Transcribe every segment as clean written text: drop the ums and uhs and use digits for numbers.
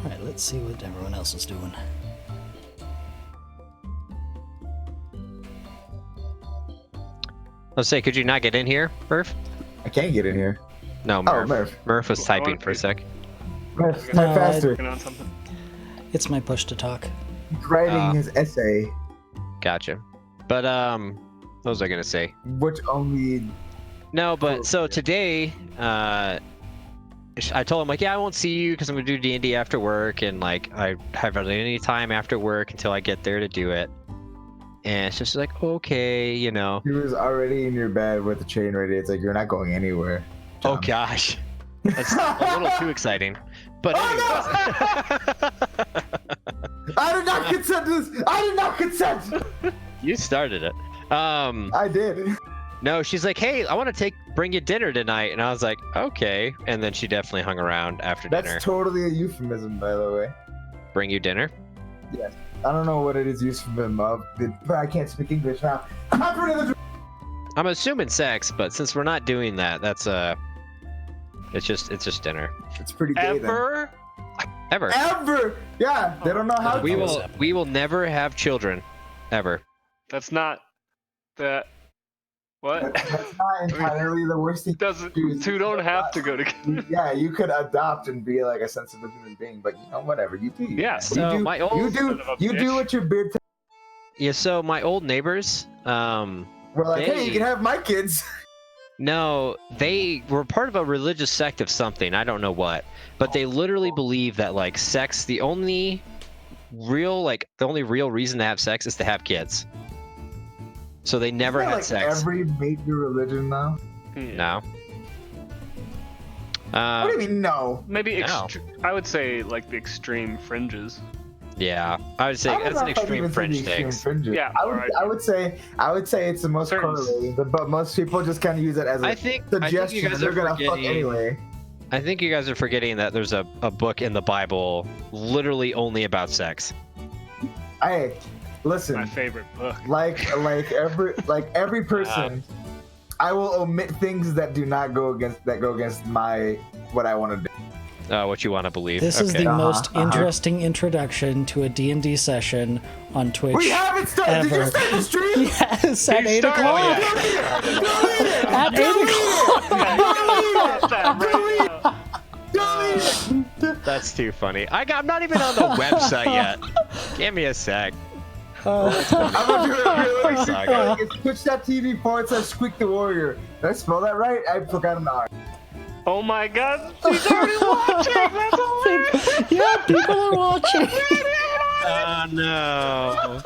Alright, let's see what everyone else is doing. Let's say, could you not get in here, Murph? I can't get in here. No, Murph. Oh, Murph. Murph was typing for a sec. Murph, type faster. Working on something. It's my push to talk. He's writing his essay, Gotcha. But, what was I gonna say? which only... No, but, so today, I told him, like, yeah, I won't see you because I'm gonna do D&D after work, and, like, I have any time after work until I get there to do it. And it's just like, okay, you know. He was already in your bed with the chain ready. It's like, you're not going anywhere. Oh, gosh. That's a little too exciting. But anyways. I did not consent to this! I did not consent! You started it. I did. No, she's like, hey, I want to bring you dinner tonight. And I was like, okay. And then she definitely hung around after dinner. That's totally a euphemism, by the way. Bring you dinner? Yes. I don't know what it is euphemism of, but I can't speak English now. I'm assuming sex, but since we're not doing that, that's it's just dinner. It's pretty gay Ever? Ever. Ever! Yeah, they don't know how We to. we will never have children. Ever. That's not that. What? That's not entirely the worst thing. Doesn't do. two don't have to go together. Yeah, you could adopt and be like a sensible human being, but you know, whatever. You do. Yeah, so my old You do what your beard. Yeah, so my old neighbors, We're like, hey, you can have my kids. no, they were part of a religious sect of something. I don't know what, but they literally believe that like sex, the only real reason to have sex is to have kids. So they never had like sex. Every major religion now. No. What do you mean no? Maybe No. I would say like the extreme fringes. Yeah, I would say that's an extreme French thing. Yeah, I would say it's the most Certain- correlating, but most people just kind of use it as a I think suggestion. you guys They're are gonna fuck forgetting. anyway. I think you guys are forgetting that there's a book in the Bible literally only about sex. Hey, listen. My favorite book. Like every person, I will omit things that do not go against my what I want to do. What you want to believe. This is Okay. the most interesting introduction to a D&D session on Twitch. We haven't started. Did you ever. start the stream? Yes, at 8 started o'clock. it. At 8 o'clock. That's too funny. I'm not even on the website yet. Give me a sec. I'm gonna do it really quick. Saga. It's twitch.tv/Squeak the Warrior. Did I spell that right? I forgot an R. Oh my god, she's already watching! That's hilarious! Yeah, people are watching. Oh no.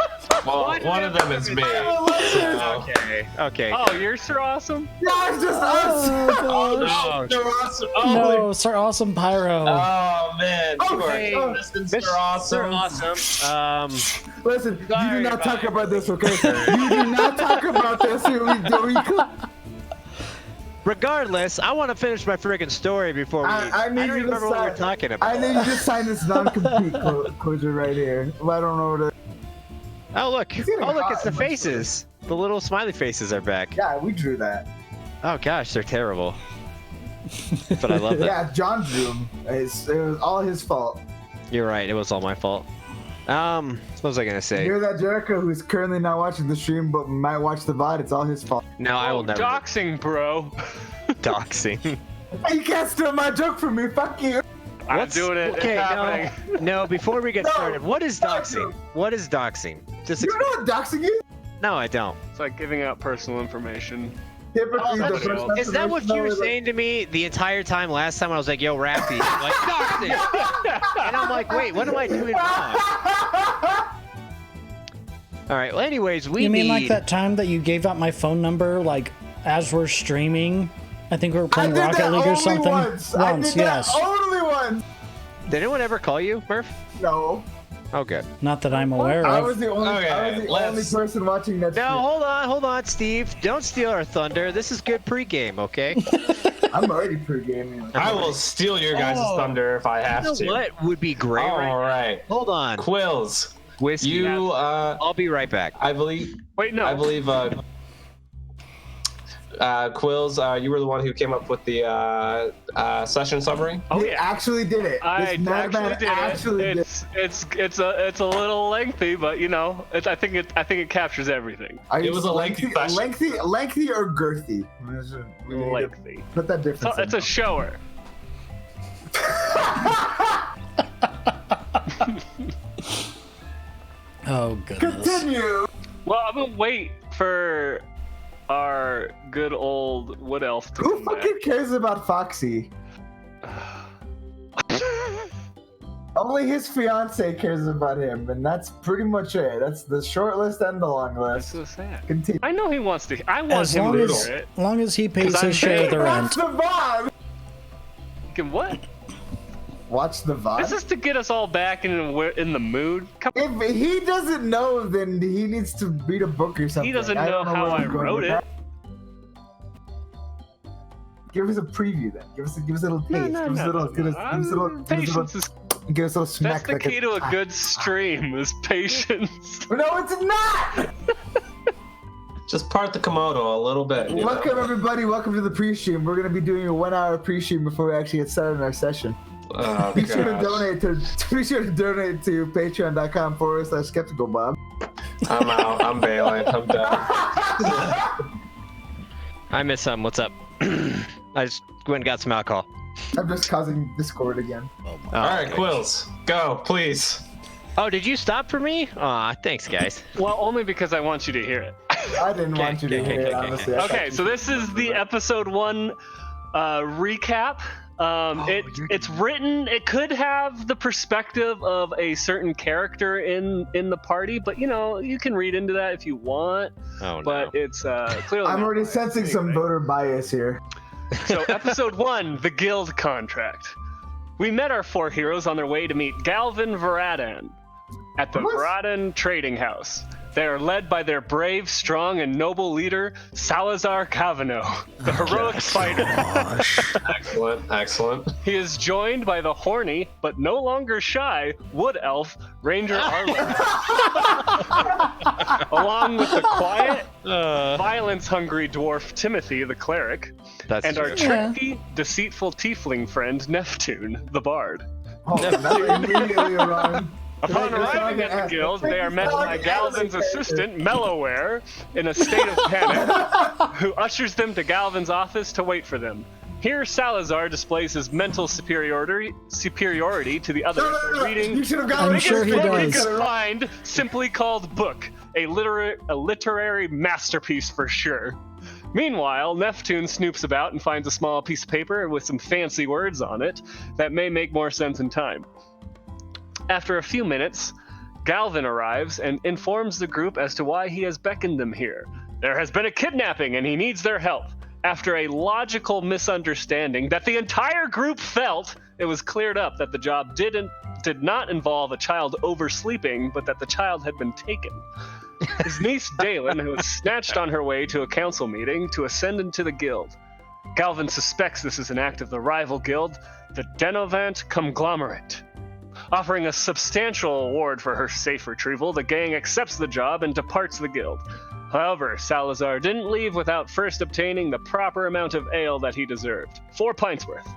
Well, one of them is me. Okay. Okay. Oh, you're Sir Awesome? No, it's just us. Oh, they're awesome. Oh, No, Sir Awesome Pyro. oh man. Okay. You are Mr. Awesome. Awesome. Listen, you Sorry, do not talk bye. about this, okay? You do not talk about this. Regardless, I want to finish my friggin' story before we. I need don't you even to remember what we were sign- talking about. I need you to sign this non-compete closure right here. I don't know what it. Oh look! He's getting Oh look! hot It's the in my faces. The little smiley faces are back. Yeah, we drew that. Oh gosh, they're terrible. But I love them. Yeah, John drew him. It was all his fault. You're right. It was all my fault. What was I gonna say? Hear that, Jericho, who's currently not watching the stream but might watch the VOD? It's all his fault. No, I will never. Doxing, bro. Doxing. You can't steal my joke from me. Fuck you. I'm doing it. Okay, It's happening. no. Before we get No, started, what is fuck doxing? you. What is doxing? Just You know what doxing is? no, I don't. It's like giving out personal information. Typically, that's- the first Is that what you were information saying to me the entire time last time I was like, yo, Raffy? Like, doxing! And I'm like, wait, what am I doing wrong? All right, well, anyways, we You mean need... like that time that you gave out my phone number, like, as we're streaming? I think we were I playing did Rocket that League or only something. Once, I did yes. that only once. Did anyone ever call you, Murph? No. Oh, good. Not that I'm aware I of. was the only, Okay, only person watching that No, stream. hold on, Steve. Don't steal our thunder. This is good pregame, okay? I'm already pre-gaming. I will steal your guys' thunder if I have You know to. what would be great All right right. Hold on. Quills. Whiskey. You, I'll be right back. I believe. Wait, no. I believe. Quills, you were the one who came up with the session summary. Oh He yeah. actually did it. I This madman actually did did it. It's a little lengthy, but you know, I think it captures everything. Are It you was a lengthy session. lengthy or girthy? We need to Lengthy. Put that So difference. it's a shower. Oh goodness. Continue. Well, I'm gonna wait for our good old wood elf to Who come back. fucking cares about Foxy? Only his fiance cares about him, and that's pretty much it. That's the short list and the long That's list. so sad. Continue. I know he wants to. I want As him long to as, hear it. long as he pays 'Cause I'm his share of the Watch rent. the VOD. Can what? Watch the VOD. This is to get us all back in the mood. Come If he doesn't know, then he needs to read a book or something. He doesn't I know don't how where I I'm going wrote with it. that. Give us a preview then. Give us a little taste. No, give us a little. Give us a little. Patience is Give us a little smack. that's the like key to a good stream. Is patience. No, it's not. Just part the Komodo a little bit. you know? Welcome everybody. Welcome to the pre-stream. We're gonna be doing a 1-hour pre-stream before we actually get started in our session. Oh, Be sure to gosh. donate to. Be sure to donate to patreon.com/skepticalbob. I'm out. I'm bailing. I'm done. I miss some. What's up? I just went and got some alcohol. I'm just causing discord again. Oh, All right, okay. Quills, go, please. Oh, did you stop for me? Aw, thanks, guys. Well, only because I want you to hear it. I didn't want you to okay, hear it, okay, honestly. I thought Okay, you so this is the episode 1 recap. It's written. It could have the perspective of a certain character in the party, but you know you can read into that if you want. Oh, no. But it's clearly. I'm not already biased sensing some anyway. voter bias here. So episode 1, the guild contract. We met our 4 heroes on their way to meet Galvin Varadan at the What? Varadan Trading House. They are led by their brave, strong, and noble leader, Salazar Cavano, the heroic fighter. Excellent, excellent. He is joined by the horny, but no longer shy, wood elf, Ranger Arlo. Along with the quiet, violence-hungry dwarf Timothy, the cleric, That's and our true. tricky, deceitful tiefling friend, Neptune, the bard. Oh, now immediately wrong. Upon arriving at the guild, they are met by Galvin's assistant, Mellowware, in a state of panic, who ushers them to Galvin's office to wait for them. Here, Salazar displays his mental superiority to the others by reading You should have I'm gotten sure he what we does. could find, simply called Book, a literary masterpiece for sure. Meanwhile, Neptune snoops about and finds a small piece of paper with some fancy words on it that may make more sense in time. After a few minutes, Galvin arrives and informs the group as to why he has beckoned them here. There has been a kidnapping and he needs their help. After a logical misunderstanding that the entire group felt, it was cleared up that the job did not involve a child oversleeping, but that the child had been taken. His niece Daelyn, who was snatched on her way to a council meeting to ascend into the guild. Galvin suspects this is an act of the rival guild, the Denovant Conglomerate. Offering a substantial award for her safe retrieval, the gang accepts the job and departs the guild. However, Salazar didn't leave without first obtaining the proper amount of ale that he deserved, 4 pints worth.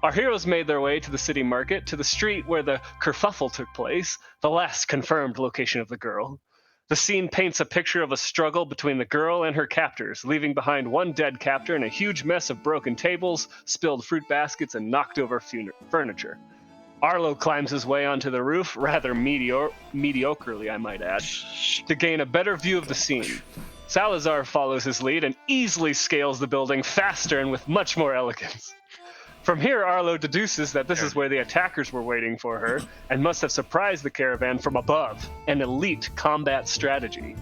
Our heroes made their way to the city market, to the street where the kerfuffle took place, the last confirmed location of the girl. The scene paints a picture of a struggle between the girl and her captors, leaving behind one dead captor and a huge mess of broken tables, spilled fruit baskets, and knocked over furniture. Arlo climbs his way onto the roof, rather mediocrely, I might add, to gain a better view of the scene. Salazar follows his lead and easily scales the building faster and with much more elegance. From here, Arlo deduces that this is where the attackers were waiting for her and must have surprised the caravan from above, an elite combat strategy.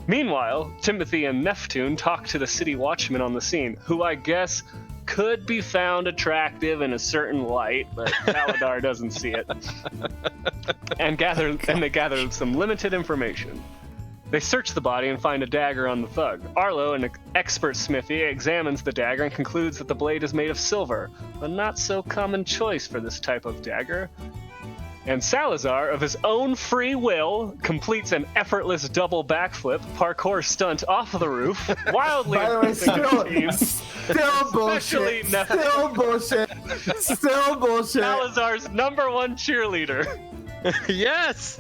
Meanwhile, Timothy and Neptune talk to the city watchman on the scene, who I guess could be found attractive in a certain light, but Salazar doesn't see it. And they gather some limited information. They search the body and find a dagger on the thug. Arlo, an expert smithy, examines the dagger and concludes that the blade is made of silver, a not so common choice for this type of dagger. And Salazar, of his own free will, completes an effortless double backflip parkour stunt off the roof, wildly By the way, impressing his team. still bullshit. Especially Still bullshit. Still bullshit. Salazar's #1 cheerleader. Yes.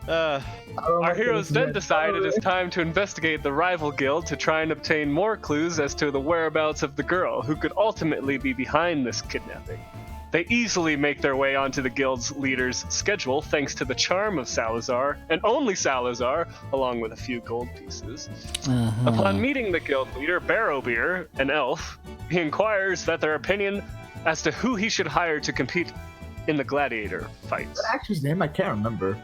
Our heroes then decide it is time to investigate the rival guild to try and obtain more clues as to the whereabouts of the girl who could ultimately be behind this kidnapping. They easily make their way onto the guild's leader's schedule thanks to the charm of Salazar, and only Salazar, along with a few gold pieces. Upon meeting the guild leader, Barrowbeer, an elf, he inquires that their opinion as to who he should hire to compete in the gladiator fights. That actor's name I can't remember.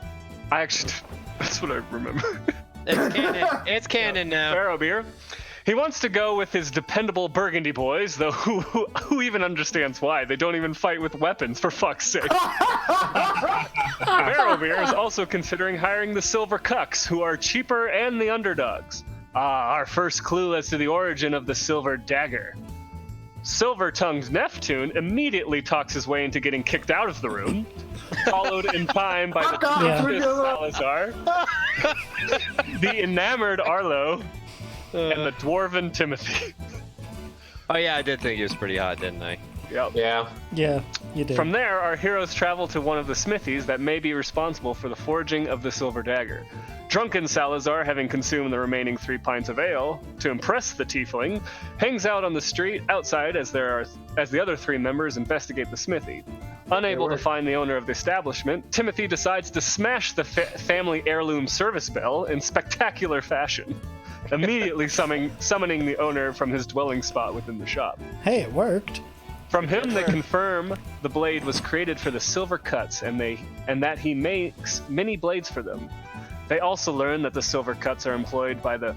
That's what I remember. It's canon. It's canon now. Barrowbeer. He wants to go with his dependable Burgundy boys, though who even understands why? They don't even fight with weapons, for fuck's sake. Barrowbeer is also considering hiring the Silver Cucks, who are cheaper and the underdogs. Our first clue as to the origin of the Silver Dagger. Silver-tongued Neptune immediately talks his way into getting kicked out of the room, followed in time by the toothless Salazar, the enamored Arlo, and the dwarven Timothy. Oh yeah, I did think he was pretty hot, didn't I? Yep. Yeah. Yeah, you did. From there, our heroes travel to one of the smithies that may be responsible for the forging of the Silver Dagger. Drunken Salazar, having consumed the remaining 3 pints of ale, to impress the tiefling, hangs out on the street outside as the other 3 members investigate the smithy. Unable to find the owner of the establishment, Timothy decides to smash the family heirloom service bell in spectacular fashion, immediately summoning the owner from his dwelling spot within the shop. Hey, it worked. From him, they confirm the blade was created for the Silver Cuts, and that he makes many blades for them. They also learn that the Silver Cuts are employed by the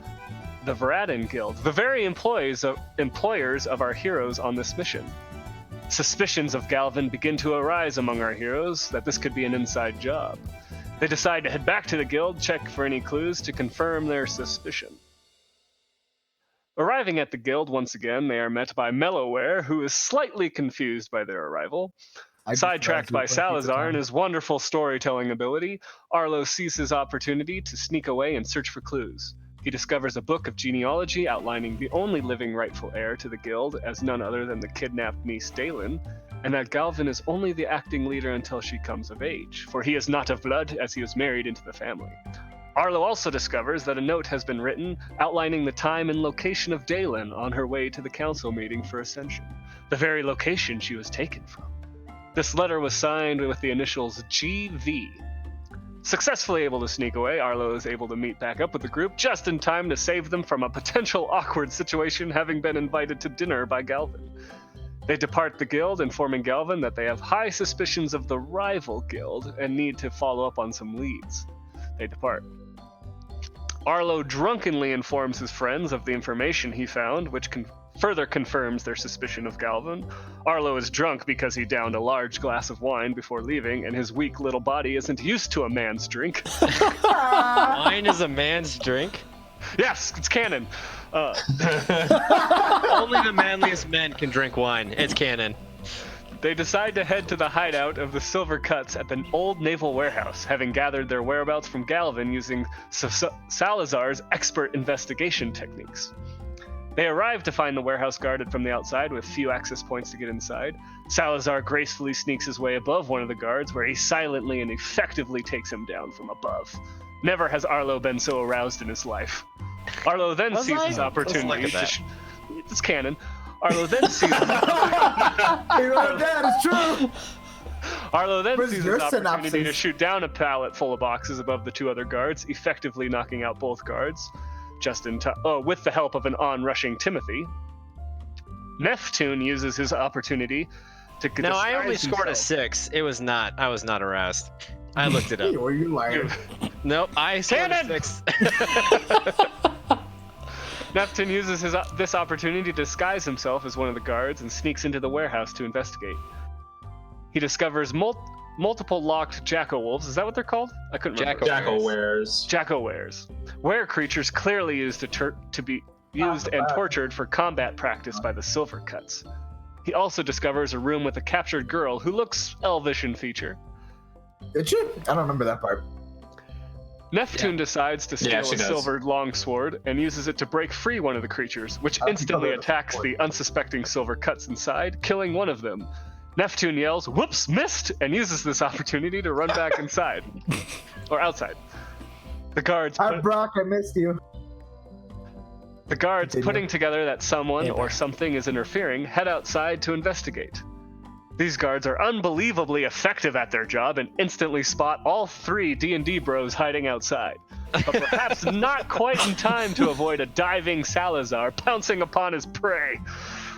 Varadin Guild, the very employers of our heroes on this mission. Suspicions of Galvin begin to arise among our heroes that this could be an inside job. They decide to head back to the guild, check for any clues to confirm their suspicion. Arriving at the guild once again, they are met by Mellowware, who is slightly confused by their arrival. Sidetracked by Salazar and his wonderful storytelling ability, Arlo sees his opportunity to sneak away and search for clues. He discovers a book of genealogy outlining the only living rightful heir to the guild as none other than the kidnapped niece Daelyn, and that Galvin is only the acting leader until she comes of age, for he is not of blood as he was married into the family. Arlo also discovers that a note has been written outlining the time and location of Daelyn on her way to the council meeting for Ascension, the very location she was taken from. This letter was signed with the initials GV. Successfully able to sneak away, Arlo is able to meet back up with the group just in time to save them from a potential awkward situation, having been invited to dinner by Galvin. They depart the guild, informing Galvin that they have high suspicions of the rival guild and need to follow up on some leads. They depart. Arlo drunkenly informs his friends of the information he found, which further confirms their suspicion of Galvin. Arlo is drunk because he downed a large glass of wine before leaving, and his weak little body isn't used to a man's drink. Wine is a man's drink? Yes, it's canon. Only the manliest men can drink wine. It's canon. They decide to head to the hideout of the Silver Cuts at the old naval warehouse, having gathered their whereabouts from Galvin using Salazar's expert investigation techniques. They arrive to find the warehouse guarded from the outside with few access points to get inside. Salazar gracefully sneaks his way above one of the guards, where he silently and effectively takes him down from above. Never has Arlo been so aroused in his life. Arlo then sees his opportunity to... It's canon. Arlo then sees... That is true! Arlo then Where's sees your his opportunity synopsis? to shoot down a pallet full of boxes above the 2 other guards, effectively knocking out both guards. Just in time, with the help of an onrushing Timothy. Neptune uses his opportunity to disguise No, I only scored a himself. 6. It was not. I was not aroused. I looked it up. Or you lying? Nope, I scored Cannon! a 6. Neptune uses this opportunity to disguise himself as one of the guards and sneaks into the warehouse to investigate. He discovers multiple locked jacko-wolves. Is that what they're called? I couldn't remember. Jackal-wares. Jacko-wares. Were creatures clearly used to be used and tortured for combat practice by the Silver Cuts. He also discovers a room with a captured girl who looks elvish in feature. Did she? I don't remember that part. Neptune decides to steal she a does. silver longsword and uses it to break free one of the creatures, which instantly attacks the unsuspecting silver cuts inside, killing one of them. Neptune yells, "Whoops, missed!" and uses this opportunity to run back inside. Or outside. The guards Brock, I missed you. The guards, Continue. putting together that someone Yeah, or but- something is interfering, head outside to investigate. These guards are unbelievably effective at their job and instantly spot all 3 D&D bros hiding outside, but perhaps not quite in time to avoid a diving Salazar pouncing upon his prey.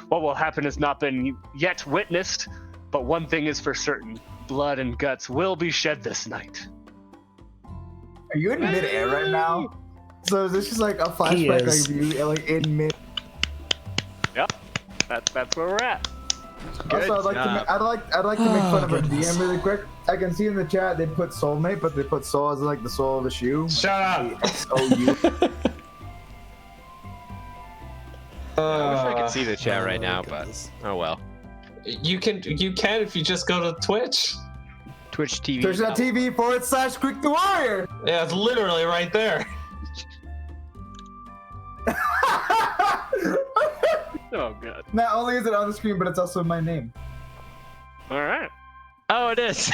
What will happen has not been yet witnessed, but one thing is for certain: blood and guts will be shed this night. Are you in mid-air right now? So is this just like a flashback is. of you like in mid? Yep, that's where we're at. Also, I'd like to make fun of a goodness. DM really quick. I can see in the chat they put soulmate, but they put soul as like the soul of the shoe. Shut up. XOU. I wish I could see the chat right now, but goodness. oh well. You can if you just go to Twitch. Twitch TV. Twitch.tv/Quick the Warrior. Yeah, it's literally right there. Oh, God. Not only is it on the screen, but it's also my name. All right. Oh, it is.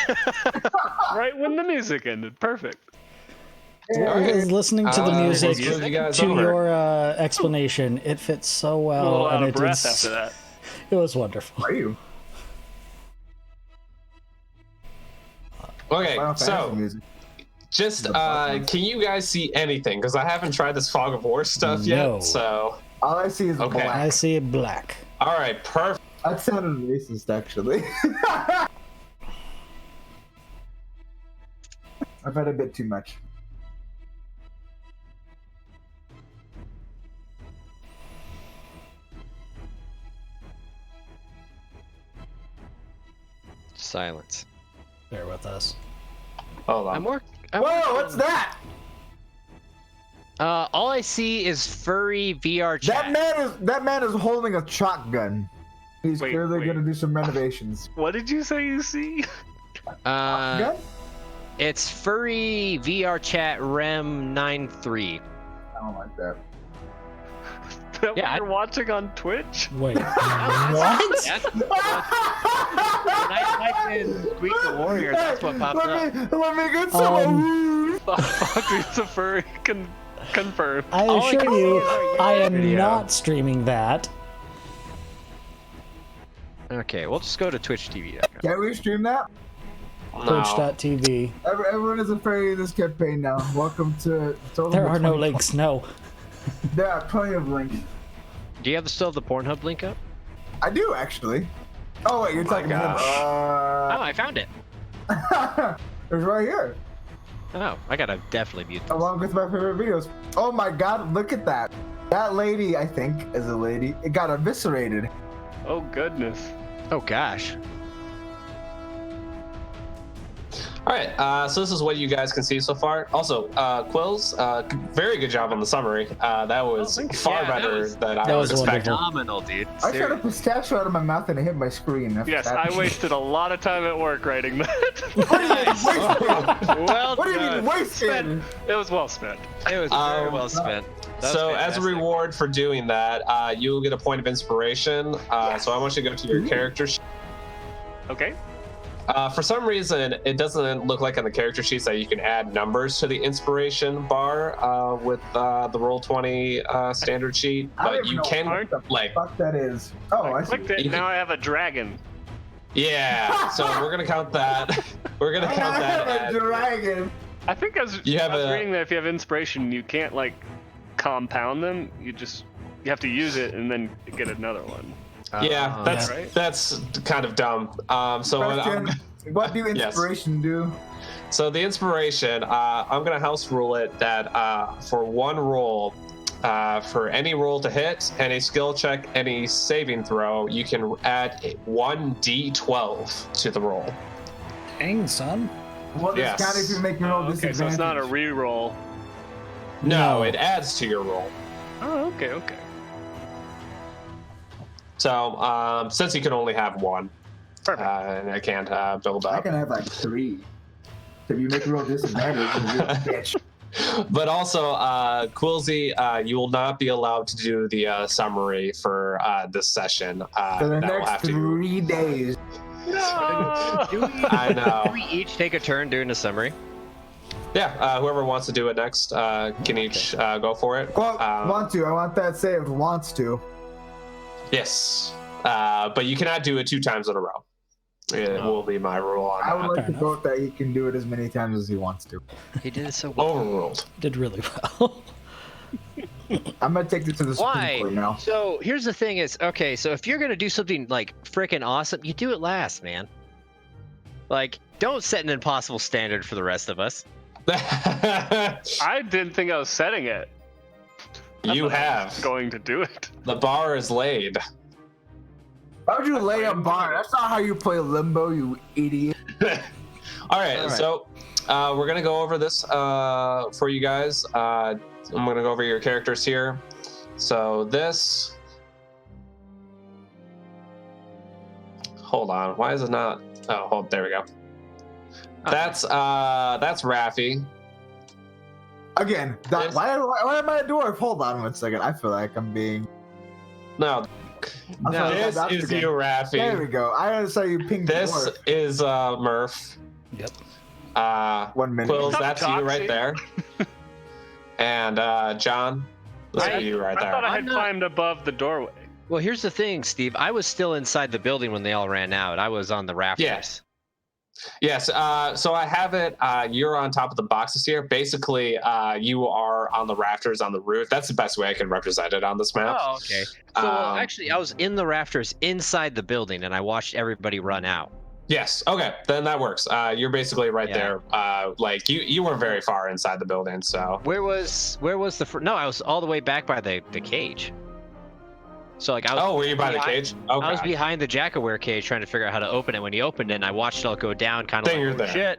Right when the music ended. Perfect. Is listening to the music let's move you guys to over. your explanation. It fits so A well, little out and of it breath is. after that. It was wonderful. Are you? Okay, Final Fantasy so music. just The buttons. can you guys see anything? Because I haven't tried this Fog of War stuff No. yet. So All I see is Okay. black. I see it black. all right, perfect. That sounded racist, actually. I've had a bit too much. Silence. Bear with us. Hold on. I'm work. Whoa, what's that? All I see is furry VR chat. That man is holding a shotgun. He's Wait, clearly wait. gonna do some renovations. What did you say you see? Gun? It's furry VR chat Rem 93. I don't like that. That Yeah, you're watching on Twitch? Wait, what? Yes. When I typed in Squeak the Warrior, that's what popped up. Let me get some. Fuck, a furry confirmed. I All I assure can you, see is our I am video. not streaming that. Okay, we'll just go to Twitch TV. Can we stream that? No. Twitch.tv. Everyone is afraid of this campaign now. Welcome to Total There are no 2020. links, no. There are plenty of links. Do you still have the Pornhub link up? I do actually. Oh wait, you're talking to him. Oh, I found it. It's right here, Oh, I gotta definitely mute this. along with my favorite videos. Oh my God, look at that. That lady, I think, is a lady. It got eviscerated. Oh, goodness. Oh gosh. All right, so this is what you guys can see so far. Also, Quills, very good job on the summary. That was thank you. far Yeah, that better was- than I that was was expecting. Phenomenal, dude. I shot a Seriously. pistachio out of my mouth and it hit my screen. Yes, That- I wasted a lot of time at work writing that. Well What do you done. mean wasted? It was well spent. It was very well spent. That was So as a fantastic. reward for doing that, you will get a point of inspiration. So I want you to go to your character sheet. Okay. For some reason, it doesn't look like on the character sheets that you can add numbers to the inspiration bar with the Roll20 standard sheet, I don't but even you know can what the like, fuck that is. Oh, I I see. clicked it, now I have a dragon. yeah. So we're gonna count that. We're gonna count I that. have a as- dragon. I think I was You have a- reading that if you have inspiration, you can't, like, compound them. You have to use it and then get another one. Yeah, that's yeah. Right? that's kind of dumb. So Question, what do inspiration do? So the inspiration, I'm gonna house rule it that for one roll, for any roll to hit, any skill check, any saving throw, you can add a 1d12 to the roll. Dang, son. Well, Yes. this count if you make your own Okay, so disadvantage. it's not a re-roll. No, No. it adds to your roll. Oh, okay. So since you can only have one, Perfect. and I can't build I up. can have like 3. If you make a roll disadvantage, you're a bitch. But also, Quilzy, you will not be allowed to do the summary for this session. For the that will next have to. 3 days. No! I know. Do we each take a turn doing a summary? Yeah, whoever wants to do it next can each go for it. Well, want to. I want that saved. Wants to. Yes, but you cannot do it 2 times in a row. It will be my rule on I would that. like to vote that he can do it as many times as he wants to. He did it so well. Overruled. Did really well. I'm gonna take this to the Supreme Why? Court now. So here's the thing: is okay. So if you're gonna do something like freaking awesome, you do it last, man. Like, don't set an impossible standard for the rest of us. I didn't think I was setting it. You I have. was going to do it. The bar is laid. Why would you lay a bar? That's not how you play Limbo, you idiot. All right, so we're gonna go over this for you guys. I'm gonna go over your characters here. So this. Hold on. Why is it not? Oh, hold. There we go. That's Raffi. Again, why am I a dwarf? Hold on 1 second. I feel like I'm being. No, I feel like this that's is again. you, Raffi. There we go. I saw you pink This dwarf. is Murph. Yep. 1 minute. Quills, Stop that's you right doxing. there. And John, that's you right I thought there. I had climbed above the doorway. Well, here's the thing, Steve. I was still inside the building when they all ran out. I was on the rafters. Yes. Yes. So I have it. You're on top of the boxes here. Basically, you are on the rafters on the roof. That's the best way I can represent it on this map. Oh, okay. So actually, I was in the rafters inside the building, and I watched everybody run out. Yes. Okay. Then that works. You're basically right Yeah. there. Like you weren't very far inside the building. So Where was the? No, I was all the way back by the cage. So like I was. were you by the cage? Okay. I was behind the Jack-Aware cage trying to figure out how to open it. When he opened it, and I watched it all go down, kind of Then like, you're "Oh, there." shit.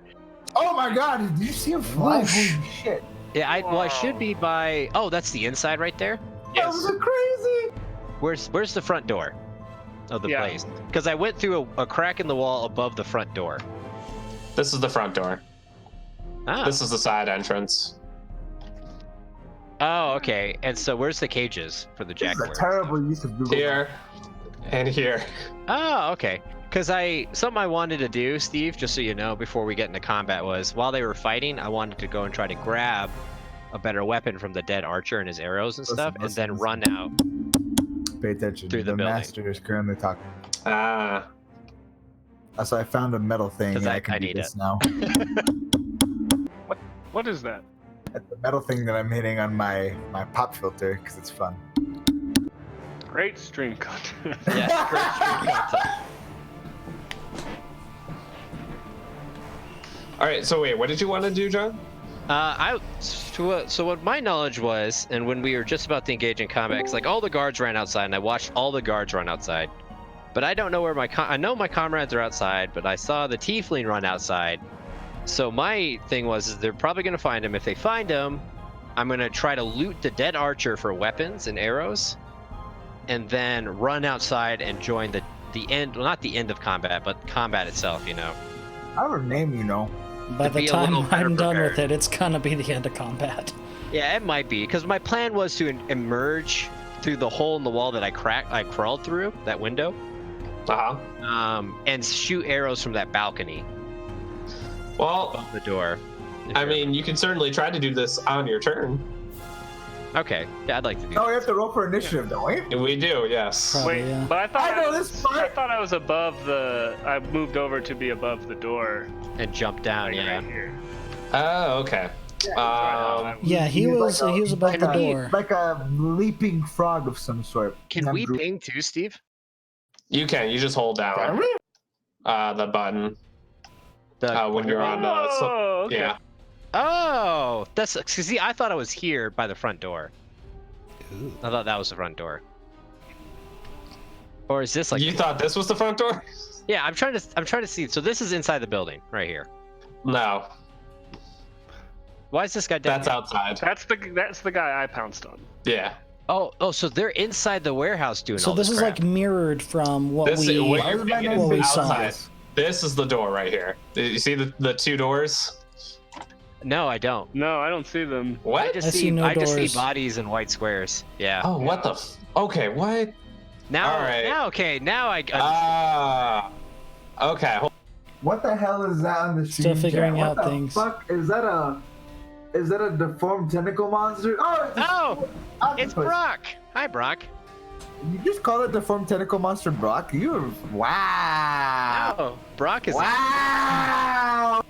Oh my god, did you see him fly? Whoosh. Holy shit. Yeah, I should Wow. be by. Oh, that's the inside right there. That was crazy. Where's the front door of the Yeah. place? Because I went through a crack in the wall above the front door. This is the front door. Ah. This is the side entrance. Oh, okay. And so where's the cages for the This is a Jack-Aware? terrible use of Google. Here and here. Oh, okay. Because something I wanted to do, Steve, just so you know, before we get into combat was while they were fighting, I wanted to go and try to grab a better weapon from the dead archer and his arrows and Listen, stuff, and listen, then listen. run out. Pay attention. Through the the building. master is currently talking. So I found a metal thing 'Cause and I I can do need this it. now. What is that? That's the metal thing that I'm hitting on my pop filter because it's fun. Great stream content. Yeah, great stream content. All right. So wait, what did you want to do, John? So what my knowledge was, and when we were just about to engage in combat, 'cause like all the guards ran outside, and I watched all the guards run outside, but I don't know where I know my comrades are outside, but I saw the tiefling run outside. So my thing was, is they're probably gonna find him. If they find him, I'm gonna try to loot the dead archer for weapons and arrows, and then run outside and join the end. Well, not the end of combat, but combat itself. You know. I don't name you know. By To the be a time little better I'm done with prepared. it, it's gonna be the end of combat. Yeah, it might be, because my plan was to emerge through the hole in the wall that I crawled through, that window, and shoot arrows from that balcony Well, above the door. I mean, you can certainly try to do this on your turn. Okay, yeah, I'd like to do No, that. we have to roll for initiative, don't we? We do, yes. Probably, Wait, yeah. but I thought I know this part. I thought I was above the. I moved over to be above the door. And jump down, Like yeah. right here. Oh, okay. Yeah, he was above the like door. like a leaping frog of some sort. Can I'm we dro- ping too, Steve? You can. You just hold down the button when you're on the. Oh, okay. Yeah. Oh, that's see. I thought I was here by the front door. I thought that was the front door. Or is this like? You thought this was the front door? Yeah, I'm trying to see. So this is inside the building, right here. No, Why is this guy dead? that's outside. That's the guy I pounced on. Yeah. Oh, so they're inside the warehouse doing So all this is crap. like mirrored from what This we. what Why you're is my thinking name what we is saw. outside. This is the door right here. You see the two doors? No, I don't. No, I don't see them. I What? just I see, see no I just see doors. bodies and white squares. Yeah. Oh, what the? Okay, what? Now, all right. now, okay, now I. Ah. Okay. What the hell is that on the Still stream figuring chat? out What the things. fuck? Is that a deformed tentacle monster? Oh, it's a Oh, octopus. it's Brock. Hi, Brock. You just call it deformed tentacle monster Brock? You're wow. Oh, Brock is. Wow.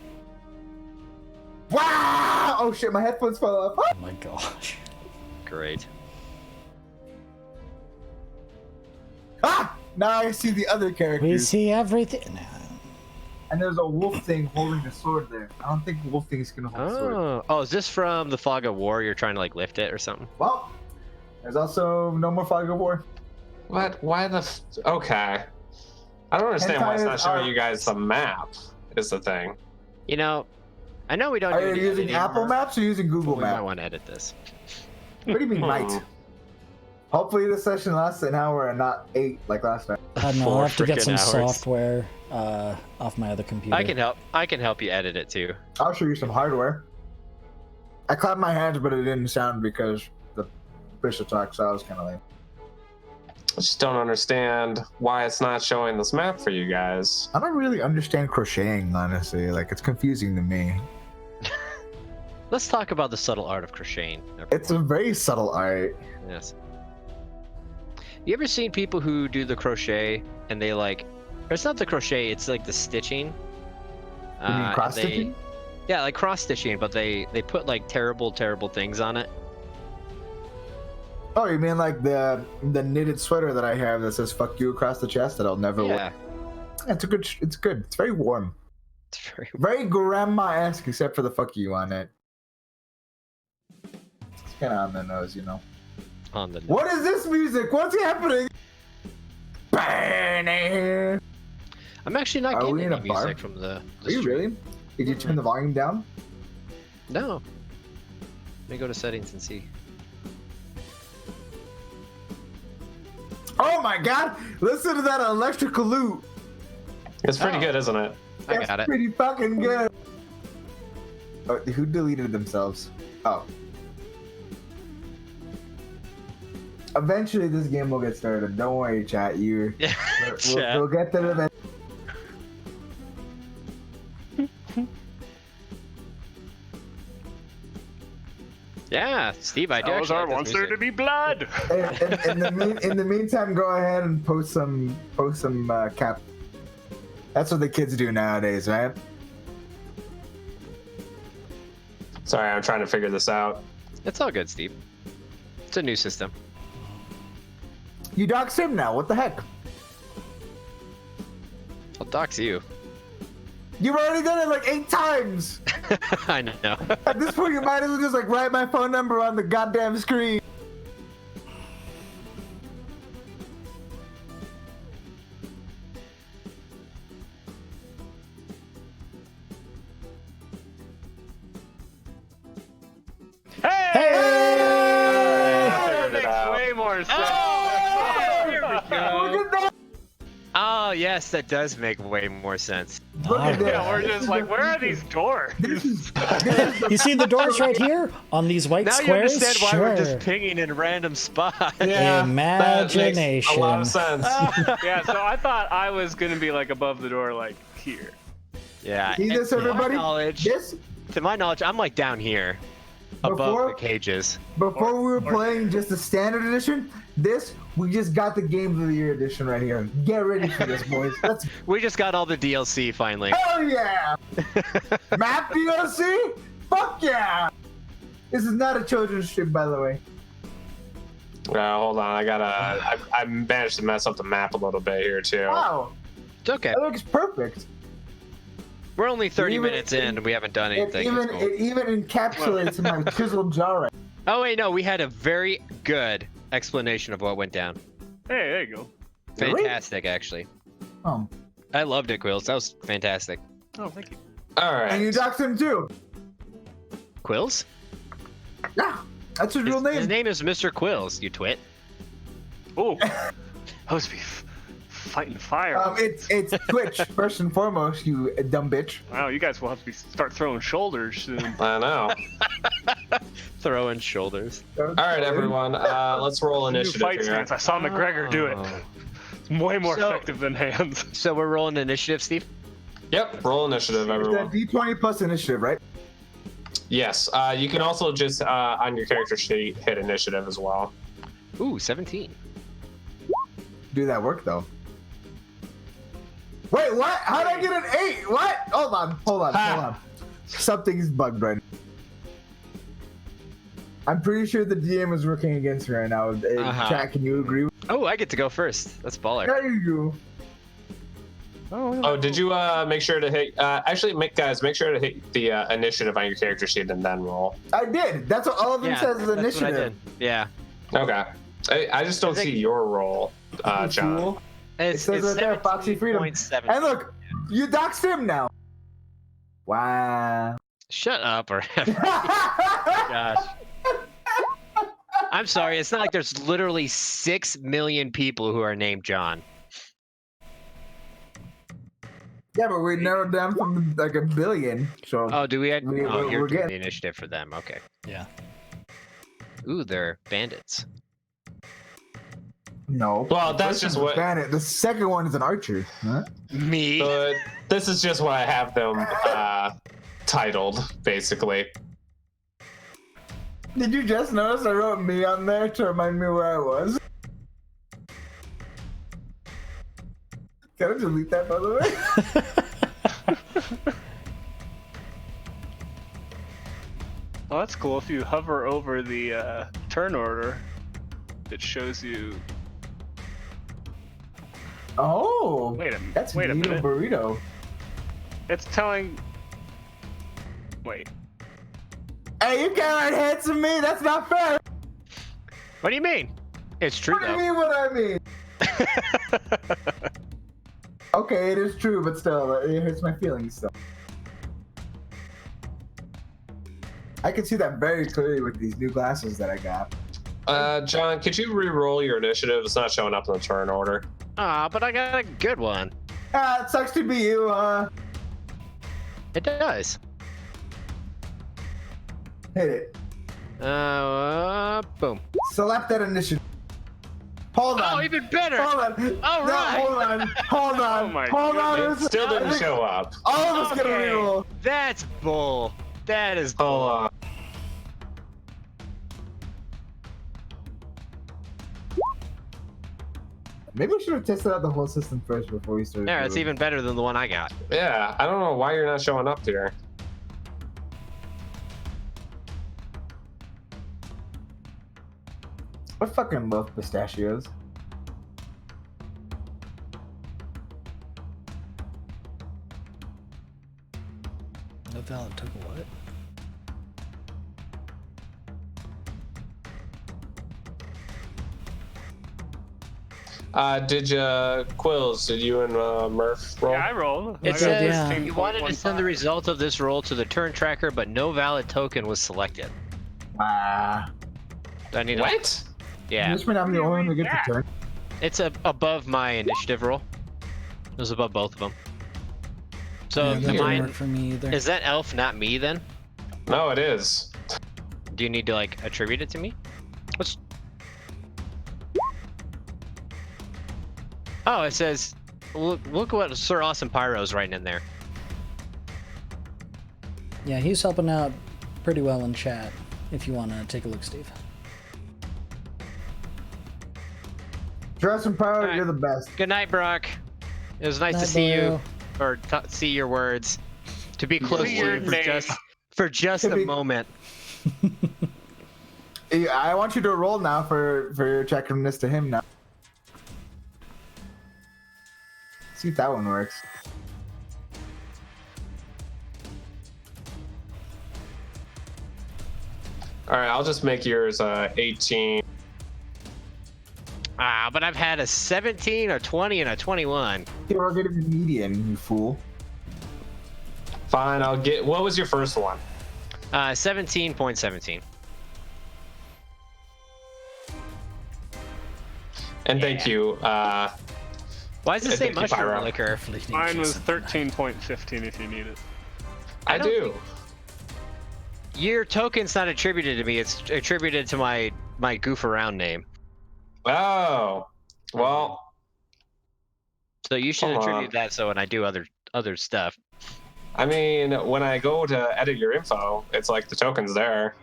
Wow. Oh shit, my headphones fell off. Oh my gosh. Great. Ah! Now I see the other We characters. see everything. And there's a wolf thing holding the sword there. I don't think wolf thing's gonna hold the sword. Oh, is this from the Fog of War? You're trying to like lift it or something? Well, there's also no more fog of war. What? Why the? Okay. I don't understand why it's not showing you guys the map. Is the thing. You know, I know we don't. Are do you any using editing Apple work, Maps or using Google but we might Maps? want to edit this. What do you mean might? Hopefully this session lasts an hour and not 8 like last time. I don't know. I'll 4 have to get some frickin' hours. software off my other computer. I can help. I can help you edit it too. I'll show you some hardware. I clapped my hands, but it didn't sound because the bishop talk, so I was kind of lame. I just don't understand why it's not showing this map for you guys. I don't really understand crocheting, honestly. Like, it's confusing to me. Let's talk about the subtle art of crocheting. It's a very subtle art. Yes. You ever seen people who do the crochet and they like, or it's not the crochet, it's like the stitching. You mean and cross they- stitching? Yeah, like cross stitching, but they put like terrible things on it. Oh, you mean like the knitted sweater that I have that says "fuck you" across the chest that I'll never Yeah, wear? It's a good. It's good. It's very warm. it's very Very grandma-esque, except for the "fuck you" on it. It's kind of on the nose, you know. on the. What is this music? What's happening? Are I'm actually not Are getting we in any a bar? music from the you stream. really? Did you turn the volume down? No. Let me go to settings and see. Oh my god! Listen to that electrical loop. It's pretty Oh. good, isn't it? I That's got it. pretty fucking good. Oh, who deleted themselves? Oh. Eventually, this game will get started. Don't worry, chat. Chat. We'll get there eventually. Yeah, Steve, I do Those actually are like wants this there to music. be blood. In the meantime, go ahead and post some cap. That's what the kids do nowadays, right? Sorry, I'm trying to figure this out. It's all good, Steve. It's a new system. You dox him now. What the heck? I'll dox you. You've already done it like 8 times. I know. At this point, you might as well just like write my phone number on the goddamn screen. Hey! That Figured it out. makes way more sense. Oh, here we Look go. at that! Oh, yes, that does make way more sense. Look at that! Yeah, we're just like, where are these doors? You see the doors right here on these white Now you squares? understand why Sure. we're just pinging in random spots. That makes a lot of Imagination. sense. Yeah, so I thought I was gonna be like above the door, like here. Yeah. See this, and everybody? To my knowledge, I'm like down here, above Before- the cages. Before we were playing just the standard edition, we just got the Game of the Year edition right here. Get ready for this, boys. Let's We just got all the DLC finally. hell yeah! Map DLC? Fuck yeah! This is not a children's stream, by the way. Hold on, I managed to mess up the map a little bit here too. Wow, It's okay. that looks perfect. We're only 30 Even- minutes in and we haven't done It anything. even It's cool. it even encapsulates my chiseled jaw. Right. Oh wait, no, we had a very good explanation of what went down. Hey, there you go. Really? Fantastic, actually. Oh, I loved it, Quills. That was fantastic. Oh, thank you. All and you right. doxed him too. Quills? Yeah, that's his real His name. name is Mr. Quills, you twit. Oh, roast beef. fighting fire. It's Twitch first and foremost, you dumb bitch. Wow, you guys will have to start throwing shoulders soon. I know. Throwing shoulders. All right, everyone. Let's roll New initiative fight here. stance. I saw McGregor do it. It's way more effective than hands. So we're rolling initiative, Steve? Yep, roll initiative, everyone. D20 plus initiative, right? Yes. You can also just on your character sheet hit initiative as well. Ooh, 17. Do that work though. Wait, what? How did I get an 8? What? Hold on. Something's bugged right now. I'm pretty sure the DM is working against me right now. Chat, can you agree? Oh, I get to go first. That's baller. There you go. Oh, did you make sure to hit? Actually, make sure to hit the initiative on your character sheet and then roll. I did. That's what all of them says is that's initiative. what I did. Yeah. Okay. I just don't see your roll, John. Fool. It's, It says right there, Foxy Freedom. 17.7. And look, you doxed him now. Wow. Shut up, or gosh. I'm sorry. It's not like there's literally 6 million people who are named John. Yeah, but we narrowed down from like a billion. So Oh, do we? You're we're doing getting- the initiative for them. Okay. Yeah. Ooh, they're bandits. no. Well, The that's first just one's what- a bandit. The second one is an archer. Huh? Me. But this is just what I have them titled, basically. Did you just notice I wrote me on there to remind me where I was? Can I delete that, by the way? Well, that's cool. If you hover over the turn order, it shows you. Oh, Wait a that's wait a Vito minute. Burrito. It's telling. Wait. Hey, you can't write hands to me. That's not fair. What do you mean? It's true What do you though. mean? What I mean? Okay, it is true, but still, it hurts my feelings. Still, I can see that very clearly with these new glasses that I got. John, could you re-roll your initiative? It's not showing up in the turn order. Ah, but I got a good one. Ah, it sucks to be you, huh? It does. Hit it. Boom. Select that initiative. Hold on. Oh, even better. Hold on. All No, right. hold on. Hold on. Oh my hold on. It still I didn't think show up. All of us get a Okay. reroll. That's bull. That is bull. Hold on. Maybe we should have tested out the whole system first before we started. Yeah, it's doing- even better than the one I got. Yeah, I don't know why you're not showing up here. I fucking love pistachios. No valid took a what? Did you Quills? Did you and Murph roll? Yeah, I rolled. It I got says yeah. you wanted to send the 16.15. result of this roll to the turn tracker, but no valid token was selected. Ah. Do I need to? What? Yeah, This mean I'm the only one who gets that? the turn. it's above my initiative roll. It was above both of them. So Yeah, that didn't mine work for me either. is that elf, not me. Then No, it is. do you need to like attribute it to me? What's? Oh, it says, look what Sir Awesome Pyro's writing in there. Yeah, he's helping out pretty well in chat. If you want to take a look, Steve. Dress and power, Alright. you're the best. Good night, Brock. It was nice to Night, see you, bro. or see your words. To be close to your you for name. just To a be- moment. I want you to roll now for your checking this to him now. See if that one works. All right, I'll just make yours 18. Ah, but I've had a 17, a 20, and a 21. You're getting the median, you fool. Fine, I'll get. What was your first one? 17.17. And thank you, Why does it say Thank you, mushroom Pyro. liquor? Mine was 13.15 if you need it. I don't do. Your token's not attributed to me. It's attributed to my goof around name. Oh, well, So you should Hold attribute on. that. So when I do other stuff. I mean, when I go to edit your info, it's like the token's there.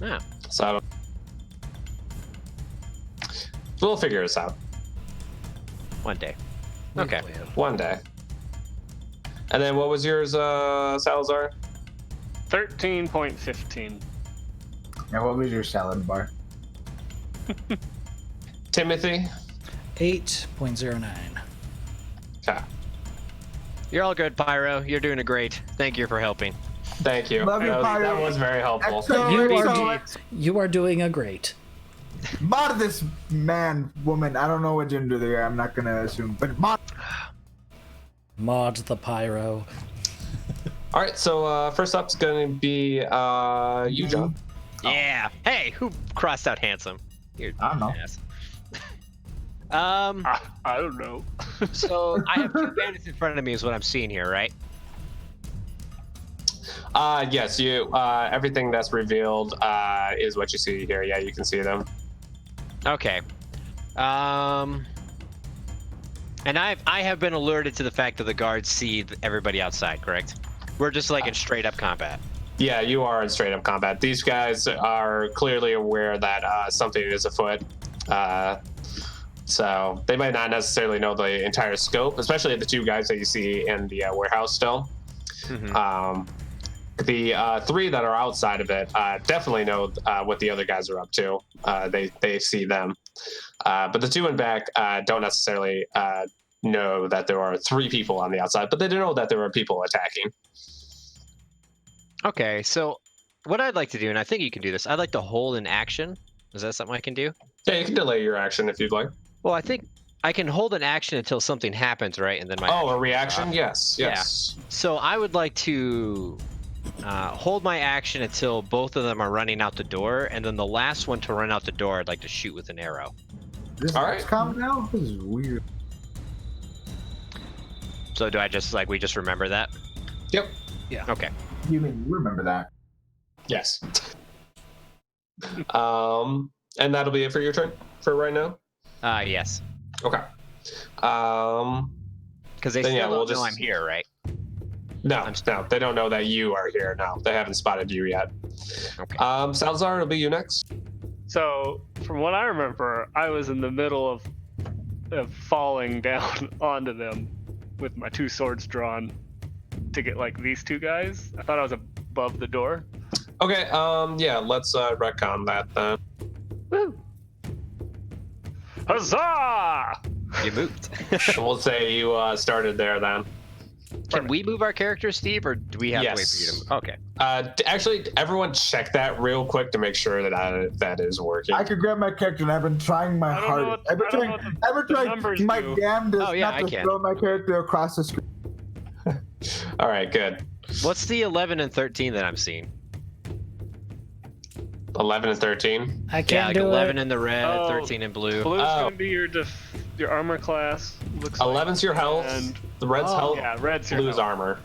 Yeah. So we'll figure this out One day. Okay. one day. And then what was yours, Salazar? 13.15. And what was your salad bar? Timothy? 8.09. Okay. You're all good, Pyro. You're doing a great. Thank you for helping. Thank you. Love you, that Pyro. was very helpful. You are doing a great. Mod this man, woman. I don't know what gender they are. I'm not gonna assume, but mod. Mod the Pyro. All right, so first up's going to be you, John. Yeah. Hey, who crossed out handsome? You're I don't know. an ass. I don't know. So I have 2 bandits in front of me is what I'm seeing here, right? Yes, you. Everything that's revealed is what you see here. Yeah, you can see them. Okay. And I have been alerted to the fact that the guards see everybody outside, correct? We're just like in straight up combat. Yeah, you are in straight up combat. These guys are clearly aware that something is afoot. So they might not necessarily know the entire scope, especially the 2 guys that you see in the warehouse still. Mm-hmm. The 3 that are outside of it definitely know what the other guys are up to. They see them. But the 2 in back don't necessarily know that there are 3 people on the outside, but they do know that there are people attacking. Okay, so what I'd like to do, and I think you can do this, I'd like to hold an action. Is that something I can do? Yeah, you can delay your action if you'd like. Well, I think I can hold an action until something happens, right? And then my Oh, a reaction? Yes, yes. So I would like to hold my action until both of them are running out the door, and then the last one to run out the door, I'd like to shoot with an arrow. This All right. calm down. This is weird. So do I just we just remember that? Yep. Yeah. Okay. You mean you remember that? Yes. And that'll be it for your turn for right now? Yes. Okay. Because they Then, still yeah, don't we'll know just- I'm here, right? No, they don't know that you are here. No, they haven't spotted you yet. Okay. Salazar, it'll be you next. So, from what I remember, I was in the middle of falling down onto them with my 2 swords drawn to get these 2 guys. I thought I was above the door. Okay, yeah, let's retcon that then. Woo! Huzzah! You moved. We'll say you started there then. Can we move our characters, Steve, or do we have to wait for you Yes. to move? Okay. Actually, everyone check that real quick to make sure that that is working. I could grab my character, and I've been trying my I don't know hardest. what- I've been I don't trying. know what I've been the trying numbers my do. damnedest Oh, yeah, not I to can. throw my character across the screen. All right, good. What's the 11 and 13 that I'm seeing? 11 and 13. I Yeah, can't like do 11 it. in the red, Oh, 13 in blue. Blue's Oh. gonna be your armor class. Looks 11's your health. And The red's health. yeah, red's your Blue's health. armor.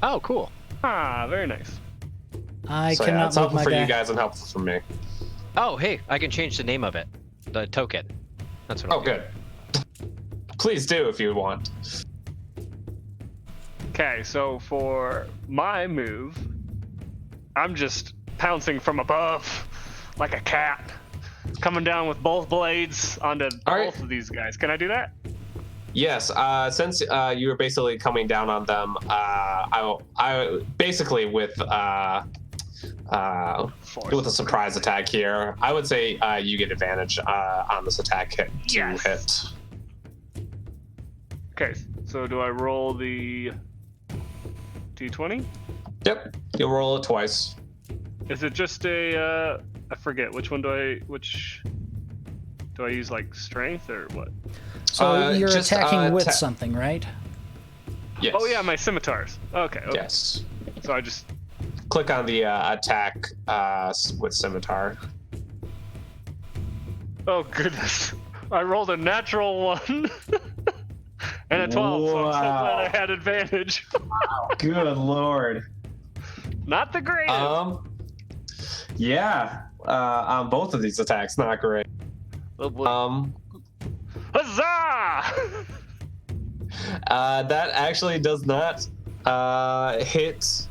Oh, cool. Ah, very nice. I So yeah, cannot it's move helpful my for guy. you guys and helpful for me. Oh, hey, I can change the name of it. The token. That's what Oh, I'll do. good. Please do if you want. Okay, so for my move, I'm just pouncing from above like a cat, coming down with both blades onto All right. both of these guys. Can I do that? Yes, since you were basically coming down on them, I basically with a surprise attack here, I would say you get advantage on this attack hit to Yes. hit. Okay, so do I roll the d20? Yep, you'll roll it twice. Is it just a I forget which one do I use, like strength or what? So you're just, attacking with ta- something, right? Yes. Oh yeah, my scimitars. Okay. Yes. So I just Click on the attack with scimitar. oh goodness. I rolled a natural 1 and a 12, so I'm so glad I had advantage. Good lord. Not the greatest. Yeah. On both of these attacks, not great. Oh boy. Huzzah! That actually does not hit.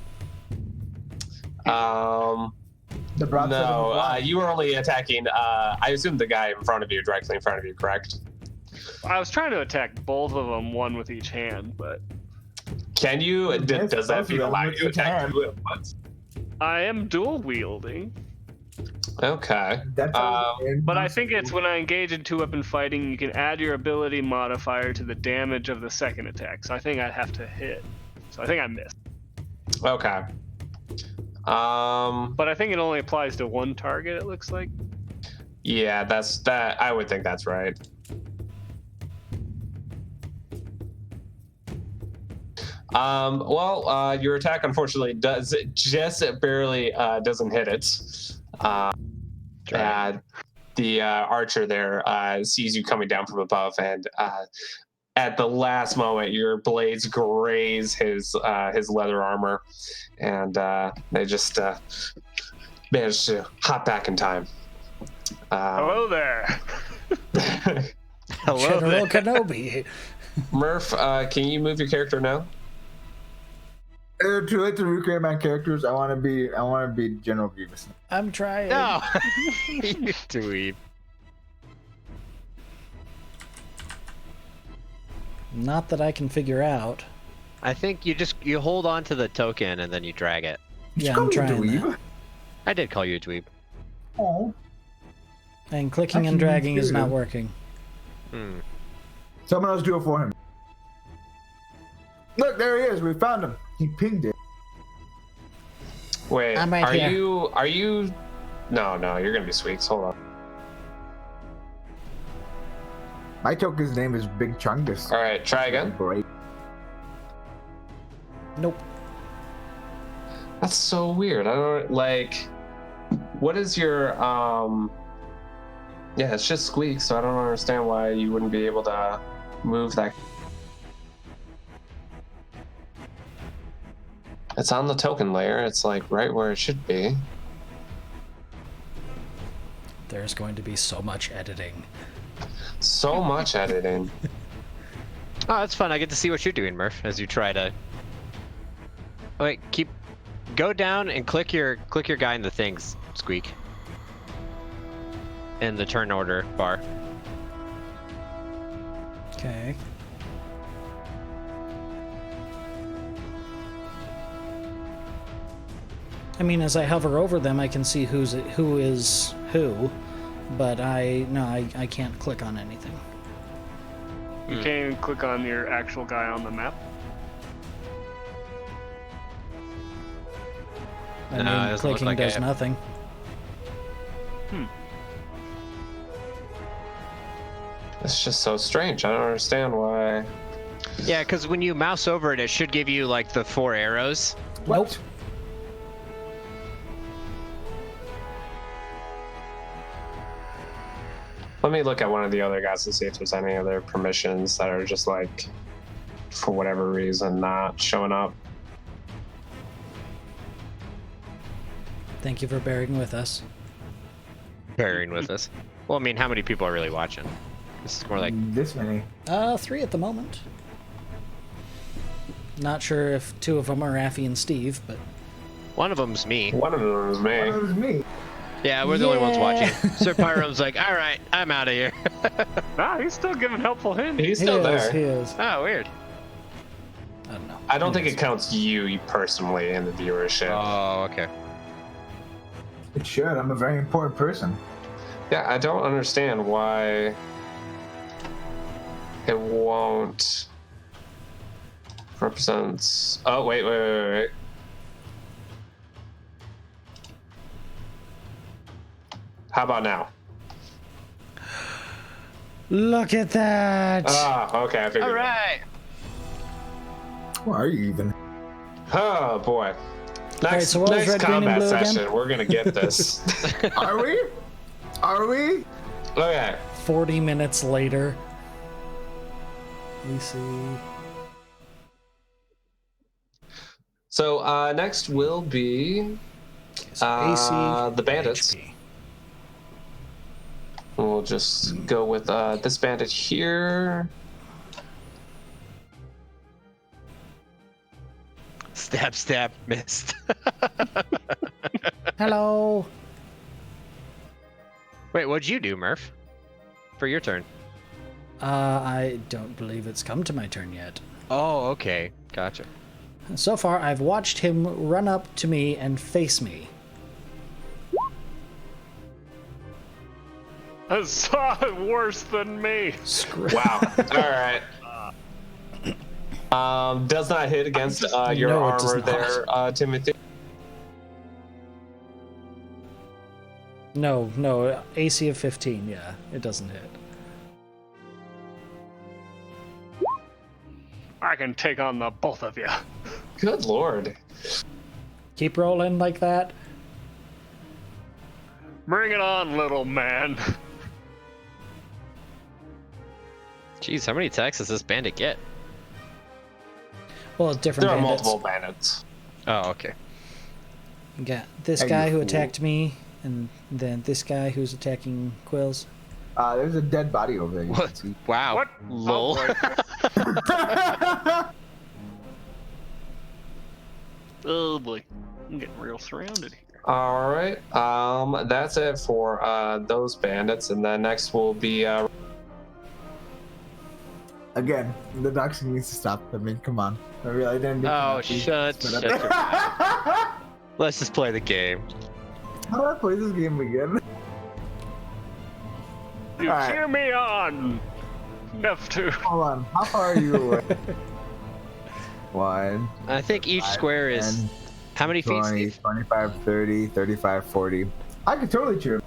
The broadside of the No, fly. you were only attacking. I assume the guy in front of you, directly in front of you, correct? I was trying to attack both of them, one with each hand, but Can you? Yes, Does that both of feat them allow you with to each attack hand. two at once? I am dual wielding. Okay. That's But I think it's when I engage in two-weapon fighting, you can add your ability modifier to the damage of the second attack. So I think I'd have to hit. So I think I missed. Okay. But I think it only applies to one target, it looks like. Yeah, that's that. I would think that's right. Well, your attack unfortunately does just barely doesn't hit it. The archer there sees you coming down from above, and at the last moment, your blades graze his leather armor, and they just manage to hop back in time. Hello there. Hello General there. Kenobi. Murph, can you move your character now? Too late to recreate my characters. I want to be General Grievous. I'm trying. No. You dweeb. Not that I can figure out. I think you hold on to the token and then you drag it. Yeah, Call I'm me trying dweeb. that. I did call you a dweeb. Oh. And clicking and Actually, dragging is too. not working. Hmm. Someone else do it for him. Look, there he is. We found him. He pinged it. Wait, I'm right are here. you? No, you're gonna be Squeaks. Hold on. My token's name is Big Chungus. All right, try again. Great. Nope. That's so weird. I don't like. What is your Yeah, it's just Squeak, so I don't understand why you wouldn't be able to move that. It's on the token layer. It's like right where it should be. There's going to be so much editing. So much editing. Oh, that's fun. I get to see what you're doing, Murph, as you try to. Wait, go down and click your guy in the things, Squeak. In the turn order bar. Okay. I mean, as I hover over them, I can see who is who, but I can't click on anything. You can't even click on your actual guy on the map. I No, it mean, doesn't look clicking like I does have- nothing. It's just so strange. I don't understand why. Yeah, because when you mouse over it, it should give you like the 4 arrows. Nope. Let me look at one of the other guys to see if there's any other permissions that are just like, for whatever reason, not showing up. Thank you for bearing with us. Bearing with us. Well, I mean, how many people are really watching? This is more like This many. 3 at the moment. Not sure if 2 of them are Raffy and Steve, but one of them's me. One of them is me. It was me. Yeah, we're the only ones watching. Yeah. Sir Pyro's like, all right, I'm out of here. Ah, he's still giving helpful hints. He's still there. He is. Oh, weird. I don't know. I don't think it counts you personally in the viewership. Oh, okay. It should. I'm a very important person. Yeah, I don't understand why it won't represents. Oh, wait. How about now? Look at that! Ah, okay, I figured. All it out. right. Where are you even? Oh boy. Next, so what was next red, green, and combat blue again? session, we're gonna get this. Are we? Are we? Okay. 40 minutes later. Let me see. So next will be AC, the bandits. HP. We'll just go with this bandit here. Stab, stab, missed. Hello. Wait, what'd you do, Murph? For your turn. I don't believe it's come to my turn yet. Oh, okay. Gotcha. So far, I've watched him run up to me and face me. That's worse than me. Wow. All right. Does not hit against your No, it does armor there, Timothy. No, AC of 15, yeah, it doesn't hit. I can take on the both of you. Good lord. Keep rolling like that. Bring it on, little man. Jeez, how many attacks does this bandit get? Well, different There are bandits. multiple bandits. Oh, okay. You got this Hey, guy you who fool. attacked me, and then this guy who's attacking Quills. There's a dead body over there. You can What? see. Wow. What? Lol. Oh boy, I'm getting real surrounded here. All right. That's it for those bandits, and then next will be Again, the doxing needs to stop. I mean, come on. I really didn't. Oh, shut your mouth. How Let's just play the game. do I play this game again? You Alright. cheer me on, F2. Hold on. How far are you away? 1, I think each 5, square is 10, how many feet, 20, Steve? 25, 30, 35, 40. I could totally cheer.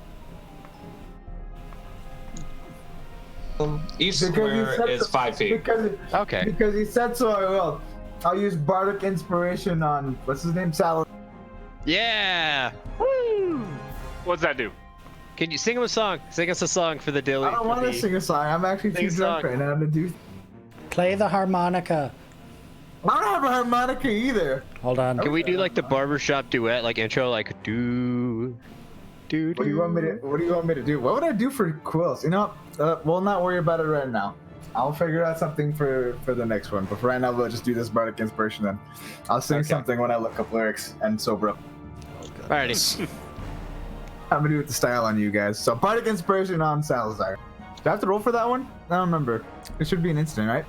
each Because you square said is so- 5 feet. Okay. Because he said so, I will. I'll use bardic inspiration on what's his name, Sal. Yeah. Woo! What's that do? Can you sing him a song? Sing us a song for the Daily. I don't want to sing a song. I'm actually Sing too a drunk song. right now to do. Play the harmonica. I don't have a harmonica either. Hold on. Can we do like the barbershop duet, like intro, like do, do, What do you want me to? What do you want me to do? What would I do for quills? You know, we'll not worry about it right now. I'll figure out something for the next one. But for right now, we'll just do this bardic inspiration. Then I'll sing Okay. something when I look up lyrics and sober up. Alrighty. I'm gonna do it the style on you guys. So bardic inspiration on Salazar. Do I have to roll for that one? I don't remember. It should be an instant, right?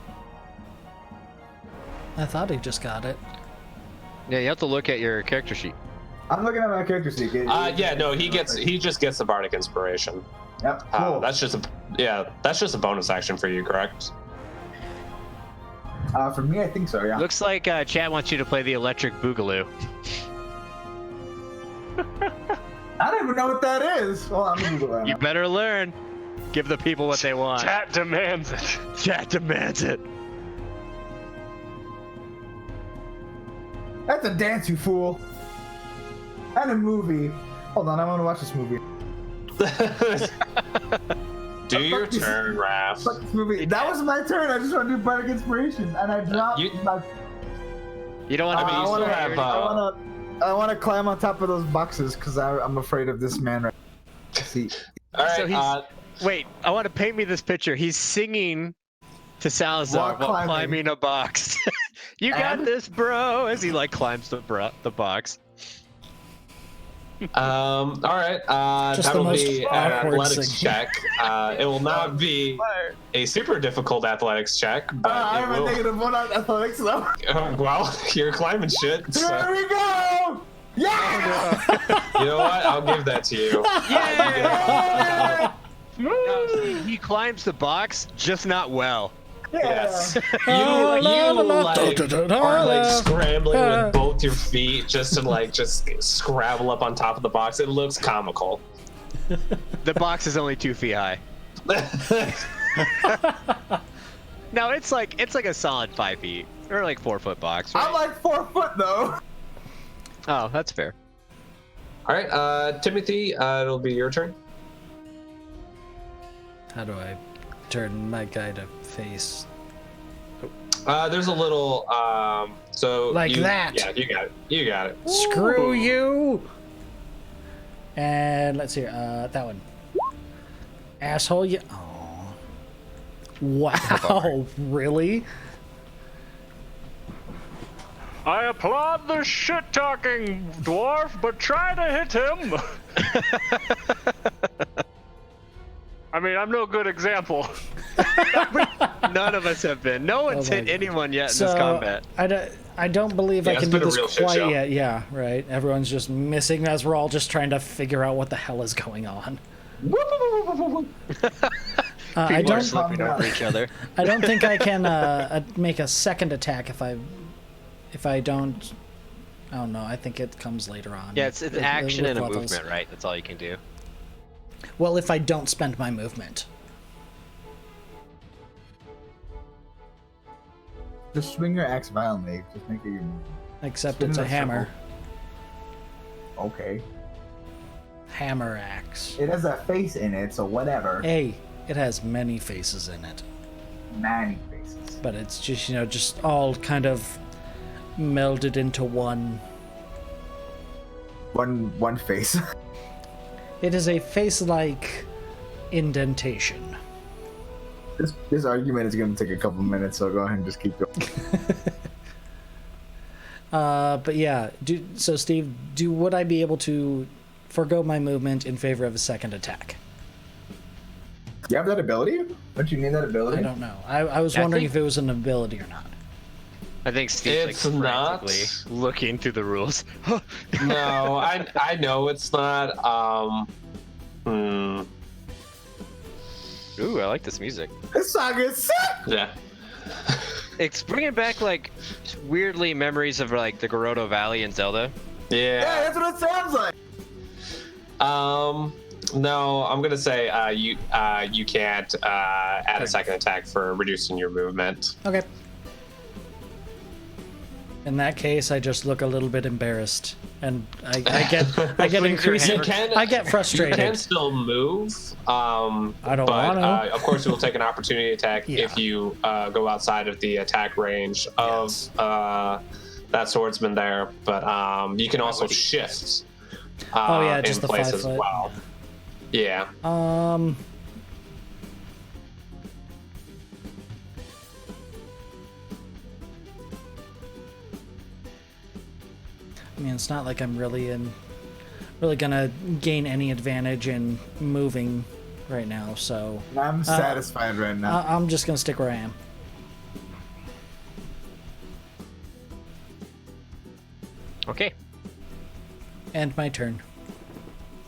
I thought he just got it. Yeah, you have to look at your character sheet. I'm looking at my character sheet. Yeah, no, he just gets the bardic inspiration. Yep. Cool. That's just a bonus action for you, correct? For me, I think so. Yeah. Looks like Chad wants you to play the electric boogaloo. I don't even know what that is. Hold on, I'm gonna Google that. You now. better learn. Give the people what they want. Chat demands it. Chat demands it. That's a dance, you fool. And a movie. Hold on, I want to watch this movie. Do your turn, Raph. Fuck this movie. That was my turn. I just want to do bardic inspiration, and I dropped my. You don't want to I be. mean, you still scared. have, I want to climb on top of those boxes because I'm afraid of this man. Right. See. All right. So he's- Wait, I want to paint me this picture. He's singing to Salazar While while climbing. climbing a box. You got And? this, bro. As he like climbs the box. all right. Just the That'll most be an awkward athletics singing. check. It will not be a super difficult athletics check, but I it have a will. -1 on athletics though. Well, you're climbing shit. So, Here we go! Yeah! you know what? I'll give that to you. Yeah! No, see, he climbs the box, just not well. Yes. La, la, You la, la, like da, da, da, are like da. scrambling with both your feet just to just scrabble up on top of the box. It looks comical. The box is only 2 feet high. No, it's like a solid 5 feet or like 4 foot box. Right? I'm like 4 foot though. Oh, that's fair. All right, Timothy, it'll be your turn. How do I turn my guy to face? There's a little so Like that. Yeah, you got it. You got it. Screw you! And let's see, that one. Asshole, you. Oh. Wow, really? I applaud the shit-talking dwarf, but try to hit him. I mean, I'm no good example. None of us have been. No one's hit anyone yet in So, this combat. I don't believe I Yeah, can it's do been a this real shit quite show. yet. Yeah, right. Everyone's just missing as we're all just trying to figure out what the hell is going on. I People are don't. slipping over each other. I don't think I can make a second attack if I don't. Oh no, I think it comes later on. Yeah, it's With action and a levels. movement, right? That's all you can do. Well, if I don't spend my movement. Just swing your axe violently. Just make it your move. Except Spin it's a in a hammer. Okay. Hammer axe. It has a face in it, so whatever. Hey, it has many faces in it. Many faces. But it's just, just all kind of melded into one. One face. It is a face-like indentation. This argument is going to take a couple minutes, so go ahead and just keep going. But yeah, so Steve, would I be able to forgo my movement in favor of a second attack? You have that ability? Don't you need that ability? I don't know. I was I wondering think- if it was an ability or not. I think Steve's It's like not. frantically looking through the rules. No, I know it's not. Ooh, I like this music. This Saga is sick! Yeah. It's bringing back like weirdly memories of like the Gerudo Valley in Zelda. Yeah, Yeah. that's what it sounds like! No, I'm gonna say you can't add a second attack for reducing your movement. Okay. In that case, I just look a little bit embarrassed, and I get increasing. You can- I get You frustrated. can still move. I don't but want to. of course, you will take an opportunity attack Yeah. if you go outside of the attack range of Yes. that swordsman there. But you can also shift. Oh yeah, in just the place 5 as foot. well. Yeah. I mean, it's not like I'm really gonna gain any advantage in moving right now, so I'm satisfied right now. I'm just gonna stick where I am. Okay. End my turn.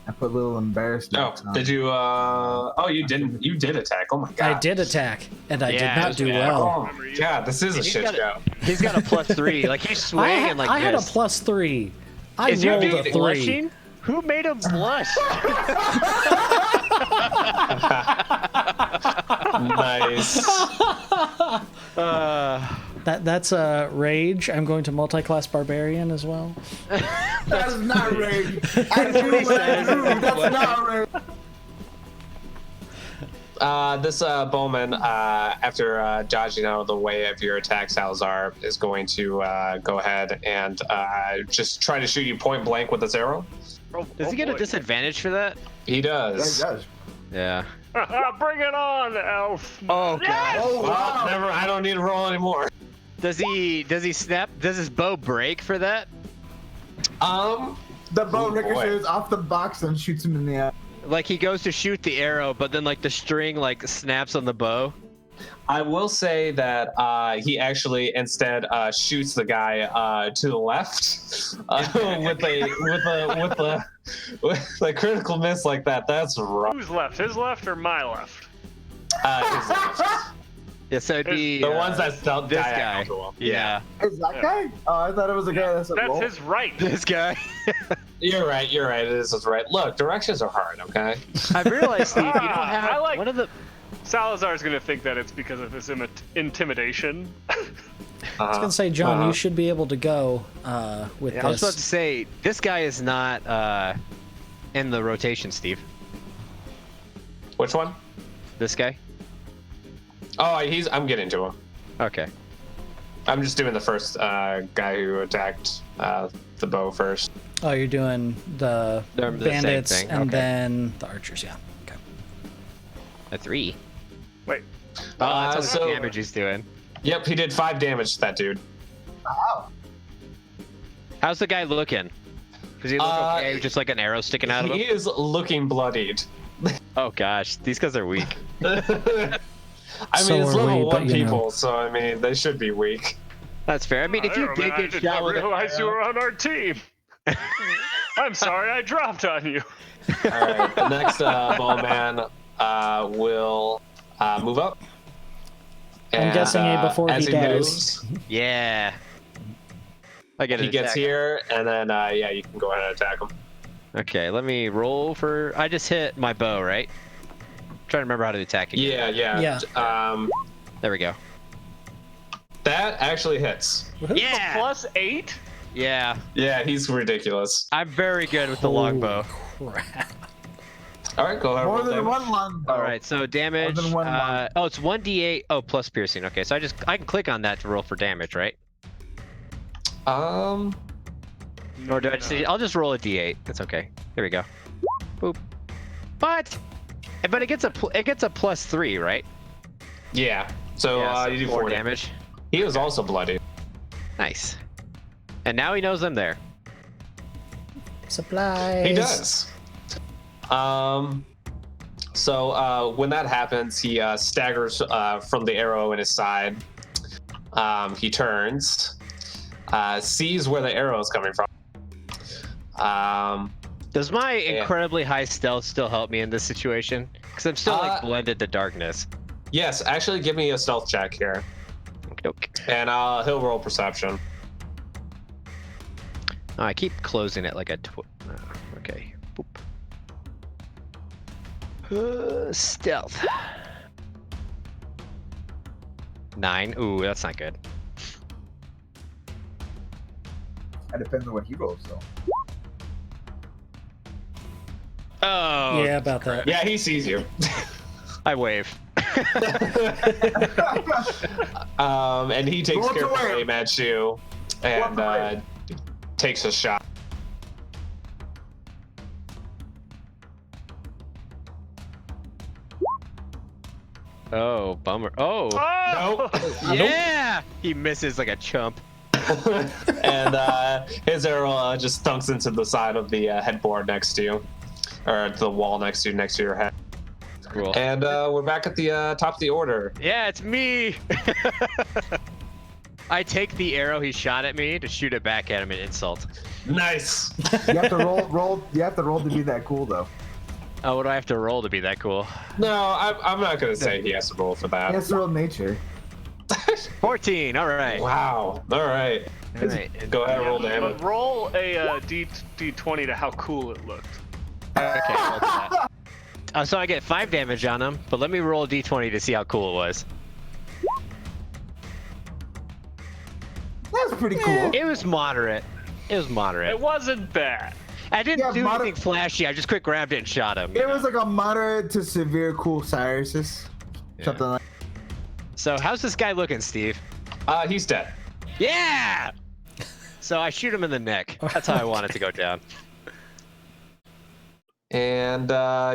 I put a little embarrassment. Oh, did you? Oh, you didn't. You did attack. Oh my god. I did attack, and I Yeah, did not do Yeah. well. Oh my god, this is a He's shit got show. He's got a +3. Like he's swinging like I had a this. +3. I Is your rolled a dude 3. blushing? Who made him blush? Nice. That's a rage. I'm going to multi-class barbarian as well. That is not rage. I do what I do. That's not rage. This bowman, after dodging out of the way of your attack, Salazar is going to go ahead and just try to shoot you point blank with his arrow. Does he get a disadvantage for that? He does. That does. Yeah. Bring it on, elf. Oh god. Oh, Well, wow. never. I don't need to roll anymore. Does he snap? Does his bow break for that? The bow Oh, boy. ricochets off the box and shoots him in the eye. Like he goes to shoot the arrow, but then like the string like snaps on the bow. I will say that he actually instead shoots the guy to the left with a critical miss like that. That's rough. Who's left? His left or my left? His left. Yeah, so it'd be The ones that dealt this guy. diagonal to him. Yeah. Is that guy? Oh, I thought it was a guy that's a That's roll. his right. This guy. You're right. It is right. Look, directions are hard. Okay. I've realized, Steve, you don't have I like- one of the. Salazar's gonna think that it's because of his intimidation. I was gonna say, John, you should be able to go with I was about to this. say this guy is not in the rotation, Steve. Which one? This guy? Oh, I'm getting to him. Okay. I'm just doing the first guy who attacked the bow first. Oh, you're doing the They're the same bandits thing, and okay. then the archers. Yeah. Okay. A 3. Wait. Oh, that's what so- damage he's doing. Yep, he did 5 damage to that dude. Wow. How's the guy looking? Does he look okay? Just like an arrow sticking out of He him? is looking bloodied. Oh gosh, these guys are weak. I So mean, it's are level we, but 1 you know. people, so I mean, they should be weak. That's fair. I mean, if you did I get did shot not with realize you were on our team. I'm sorry, I dropped on you. Alright, the next bowman will move up. I'm guessing before as he dies. moves, Yeah. I get he an gets attack. here, and then yeah, you can go ahead and attack him. Okay, let me roll for. I just hit my bow, right? I'm trying to remember how to attack again. Yeah. There we go. That actually hits. Yeah. +8? Yeah. Yeah, he's ridiculous. I'm very good with the longbow. Crap. All right, go ahead. More roll than damage. one longbow. All right, so damage. More than one long. Oh, it's 1d8. Oh, plus piercing. Okay, so I can click on that to roll for damage, right? Um, Or do I just? I'll just roll a d8. That's okay. Here we go. Boop. But it gets a +3, right? yeah. So, Yeah, so you do 4 4 damage. He was also bloody. Nice. And now he knows I'm there. Supplies. He does. So when that happens, he staggers from the arrow in his side. He turns, sees where the arrow is coming from. Does my incredibly high stealth still help me in this situation? Because I'm still like blended to darkness. Yes, actually, give me a stealth check here, Okay. and he'll roll perception. Oh, I keep closing it like a. Okay. Boop. Stealth. 9. Ooh, that's not good. That depends on what he rolls, though. Oh. Yeah, about that. Yeah, he sees you. I wave. And he takes Go careful away. aim at you, and Walk away. takes a shot. Oh, bummer. Oh. Oh! Nope. Yeah. He misses like a chump. And his arrow just dunks into the side of the headboard next to you, or the wall next to your head. Cool. And we're back at the top of the order. Yeah, it's me. I take the arrow he shot at me to shoot it back at him in insult. Nice. You have to roll. You have to roll to be that cool, though. Oh, what do I have to roll to be that cool? No, I'm not gonna say he has to roll for He that. has to roll nature. 14. All right. Wow. All right. All right. Go ahead and roll But damage. roll a D20 to how cool it looked. Okay, I'll do that. So I get 5 damage on him, but let me roll a d20 to see how cool it was. That's pretty cool. It was moderate. It was moderate. It wasn't bad. I didn't Yeah, do moder- anything flashy. I just quick grabbed it and shot him. It was like a moderate to severe cool Cyrus's. Yeah. Something like. So how's this guy looking, Steve? He's dead. Yeah! So I shoot him in the neck. That's how I want it to go down. And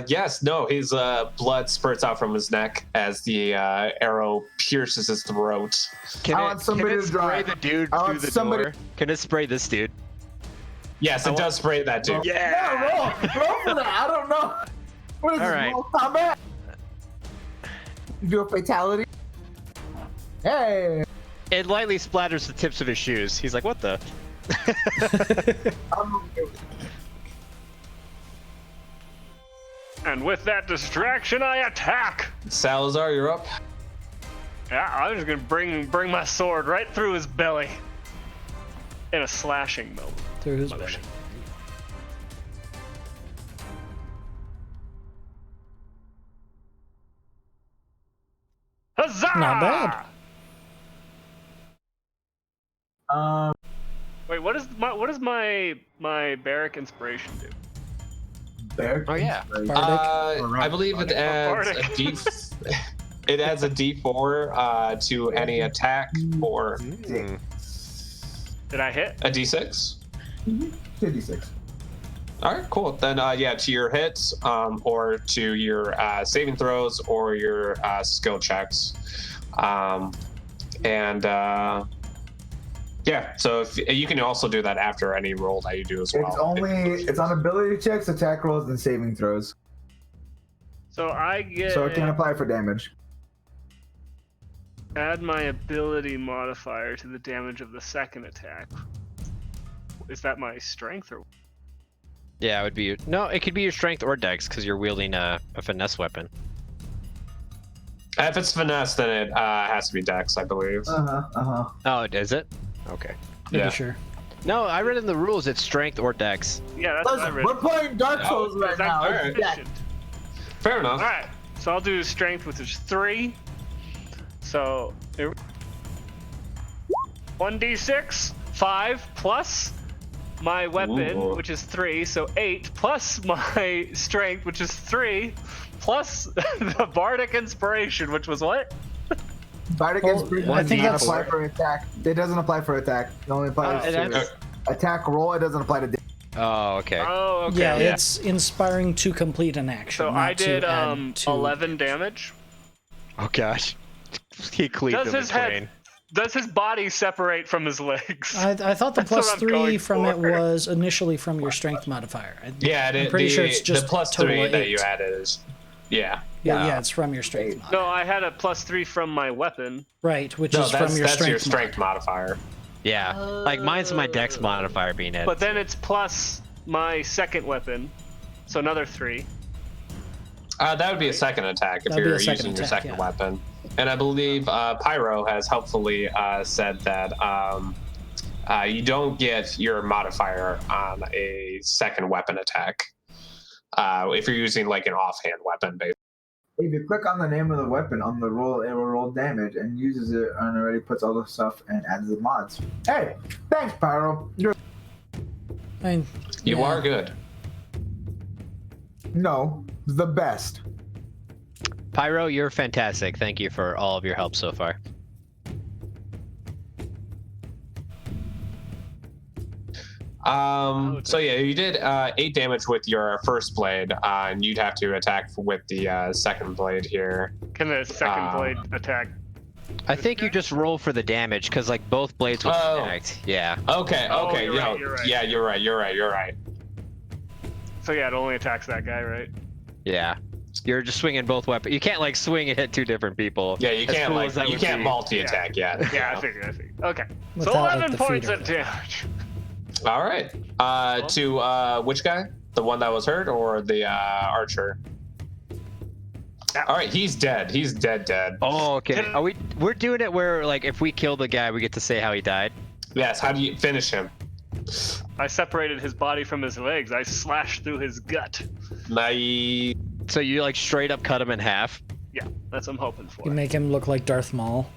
yes, no, his blood spurts out from his neck as the arrow pierces his throat. Can I it, want somebody can it to spray drive. the dude I through want the somebody- door? Can it spray this dude? Yes, it does spray that dude. Yeah, roll for that. I don't know. What is All this, right. Mortal Kombat? You do a fatality. Hey. It lightly splatters the tips of his shoes. He's like, what the? I'm- And with that distraction, I attack. Salazar, you're up. Yeah, I'm just gonna bring my sword right through his belly. In a slashing Through his motion. Huzzah! Not bad. Wait, what does my barrack inspiration do? There. Oh, yeah. Right. Bardic. I believe it adds Bardic. It adds a D4 to any attack or Did I hit? a D6. 56. All right, cool. Then, yeah, to your hits, or to your saving throws, or your skill checks, yeah. So if, you can also do that after any roll that you do as well. It's on ability checks, attack rolls, and saving throws. So I get. So it can apply for damage. Add my ability modifier to the damage of the second attack. Is that my strength or? Yeah, it would be. No, it could be your strength or dex because you're wielding a finesse weapon. If it's finesse, then it has to be dex, I believe. Oh, is it? Okay. Pretty Yeah. sure. No, I read in the rules it's strength or dex. Yeah, that's what I Listen, read. we're playing Dark Souls right Is that now. Alright. sufficient? Fair enough. All right, so I'll do strength, which is 3. So 1d6, 5 plus my weapon, Ooh. which is 3, so 8 plus my strength, which is 3, plus the bardic inspiration, which was what? Bardic Well, Inspiration I does think not that's- apply for attack. It doesn't apply for attack. It only applies and to that's- attack roll. It doesn't apply to damage. Oh, okay. Oh, okay. Yeah, it's inspiring to complete an action. So not I to did add to 11 damage. Oh gosh. He cleaved Does him in his head- twain. Does his body separate from his legs? I thought the That's what plus I'm 3 going from it for. was initially from your strength modifier. Yeah, I'm pretty sure it's just the plus total 3 of that you 8. added is, yeah. Yeah, it's from your strength mod. No, I had a plus 3 from my weapon. Right, which No, is that's, from your that's strength your strength mod. modifier. Yeah. Like mine's my dex modifier being added. But then it's plus my second weapon, so another 3. That would be a second attack if That'd be you're a second using your attack, second yeah. weapon. And I believe Pyro has helpfully said that you don't get your modifier on a second weapon attack if you're using like an offhand weapon. Basically. If you click on the name of the weapon on the roll, it will roll damage and uses it and already puts all the stuff and adds the mods. Hey, thanks, Pyro. You Yeah. are good. No, the best. Pyro, you're fantastic. Thank you for all of your help so far. So yeah, you did 8 damage with your first blade, and you'd have to attack with the second blade here. Can the second blade attack? I think you just roll for the damage because like both blades will Oh. connect. Yeah. Okay, Oh, okay, you're yeah, right, you're right. yeah, you're right. So yeah, it only attacks that guy, right? Yeah. You're just swinging both weapons. You can't like swing and hit 2 different people. Yeah, you As can't cool like as that you would can't be. multi-attack yet. Yeah, you I figured. Okay. So Without, like, 11 the points feeder of attack. damage. know. All right. To which guy? The one that was hurt or the archer? All right, he's dead. He's dead. Oh, okay. We're doing it where like if we kill the guy, we get to say how he died. Yes. How do you finish him? I separated his body from his legs. I slashed through his gut. Nice. So you like straight up cut him in half. Yeah, that's what I'm hoping for. You make him look like Darth Maul.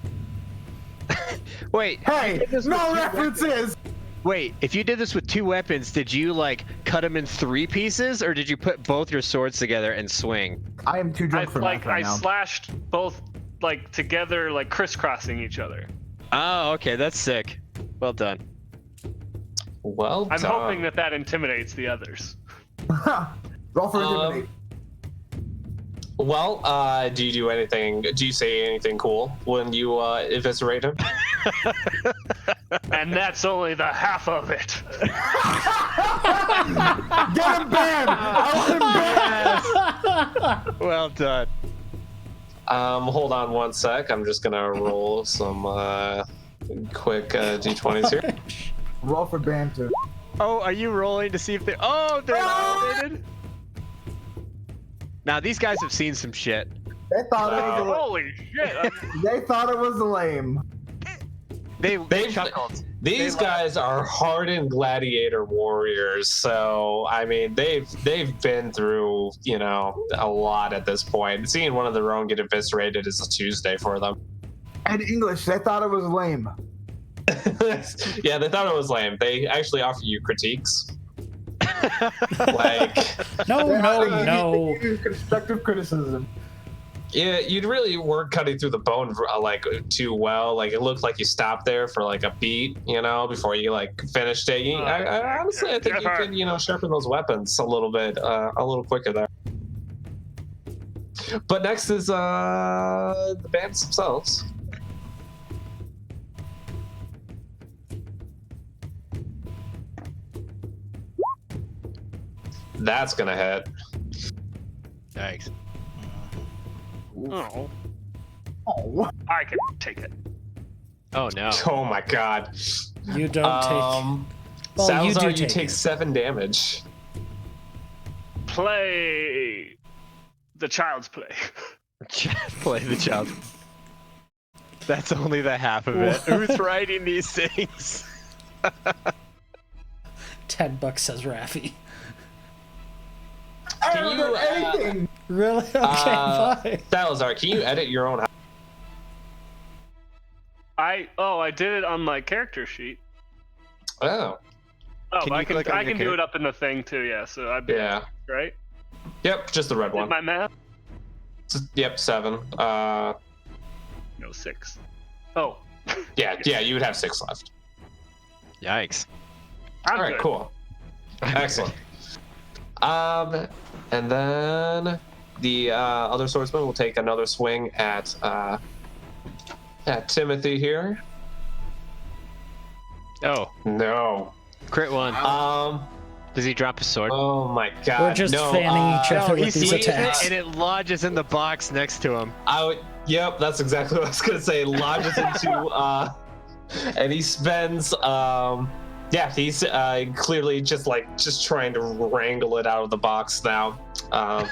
Wait. Hey, no references. Wait. If you did this with 2 weapons, did you like cut him in 3 pieces, or did you put both your swords together and swing? I am too drunk for math right I now. slashed both like together, like crisscrossing each other. Oh, okay. That's sick. Well done. Well I'm done. hoping that intimidates the others. Roll for intimidate. Well, do you do anything? Do you say anything cool when you eviscerate him? And that's only the half of it. Get him banned! I want him banned! Well done. Hold on one sec. I'm just gonna roll some quick d20s here. Roll for ban too. Oh, are you rolling to see if they? Oh, they're eliminated. Now these guys have seen some shit. They thought it was Holy shit! they thought it was lame. They They've- chuckled. These guys are hardened gladiator warriors, so I mean they've been through a lot at this point. Seeing one of their own get eviscerated is a Tuesday for them. And English, they thought it was lame. Yeah, they thought it was lame. They actually offer you critiques. Like, No. They gave you constructive criticism. Yeah, you really weren't cutting through the bone like too well. Like it looked like you stopped there for like a beat, before you like finished it. Honestly, I think you could, sharpen those weapons a little bit, a little quicker there. But next is the bandits themselves. That's gonna hit. Thanks. Oh, Oh. I can take it. Oh no. Oh my god. You don't take. Well, Salazar, you do take it. 7 damage. Play the child's play. Play the child. That's only the half of it. Who's writing these things? $10, says Raffi. I Can don't you, know anything. Really? Okay, fine. Salazar, can you edit your own? I did it on my character sheet. Oh. Oh, Can I you can click on I your can do it up in the thing too. Yeah, so I'd be Yeah. right. Yep, just the red Did one. my math? Yep, 7. No, 6. Oh, Yeah, you would have 6 left. Yikes. I'm All right, good. cool. Excellent. And then the other swordsman will take another swing at Timothy here. Oh, No. crit one. Does he drop his sword? Oh my god. We're just no, fanning each other he with these swings it attacks. and it lodges in the box next to him. Yep, that's exactly what I was gonna say. Lodges into and he spends he's clearly just trying to wrangle it out of the box now. And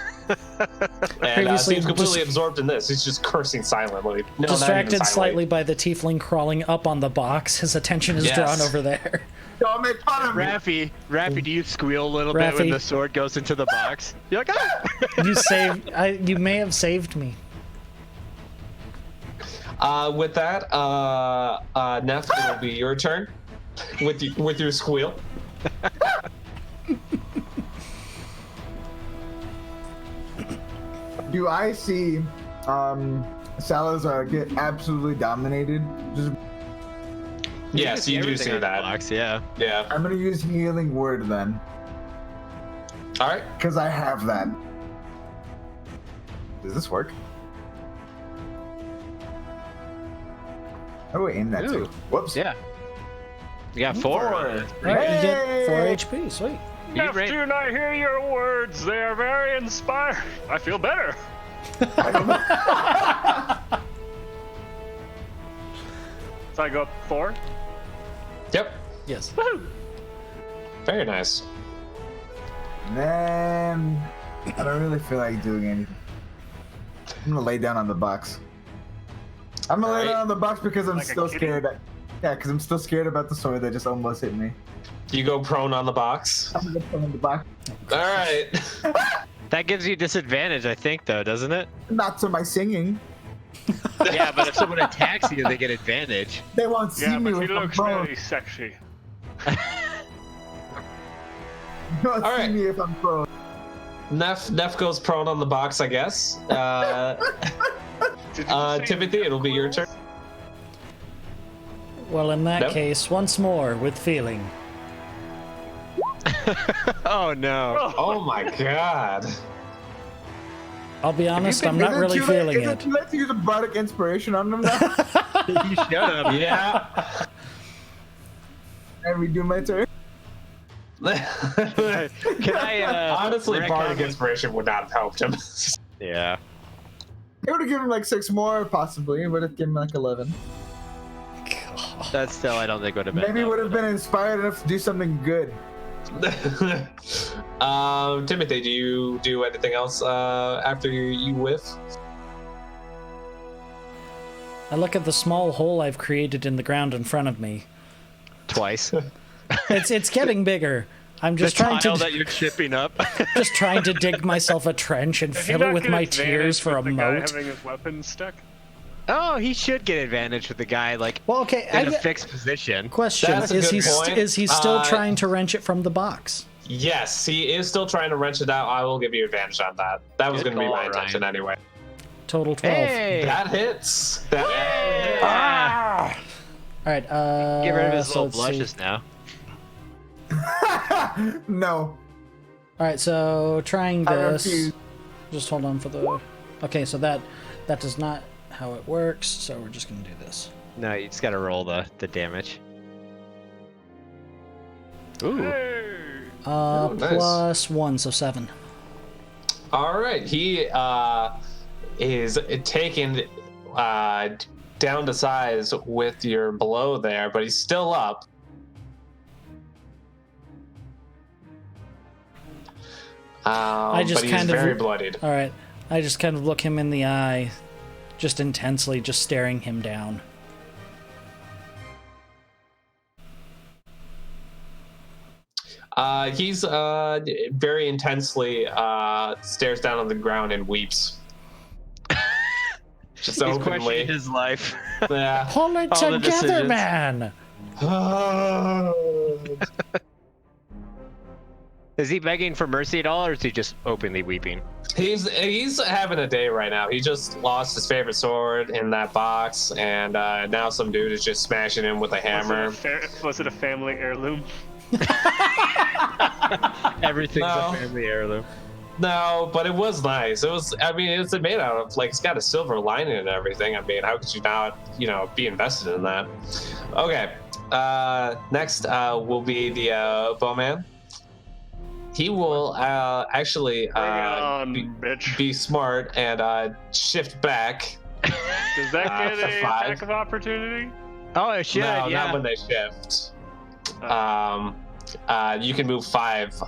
Previously seems completely just- absorbed in this. He's just cursing silently. No, not even Distracted silently. slightly by the tiefling crawling up on the box, his attention is Yes. drawn over there. Don't make fun of me. Raffy, do you squeal a little bit when Raffi. the sword goes into the box? You're like, ah! You saved. You may have saved me. With that, Neff, it'll be your turn with your squeal. Do I see Salazar get absolutely dominated? Just, Yes, you do Everything see on the that. box, yeah. Yeah. I'm gonna use healing word then, All right. because I have that. Does this work? How do I aim that Ooh. to? Whoops. Yeah. You got 4 on it. All right, you get 4 Hey! HP. Sweet. You Neff, rate- do not hear your words. They are very inspiring. I feel better. So I go up 4. Yep. Yes. Woohoo! Very nice. Man, I don't really feel like doing anything. I'm gonna lay down on the box. I'm gonna lay down on the box because I'm Like a still kitty? scared. Yeah, because I'm still scared about the sword that just almost hit me. You go prone on the box. I'm gonna put on the box. All right. That gives you disadvantage, I think, though, doesn't it? Not to my singing. Yeah, but if someone attacks you, they get advantage. They won't see Yeah, me but he with a looks bow. very sexy. They won't All see right. me if I'm prone. Neff goes prone on the box, I guess. Did you just say- Timothy, it'll be your turn. Well, in that Nope. case, once more with feeling. Oh, no. Oh my god. I'll be honest, I'm Is not it really too late- feeling is it. too late to use a bardic inspiration on them now? You shut up. Yeah. And redo my turn? Can I, Honestly, retcon bardic one- inspiration would not have helped him. Yeah. It would have given him like 6 more, possibly. It would have given him like 11. That's still, I don't think would have been. Maybe enough. would have been inspired enough to do something good. Timothy, do you do anything else after you whiff? I look at the small hole I've created in the ground in front of me. Twice. It's getting bigger. I'm just the trying tile to that you're chipping up. just trying to dig myself a trench and Did he fill it not with get my advantage tears for a with the guy moat. having his weapon stuck? Oh, he should get advantage with the guy, like, Well, okay. in a fixed position. Question: That's a Is good he point. is he still Uh, trying to wrench it from the box? Yes, he is still trying to wrench it out. I will give you advantage on that. That was Good going to be call, my intention Ryan. anyway. Total 12. Hey! That hits. Ah! All right. Get rid of his so little let's see. blushes now. No. All right, so trying I this. refuse. Just hold on for the. Okay, so that does not how it works. So we're just gonna do this. No, you just gotta roll the damage. Ooh. nice. Plus 1, so 7. All right, he is taken down to size with your blow there, but he's still up. I just but he's kind of- very bloodied. All right, I just kind of look him in the eye, just intensely, just staring him down. He's very intensely stares down on the ground and weeps. Just He's openly. questioning his life. Yeah. Pull it All the together, decisions. man. Is he begging for mercy at all, or is he just openly weeping? He's having a day right now. He just lost his favorite sword in that box, and now some dude is just smashing him with a hammer. Was it a family heirloom? Everything's No. a family heirloom. No, but it was nice. It was. I mean, it's made out of like it's got a silver lining and everything. I mean, how could you not, be invested in that? Okay. Next will be the bowman. He will actually Bring it on, bitch. be smart and shift back. Does that get for a 5. attack of opportunity? Oh, it should, No, yeah. not when they shift. You can move 5.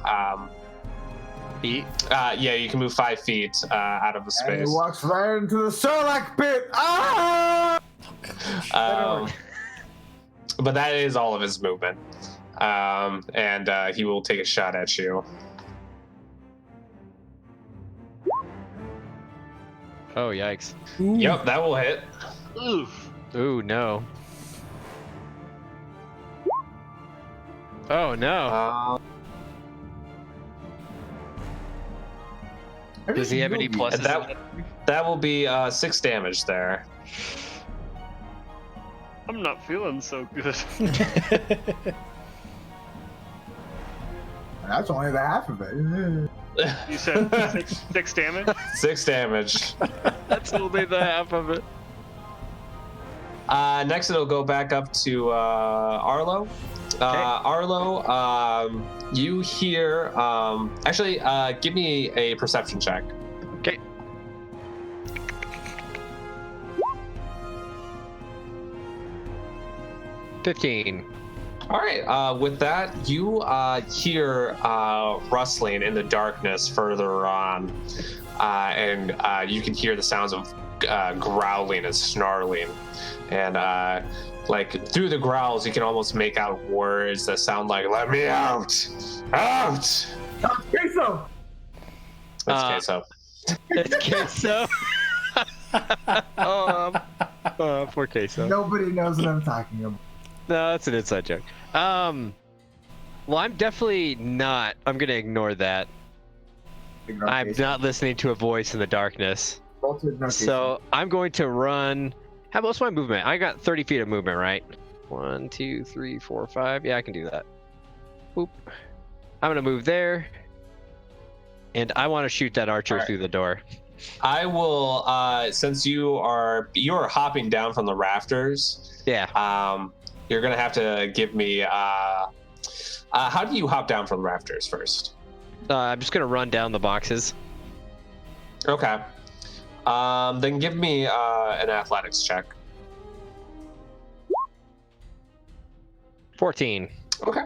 Feet. Yeah, you can move 5 feet out of the And he space. walks right into the Sarlacc pit. Ah! But that is all of his movement. And he will take a shot at you. Oh, yikes. Yep, that will hit. Oof. Ooh, no. Oh, no. Does he have any pluses? That will be 6 damage there. I'm not feeling so good. That's only the half of it. You said six damage? 6 damage. That's only the half of it. Next, it'll go back up to Arlo. Arlo, you hear. Actually, give me a perception check. Okay. $15. All right. With that, you hear rustling in the darkness further on, and you can hear the sounds of growling and snarling, and like through the growls, you can almost make out words that sound like "Let me out, out." Queso! That's queso. It's queso. Poor queso. Nobody knows what I'm talking about. No, that's an inside joke. Well, I'm definitely not. I'm gonna ignore that. Ignore I'm queso. not listening to a voice in the darkness. Roll to ignore queso. So I'm going to run. What's my movement? I got 30 feet of movement, right? 1, 2, 3, 4, 5. Yeah, I can do that. Boop. I'm gonna move there, and I want to shoot that archer Alright. through the door. I will, since you are hopping down from the rafters. Yeah. You're gonna have to give me. How do you hop down from the rafters first? I'm just gonna run down the boxes. Okay. Then give me an athletics check. 14. Okay.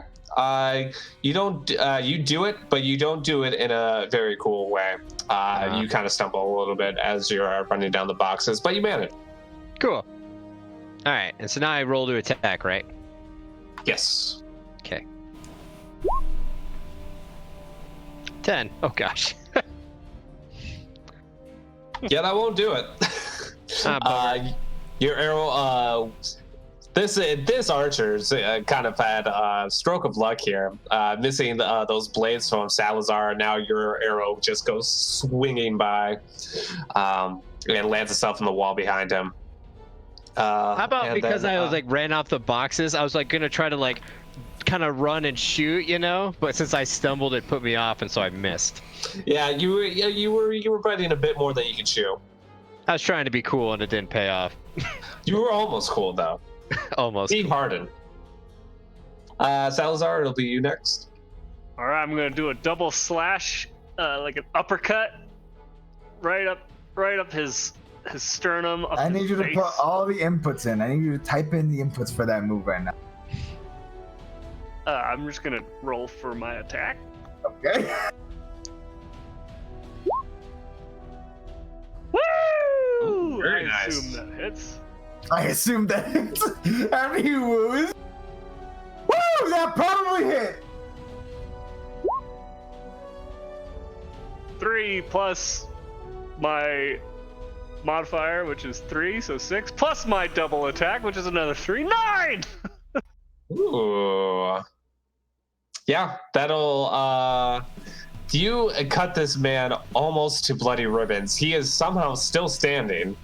You don't. You do it, but you don't do it in a very cool way. You kind of stumble a little bit as you're running down the boxes, but you manage. Cool. All right, and so now I roll to attack, right? Yes. Okay. 10. Oh gosh. Yeah, that won't do it. Bummer. Your arrow. This archer's kind of had a stroke of luck here, missing those blades from Salazar. Now your arrow just goes swinging by, and lands itself in the wall behind him. How about because I was like ran off the boxes, I was like gonna try to like kind of run and shoot, you know, but since I stumbled, it put me off, and so I missed. Yeah, you were betting a bit more than you could chew. I was trying to be cool, and it didn't pay off. You were almost cool though. Almost. Steve Harden. Salazar, it'll be you next. All right, I'm gonna do a double slash, like an uppercut, right up his sternum. Up I his need you to face. put all the inputs in. I need you to type in the inputs for that move right now. I'm just gonna roll for my attack. Okay. Woo! Very I nice. assume that hits. I assume that after he woos. Woo! That probably hit. 3 plus my modifier, which is 3, so 6, plus my double attack, which is another 3, 9! Ooh. Yeah, that'll you cut this man almost to bloody ribbons. He is somehow still standing,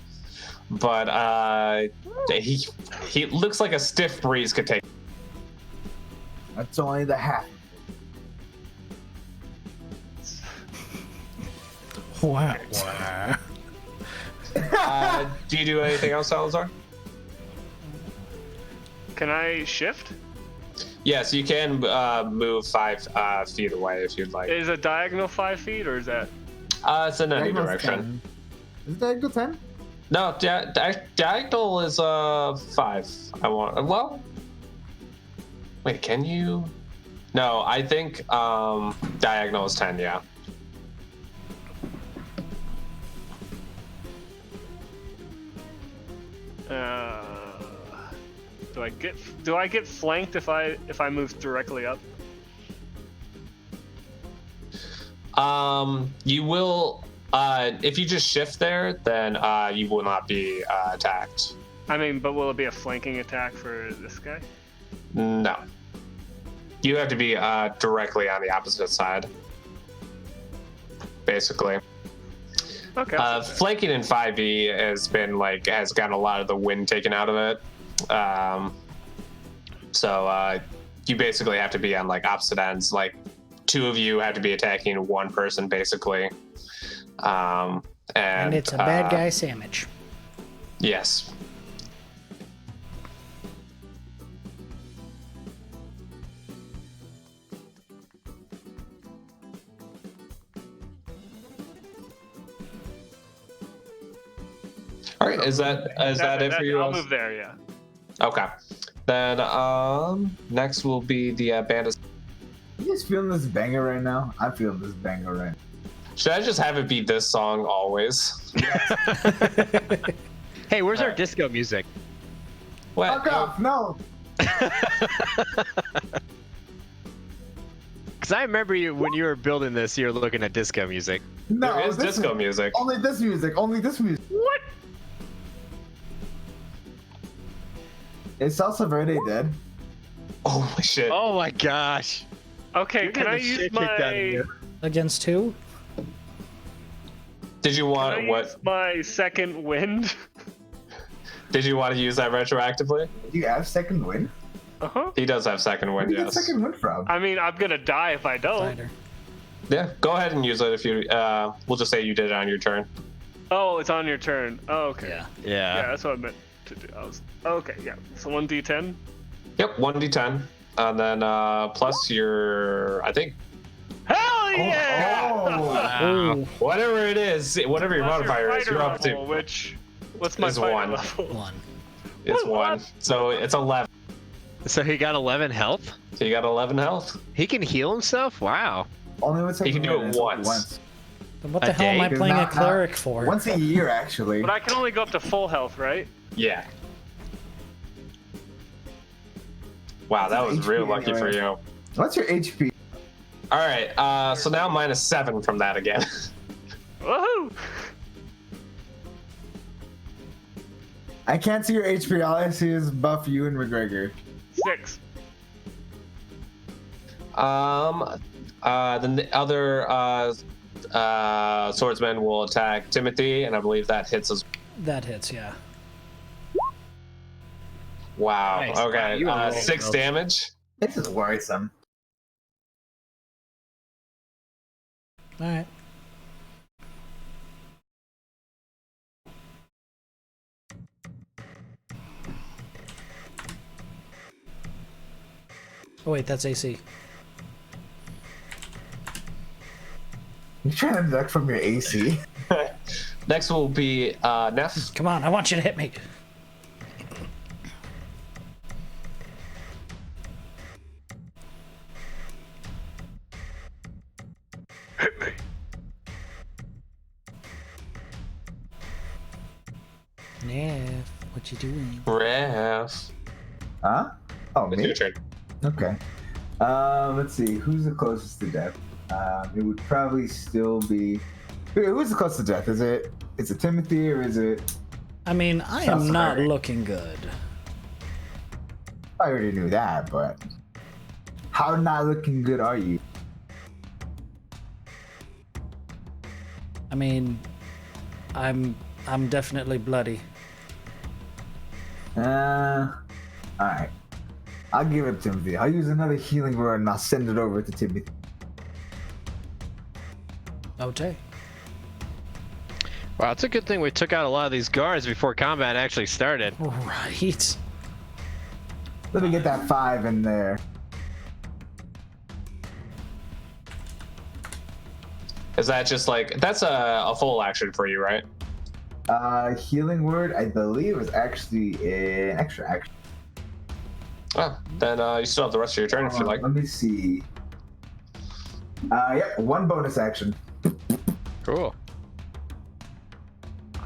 but he looks like a stiff breeze could take. That's only the half. Wow. Do you do anything else, Salazar? Can I shift? Yes, you can move 5 feet away if you'd like. Is a diagonal 5 feet, or is that... It's in any Diagonal's direction. 10. Is it diagonal 10? No, diagonal is 5. I want. Well, wait, can you? No, I think diagonal is 10. Yeah. Do I get flanked if I move directly up? You will. If you just shift there, then you will not be attacked. I mean, but will it be a flanking attack for this guy? No. You have to be directly on the opposite side. Basically. Okay. Flanking in 5e has gotten a lot of the wind taken out of it. So you basically have to be on like opposite ends. Like 2 of you have to be attacking 1 person basically. And it's a bad guy sandwich. Yes. All right, is that it for you? I'll move there, yeah. Okay. Then next will be the bandit. You guys feeling this banger right now? I'm feeling this banger right now. Should I just have it be this song always? Hey, where's our disco music? What? Fuck off! No! Because I remember you when you were building this, you were looking at disco music. No, There is this disco music. Only this music. Only this music. What? Is Salsa Verde dead? Holy shit. Oh my gosh. Okay, You're can I getting the use shit kicked out of my... you. Against who? Did you Can I want what? use my second wind? Did you want to use that retroactively? Do you have second wind? Uh-huh. He does have second Where wind, do you get yes. second wind from? I mean, I'm gonna die if I don't. Fighter. Yeah, go ahead and use it if you. We'll just say you did it on your turn. Oh, it's on your turn. Oh, okay. Yeah. Yeah, Yeah. that's what I meant to do. Okay, yeah. So 1d10. Yep, 1d10, and then plus your, I think, Hell yeah! Oh! Wow. Ooh, whatever it is, whatever your Plus modifier is, fighter you're up to. level, which what's my Is fighter 1. level? 1. It's What? 1, so it's 11. So he got 11 health? So you got 11 health. He can heal himself? Wow. Only with second can do wind, it it's only once. Then what A the hell am I day? playing a Not- cleric for? Once a year, actually. But I can only go up to full health, right? Yeah. Wow, that was HP real lucky for anyway. you. What's your HP? All right, so now -7 from that again. Woohoo! I can't see your HP. All I see is Buff, you, and McGregor. 6. Then the other Swordsman will attack Timothy, and I believe that hits us. That hits, yeah. Wow. Nice. Okay. Wow, you 6 damage. This is worrisome. All right. Oh wait, that's AC. You're trying to deduct from your AC. Next will be Neff. Come on, I want you to hit me. Hit me. Neff, what you doing? Neff. Huh? Oh, It's me? your turn. Okay. Let's see. Who's the closest to death? It would probably still be. Who's the closest to death? Is it Timothy or is it? I mean, I Sounds am not familiar. looking good. I already knew that, but how not looking good are you? I mean, I'm definitely bloody. Alright. I'll give it to Timothy. I'll use another healing word and I'll send it over to Timothy. Okay. Wow, it's a good thing we took out a lot of these guards before combat actually started. Right. Let me get that 5 in there. Is that just like that's a full action for you, right? Healing word, I believe, is actually an extra action. Oh, then you still have the rest of your turn if you like. Let me see. Yep, 1 bonus action. Cool.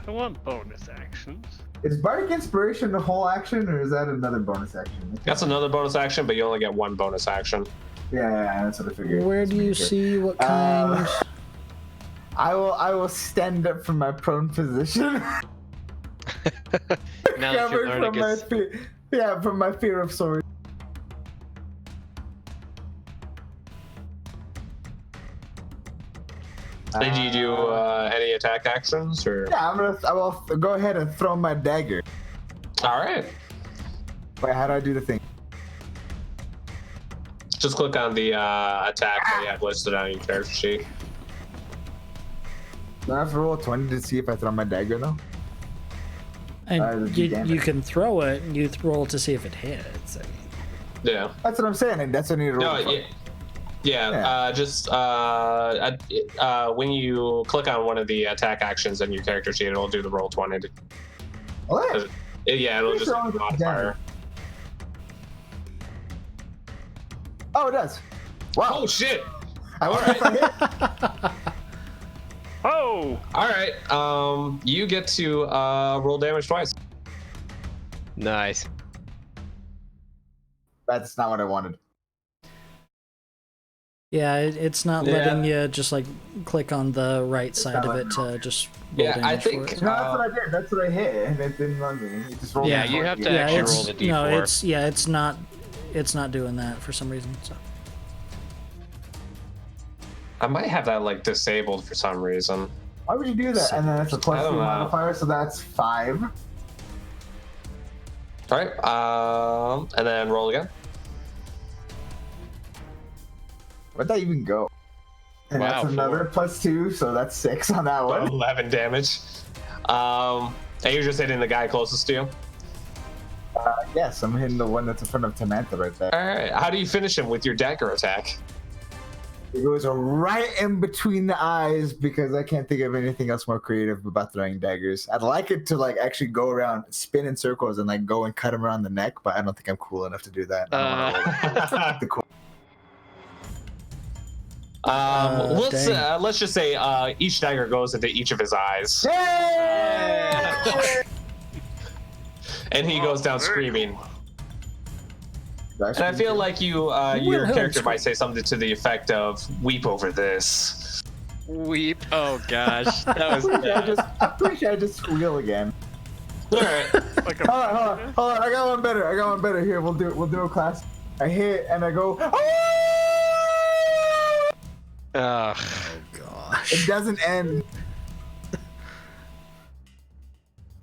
I want bonus actions. Is Bardic Inspiration the whole action, or is that another bonus action? That's another bonus action, but you only get 1 bonus action. Yeah, that's what I figured. Where do you see what kind? I will stand up from my prone position. Now that you Covered learn from my against... fear. Yeah, from my fear of swords. Did you do any attack actions or? Yeah, I will go ahead and throw my dagger. All right. Wait, how do I do the thing? Just click on the attack that you have listed on your character sheet. Do I have to roll a 20 to see if I throw my dagger though? And the you damage. can throw it, and you roll to see if it hits. I mean, Yeah. That's what I'm saying, and that's what I need to roll. No. for. Yeah. Just when you click on one of the attack actions in your character sheet, it'll do the roll 20. What? Yeah, it'll Pretty just sure be I the was modifier. Oh, it does. Wow. Oh shit! I wonder if I hit. Oh! All right. You get to roll damage twice. Nice. That's not what I wanted. yeah, it's not Yeah. letting you just like click on the right side of it to just roll Yeah, I damage think- for it. No, that's what I did. That's what I hit, and it didn't let me. It just rolled Yeah, my you foot have to again. actually it's, roll the D4. No, it's not doing that for some reason. So I might have that like disabled for some reason. Why would you do that? And then it's a I plus don't 2 know. modifier, so that's 5. All right. And then roll again. Where'd that even go? And Wow, that's another 4. plus 2, so that's 6 on that one. 11 damage. And you're just hitting the guy closest to you. Yes, I'm hitting the one that's in front of Tamantha right there. All right. How do you finish him with your dagger attack? It goes right in between the eyes because I can't think of anything else more creative about throwing daggers. I'd like it to like actually go around, spin in circles, and like go and cut him around the neck, but I don't think I'm cool enough to do that. I don't wanna roll the cool. Let's just say each dagger goes into each of his eyes, Yay! and he goes down screaming. That's And I feel pretty like your Wilhelm character might scream. say something to the effect of "Weep over this." Weep. Oh gosh, that was good. bad. I'm pretty sure I just squeal again. All right. Like a Hold on. I got one better. Here, we'll do a class. I hit and I go. Ugh. gosh. It doesn't end.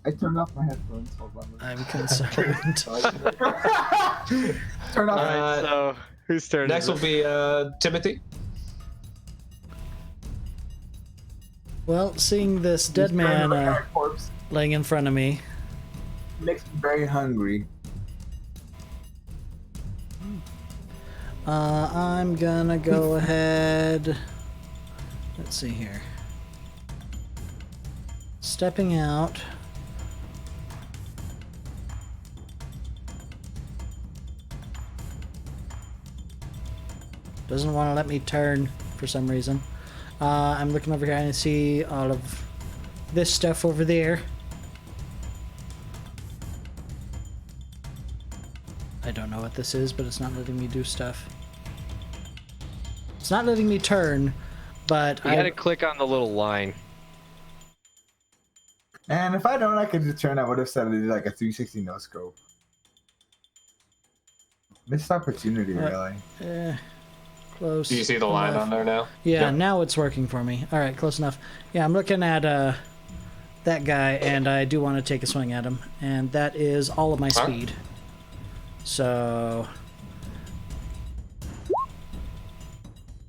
I turned off my headphones. Hold on. I'm concerned. Turn off. Alright, so whose turn Next is will it? be Timothy. Well, seeing this dead man corpse laying in front of me, makes me very hungry. I'm gonna go ahead. Let's see here. Stepping out. Doesn't want to let me turn for some reason. I'm looking over here and I see all of this stuff over there. I don't know what this is, but it's not letting me do stuff. It's not letting me turn, but You gotta click on the little line. And if I don't, I could just turn. I would have said it is like a 360 no scope. Missed opportunity, really. Close. Do you see the line enough. on there now? Yeah, now it's working for me. All right, close enough. Yeah, I'm looking at that guy, and I do want to take a swing at him, and that is all of my All right. speed. So,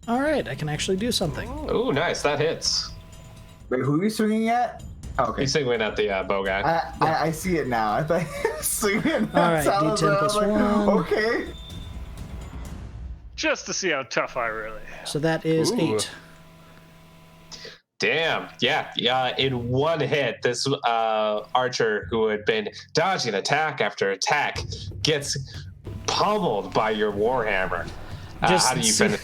all right, I can actually do something. Ooh, nice. That hits. Wait, who are you swinging at? Oh, okay. He's swinging at the bow guy. I see it now. I thought he was swinging at All right, Salazar. D10 I was plus like, 1. okay. Just to see how tough I really am. So that is Ooh. 8. Damn. Yeah. In one hit, this archer who had been dodging attack after attack gets pummeled by your warhammer. How do you finish?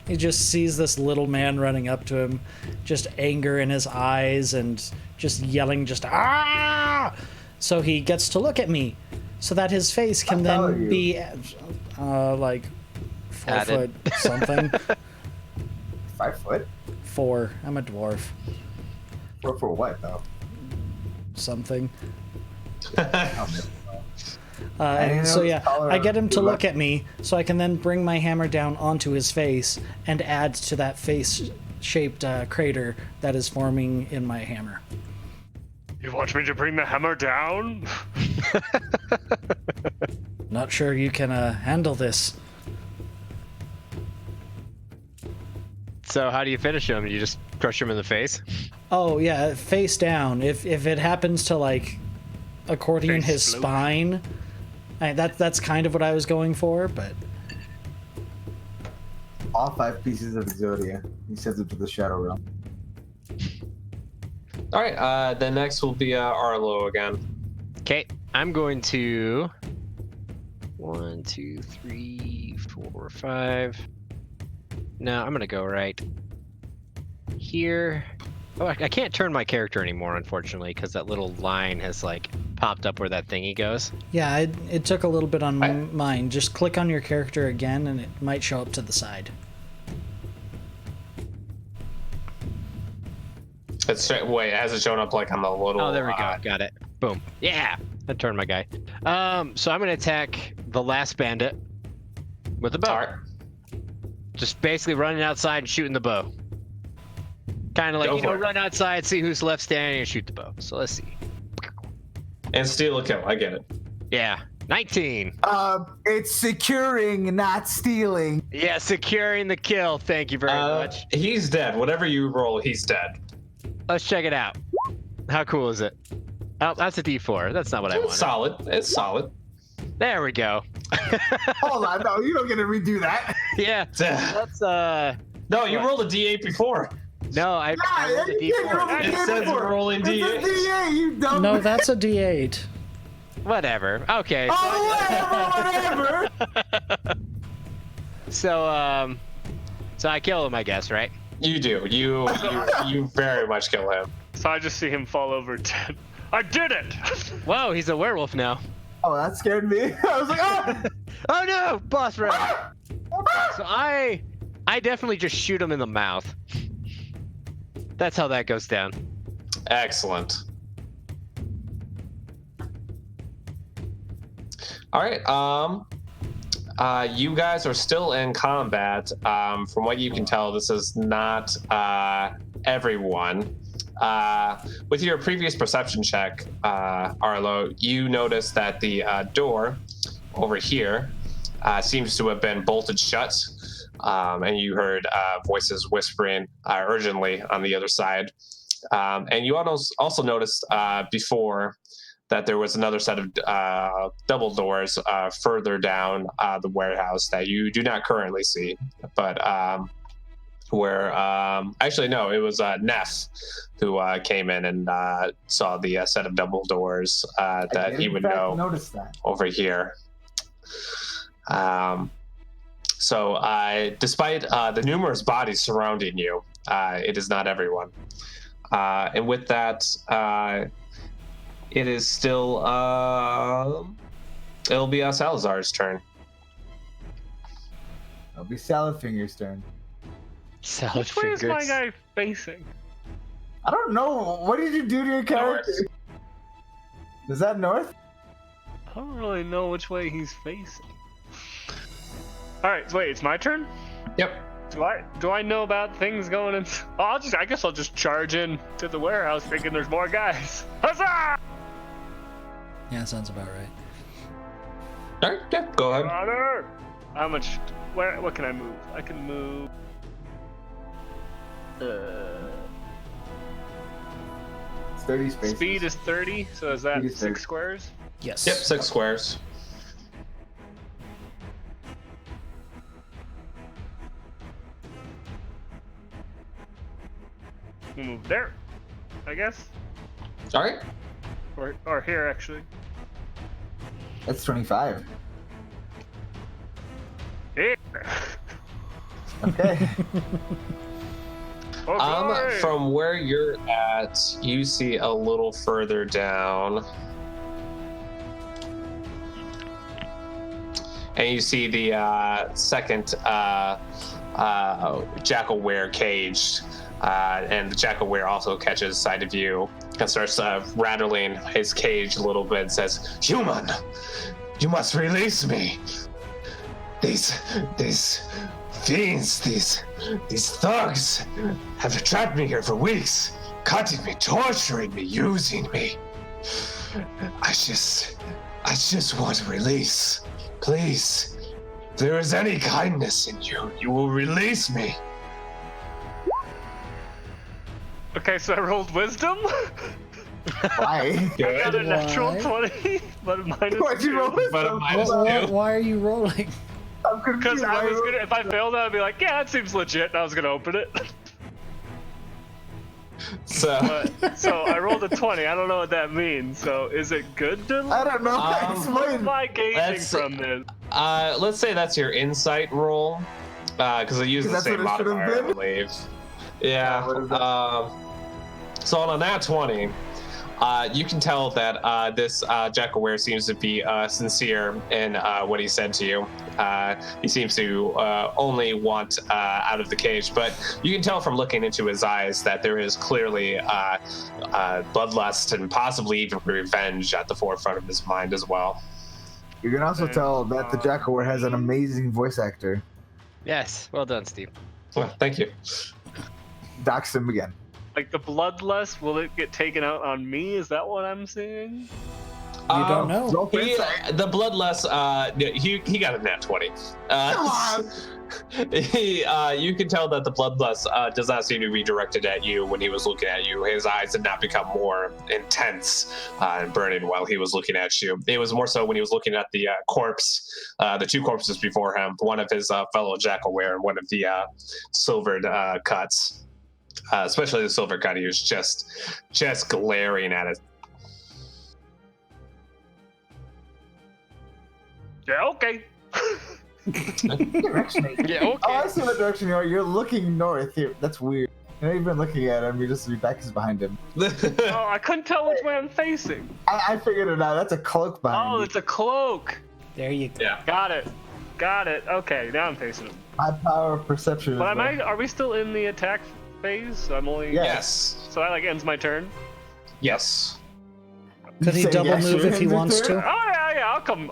He just sees this little man running up to him, just anger in his eyes and just yelling, just ah! So he gets to look at me, so that his face can How tall are then you? be like 4 Added. foot something. 5 foot? 4. I'm a dwarf. For what though? Something. I didn't So know yeah, it's taller I get him to than look at me, so I can then bring my hammer down onto his face and add to that face-shaped crater that is forming in my hammer. You want me to bring the hammer down? Not sure you can handle this. So how do you finish him? You just crush him in the face? Oh yeah, face down. If it happens to like accordion Face his slope. spine, that's kind of what I was going for, but all 5 pieces of Exodia. He sends it to the Shadow Realm. All right. Then next will be Arlo again. Okay, I'm going to 1, 2, 3, 4, 5. No, I'm gonna go right here. Oh, I can't turn my character anymore, unfortunately, because that little line has like popped up where that thingy goes. yeah, it took a little bit on I- mine. Just click on your character again, and it might show up to the side. Wait, has it shown up like on the little? Oh, there we go. Got it. Boom. Yeah, I turned my guy. So I'm gonna attack the last bandit with a bow. All right. Just basically running outside and shooting the bow. Kind of like, Go you know, for it. run outside, see who's left standing, and shoot the bow. So let's see. And steal a kill. I get it. Yeah, 19. It's securing, not stealing. Yeah, securing the kill. Thank you very much. He's dead. Whatever you roll, he's dead. Let's check it out. How cool is it? Oh, that's a D4. That's not what I It's wanted. solid. It's solid. There we go. Hold on, no, you don't get to redo that. Yeah, that's No, you rolled a D8 before. no, I rolled a you can't roll D4. a It says D4. we're rolling It's a D8s. D8, you dumb. No, that's a D8. Whatever. Okay. Oh, whatever. So so I kill him, I guess, right? You do. You very much kill him. So I just see him fall over dead. I did it! Whoa, he's a werewolf now. Oh, that scared me. I was like, oh. Oh no, boss round. So I definitely just shoot him in the mouth. That's how that goes down. Excellent. All right. You guys are still in combat. From what you can tell, this is not everyone. With your previous perception check, Arlo, you noticed that the door over here seems to have been bolted shut, and you heard voices whispering urgently on the other side. And you also noticed before that there was another set of double doors further down the warehouse that you do not currently see, but where actually no, it was Neff who came in and saw the set of double doors that he would know that. over here. So despite the numerous bodies surrounding you, it is not everyone. And with that, it is still it'll be Salazar's turn. It'll be Salad Finger's turn. Salad Which way is my fingers. guy facing? I don't know. What did you do to your character? Is that north? I don't really know which way he's facing. All right, wait, it's my turn. Yep. Do I know about things going in? Oh, I guess I'll just charge in to the warehouse, thinking there's more guys. Huzzah! Yeah, sounds about right. All right, yeah, go ahead. Honor! How much? What can I move? I can move. It's 30 spaces. Speed is 30, so is that Speed is 30. 6 squares? Yes. Yep, 6 squares. We'll move there, I guess, All right. or here actually. That's 25. Here. Okay. Oh, glory! From where you're at, you see a little further down, and you see the second Jackalware caged, and the Jackalware also catches sight of you and starts rattling his cage a little bit and says, "Human, you must release me. These fiends, these thugs have trapped me here for weeks, cutting me, torturing me, using me. I just want release. Please, if there is any kindness in you, you will release me." Okay, so I rolled wisdom. Why? I got a natural Why? 20, but a minus Why'd you roll 2. this? But a minus two. Why are you rolling? I'm confused. Because I Why was roll- gonna, if I failed, I'd be like, yeah, that seems legit, and I was gonna open it. So, So I rolled a 20. I don't know what that means. So is it good to? I don't know. Um, What Explain. am I gauging Let's- from this? let's say that's your insight roll, because I use the That's same what it should've modifier, I been? believe. Yeah, what is that? Yeah. So on a nat 20, you can tell that this Jackalware seems to be sincere in what he said to you. He seems to only want out of the cage, but you can tell from looking into his eyes that there is clearly bloodlust and possibly even revenge at the forefront of his mind as well. You can also tell that the Jackalware has an amazing voice actor. Yes, well done, Steve. Well, thank you. Dox him again. Like the bloodlust, will it get taken out on me? Is that what I'm seeing? You don't know. Roll for insight. The bloodlust, he got a nat 20. Come on. You can tell that the bloodlust does not seem to be directed at you when he was looking at you. His eyes did not become more intense and burning while he was looking at you. It was more so when he was looking at the corpse, the two corpses before him, one of his fellow Jackalware and one of the silvered cuts. Especially the silver cut, he was just glaring at it. Yeah. Okay. Direction eight. Yeah, Oh, okay. I see what direction you are. You're looking north here. That's weird. You're not even looking at him. Your back is behind him. Oh, I couldn't tell which way I'm facing. I figured it out. That's a cloak behind Oh, you. it's a cloak. There you go. Yeah. Got it. Okay, now I'm facing him. My power of perception. But is are we still in the attack phase? So I'm only. Yeah. Yes. So that like ends my turn. Yes. Could he You say double yes, move you're if he in the wants turn? to? Oh yeah, I'll come.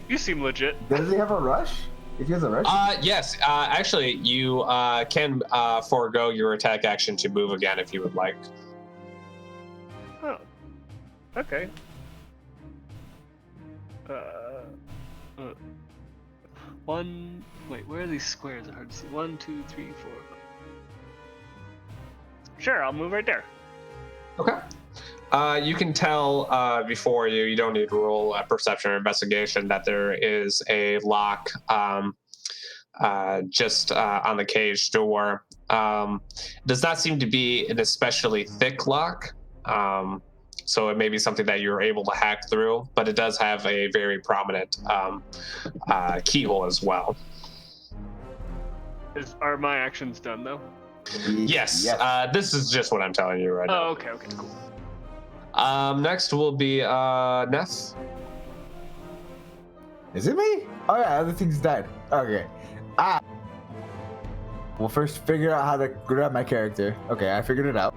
You seem legit. Does he have a rush? If he has a rush. Yes. Actually, you can forego your attack action to move again if you would like. Oh. Okay. One. Wait, where are these squares? It's hard to see. 1, 2, 3, 4. Sure, I'll move right there. Okay. You can tell before you don't need to roll a perception or investigation, that there is a lock just on the cage door. Does not seem to be an especially thick lock, so it may be something that you're able to hack through, but it does have a very prominent keyhole as well. Are my actions done though? Yes. This is just what I'm telling you right now. Oh, okay, cool. Next will be Neff. Is it me? Oh yeah, other things died. Okay. We'll first figure out how to grab my character. Okay, I figured it out.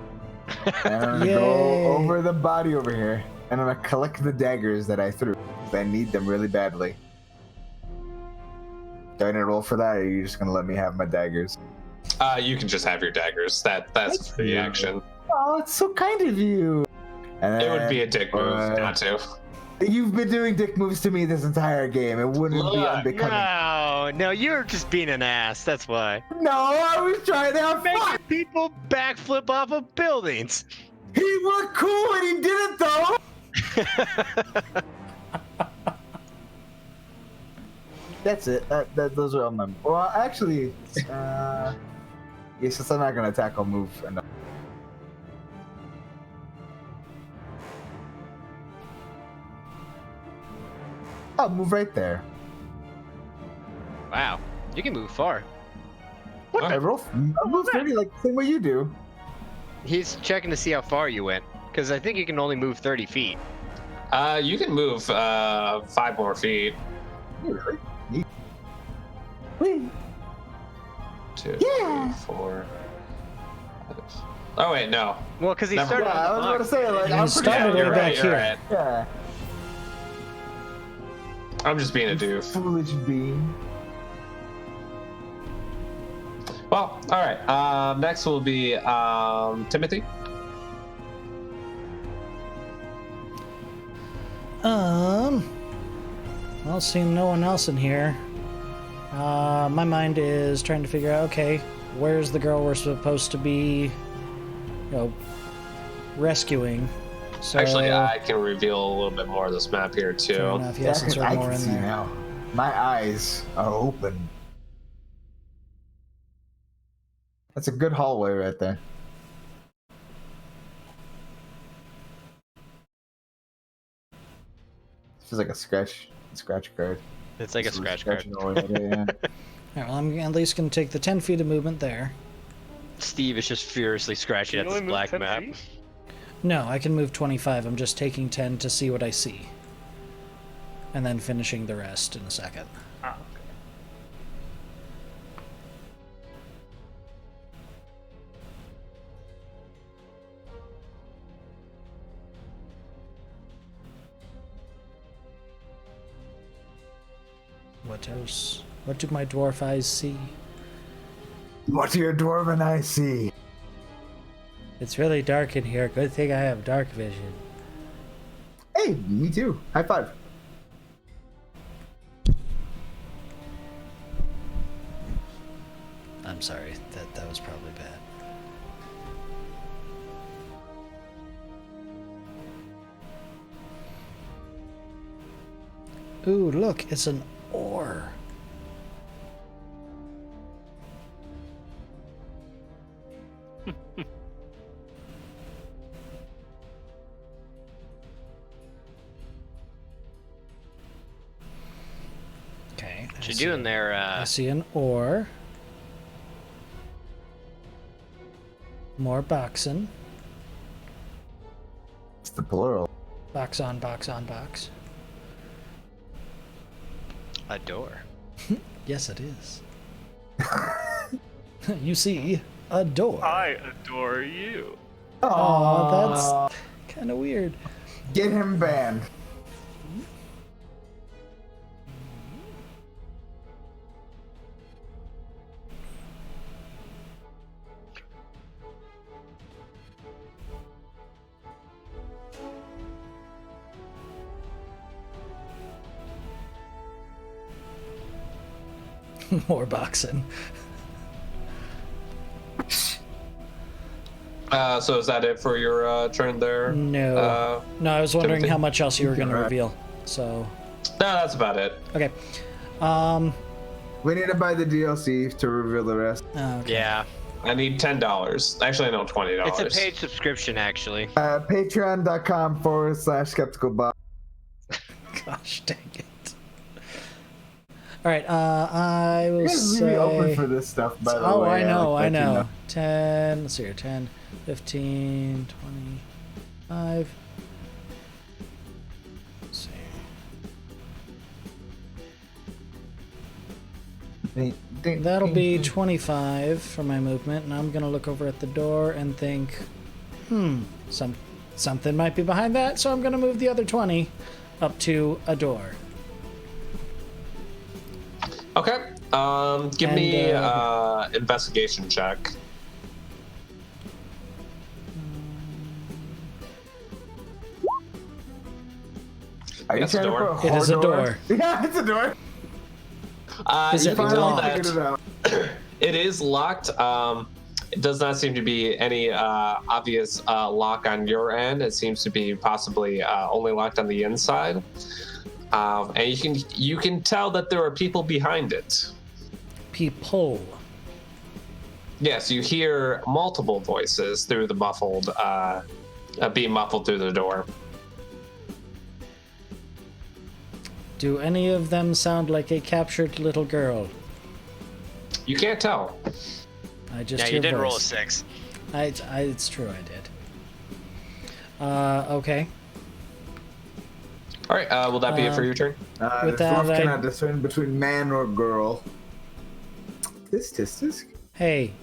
And I'm gonna go over the body over here, and I'm gonna collect the daggers that I threw. I need them really badly. Do I need to roll for that, or are you just gonna let me have my daggers? You can just have your daggers. That's for the action. Oh, it's so kind of you. And It would be a dick move not to. You've been doing dick moves to me this entire game. It wouldn't be Look, unbecoming. No, you're just being an ass. That's why. No, I was trying to have fun. Making people backflip off of buildings. He looked cool when he did it, though. That's it. Those are all my. Well, actually, yeah, since I'm not gonna attack, I'll move. I'll move right there. Wow, you can move far. What? I move 30 like the same way you do. He's checking to see how far you went, because I think you can only move 30 feet. You can move 5 more feet. Really? Wait. 2, Yeah. 3, 4. Oh wait, no. Well, because he Never started. Yeah, I was about to say, like, He I'm started pretty way back you're here. right. Yeah. I'm just being a doof. Foolish being. Well, all right. Next will be Timothy. Well, seeing no one else in here, my mind is trying to figure out, okay, where's the girl we're supposed to be, rescuing? So, Actually, I can reveal a little bit more of this map here fair too. enough, yes, since I we're more can in see there. now. My eyes are open. That's a good hallway right there. Feels like a scratch card. It's like a Just scratch card. scratching all over there, yeah. Alright, well, I'm at least going to take the 10 feet of movement there. Steve is just furiously scratching at Can you this only move black 10 map. feet? No, I can move 25. I'm just taking 10 to see what I see. And then finishing the rest in a second. Ah, okay. What else? What do my dwarf eyes see? What do your dwarven eyes see? It's really dark in here. Good thing I have dark vision. Hey, me too. High five. I'm sorry. That was probably bad. Ooh, look, it's an ore. Okay. What you doing there? I see an ore. More boxing. It's the plural. Box on box on box. A door. Yes, it is. You see, a door. I adore you. Oh, that's kind of weird. Get him banned. More boxing. So is that it for your turn there? No. No, I was wondering Timothy? how much else you were going to Right. reveal. So, No, that's about it. okay. We need to buy the DLC to reveal the rest. Okay. Yeah, I need $10. Actually, no, $20. it's a paid subscription actually. Patreon.com/skepticalbob. Gosh dang it. All right, I will Just say... leave me open for this stuff, by the way. Oh, I like know. that, you 10, let's see here, 10, 15, 25. Let's see. Ding, ding, That'll ding, be ding. 25 for my movement, and I'm going to look over at the door and think, something might be behind that, so I'm going to move the other 20 up to a door. Okay. Give And, me investigation check. Are you That's a trying to door. put a It is a door. Yeah, it's a door. Is You it can Finally tell locked? that figured it out. it is locked. It does not seem to be any obvious lock on your end. It seems to be possibly only locked on the inside. And you can tell that there are people behind it. People. Yes, you hear multiple voices through the muffled, being muffled through the door. Do any of them sound like a captured little girl? You can't tell. I just Yeah, hear you did voice. roll a 6. It's true, I did. Okay. All right, will that be it for your turn? With The that, dwarf I- cannot discern between man or girl. Tisk. Hey,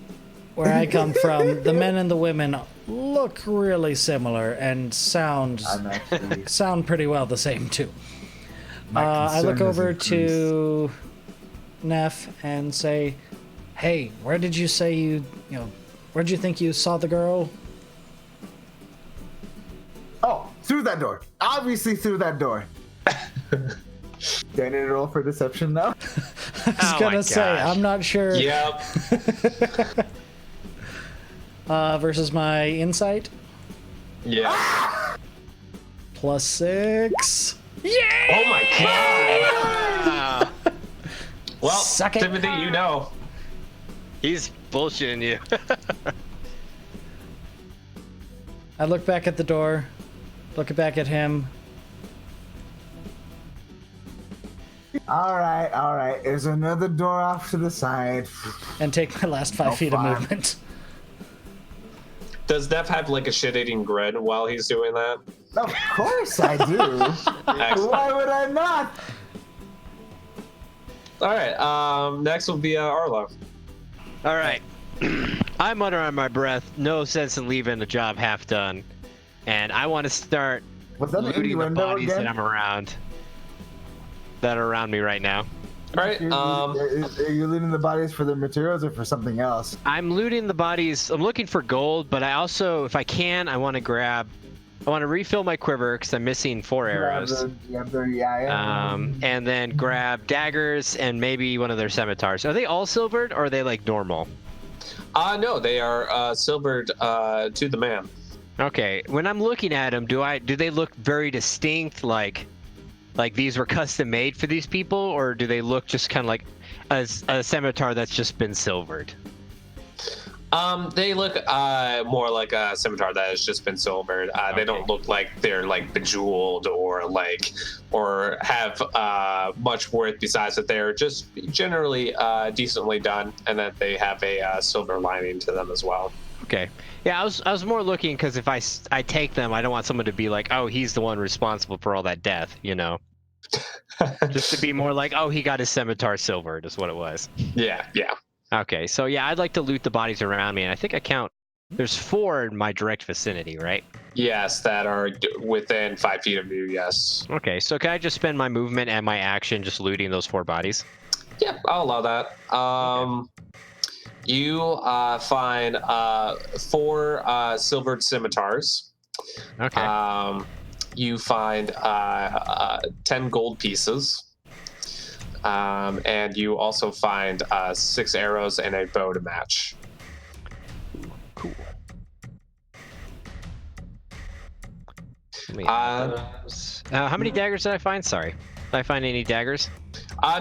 where I come from, the men and the women look really similar and sound I'm actually. sound pretty well the same too. My I look concern has over increased. to Neff and say, "Hey, where did you say where did you think you saw the girl?" Oh, through that door. Obviously through that door. Do I need to roll for deception now? I was Oh my gonna say, gosh. I'm not sure. Yep. Versus my insight, Yeah. +6. Oh my god. Well, Suck it. Timothy, you know. He's bullshitting you. I look back at the door, look back at him. All right. There's another door off to the side. And take my last 5 feet of fine. movement. Does Neff have like a shit-eating grin while he's doing that? Of course I do. Excellent. Why would I not? All right. Next will be Arlo. All right. I'm under my breath. No sense in leaving the job half done. And I want to start Was that an looting the innuendo bodies again? that I'm around. That are around me right now. All right. Are you looting the bodies for the materials or for something else? I'm looting the bodies. I'm looking for gold, but I also, if I can, I want to refill my quiver because I'm missing 4 arrows. And then grab daggers and maybe one of their scimitars. Are they all silvered or are they like normal? No, they are silvered to the man. Okay. When I'm looking at them, do they look very distinct, like these were custom made for these people, or do they look just kind of like a scimitar that's just been silvered? They look more like a scimitar that has just been silvered. They don't look like they're like bejeweled or have much worth besides that they're just generally decently done, and that they have a silver lining to them as well. Okay. Yeah, I was more looking because if I take them, I don't want someone to be like, oh, he's the one responsible for all that death, you know? Just to be more like, oh, he got his scimitar silvered is what it was. Yeah. Okay, so yeah, I'd like to loot the bodies around me, and I think I count. There's 4 in my direct vicinity, right? Yes, that are within 5 feet of you. Yes. Okay, so can I just spend my movement and my action just looting those 4 bodies? Yep, I'll allow that. You find 4 silvered scimitars. Okay. You find 10 gold pieces. And you also find 6 arrows and a bow to match. Cool. How many daggers did I find? Sorry. Did I find any daggers?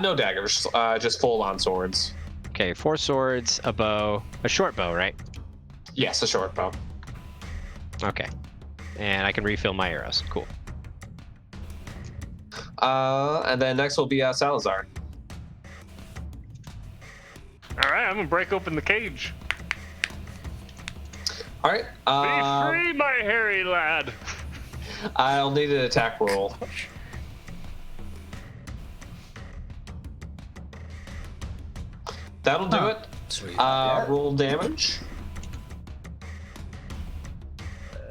No daggers, just full-on swords. Okay, 4 swords, a bow, a short bow, right? Yes, a short bow. Okay. And I can refill my arrows. Cool. And then next will be Salazar. All right, I'm gonna break open the cage. All right. Be free, my hairy lad. I'll need an attack roll. That'll do it. Sweet. Roll damage.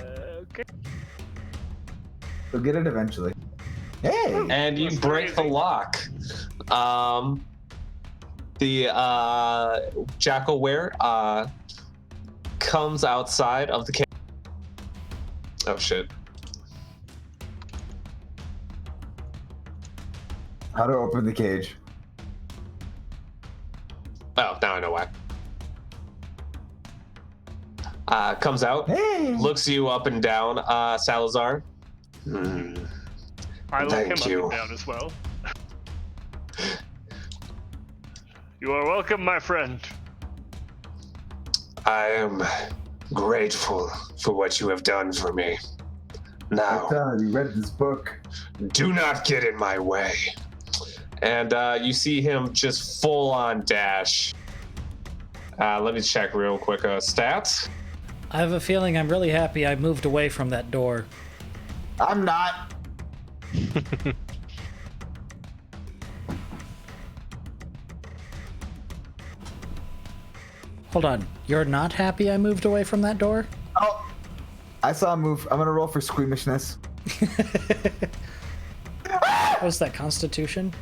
Okay. You'll get it eventually. Hey! And you That's break the crazy. lock. The Jackalware comes outside of the cave. Oh shit. How to open the cage. Oh, now I know why. Comes out, Hey! looks you up and down, Salazar. I look him Thank up you. and down as well. You are welcome, my friend. I am grateful for what you have done for me. Now, You read this book. do not get in my way. And you see him just full on dash. Let me check real quick. Stats. I have a feeling I'm really happy I moved away from that door. I'm not. Hold on. You're not happy I moved away from that door? Oh! I saw a move. I'm gonna roll for squeamishness. What's that, Constitution?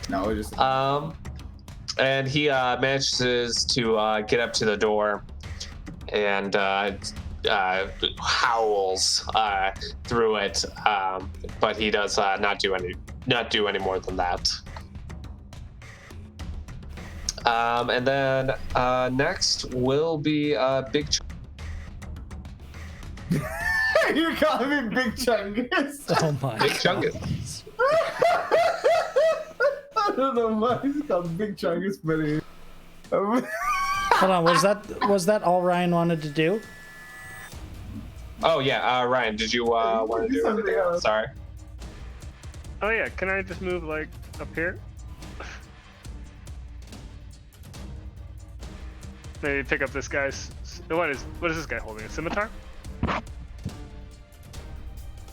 No, it just. And he manages to get up to the door and howls through it, but he does not do any more than that. And then next will be Big. You're calling me Big Chungus? Oh my Big god. Chungus. I don't know why he's called Big Chungus, but he. Hold on, was that all Ryan wanted to do? Oh yeah, Ryan, did you want to do Something anything else? else. Sorry. Oh yeah, can I just move like up here? Maybe pick up this guy's. What is this guy holding? A scimitar?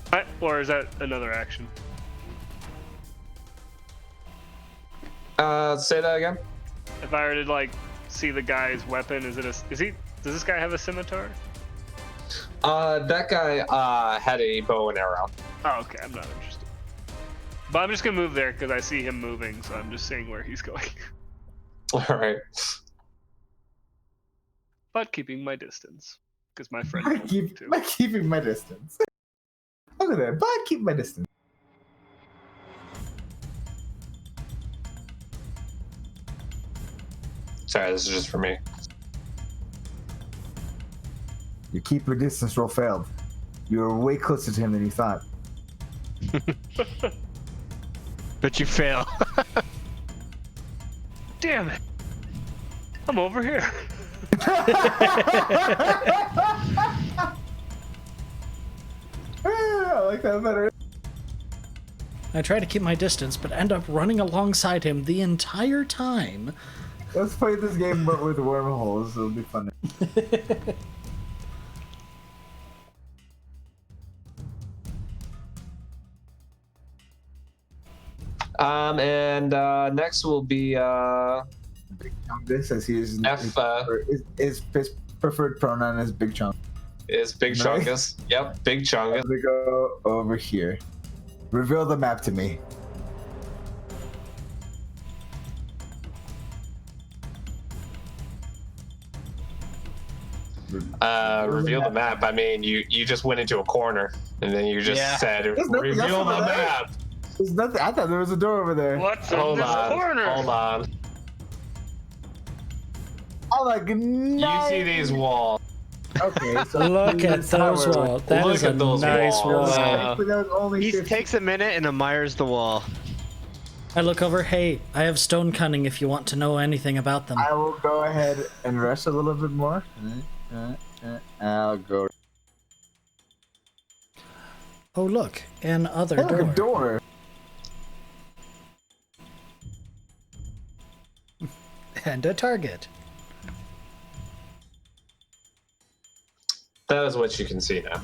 What? Or is that another action? Say that again. If I were to like see the guy's weapon, does this guy have a scimitar? That guy had a bow and arrow. Oh, okay, I'm not interested. But I'm just gonna move there because I see him moving, so I'm just seeing where he's going. All right. But keeping my distance. Because my friend by, told me keep, to. by keeping my distance. Look at that. By keeping my distance. Sorry, this is just for me. Your keep your distance roll failed. You were way closer to him than you thought. But you fail. Damn it! I'm over here. I like that better. I try to keep my distance, but end up running alongside him the entire time. Let's play this game but with wormholes. It'll be fun. And next will be Big Chungus, as he is F. his preferred pronoun is Big Chunk. Is Big Nice. Chungus. Yep, Big Chungus. We go over here. Reveal the map to me. Reveal the map. I mean, you just went into a corner and then you just Yeah. said There's nothing else reveal on the the map. There's nothing. I thought there was a door over there. What's in Hold this on. corner? Hold on. Oh, like nice. You see these walls. Okay, so Look at those walls. That Look is at a those nice walls. wall. Actually, that was only He 50. takes a minute and admires the wall. I look over. Hey, I have stone cunning. If you want to know anything about them. I will go ahead and rush a little bit more. I'll go. Oh look, another Hey, look, door. a door. And a target. That is what you can see now.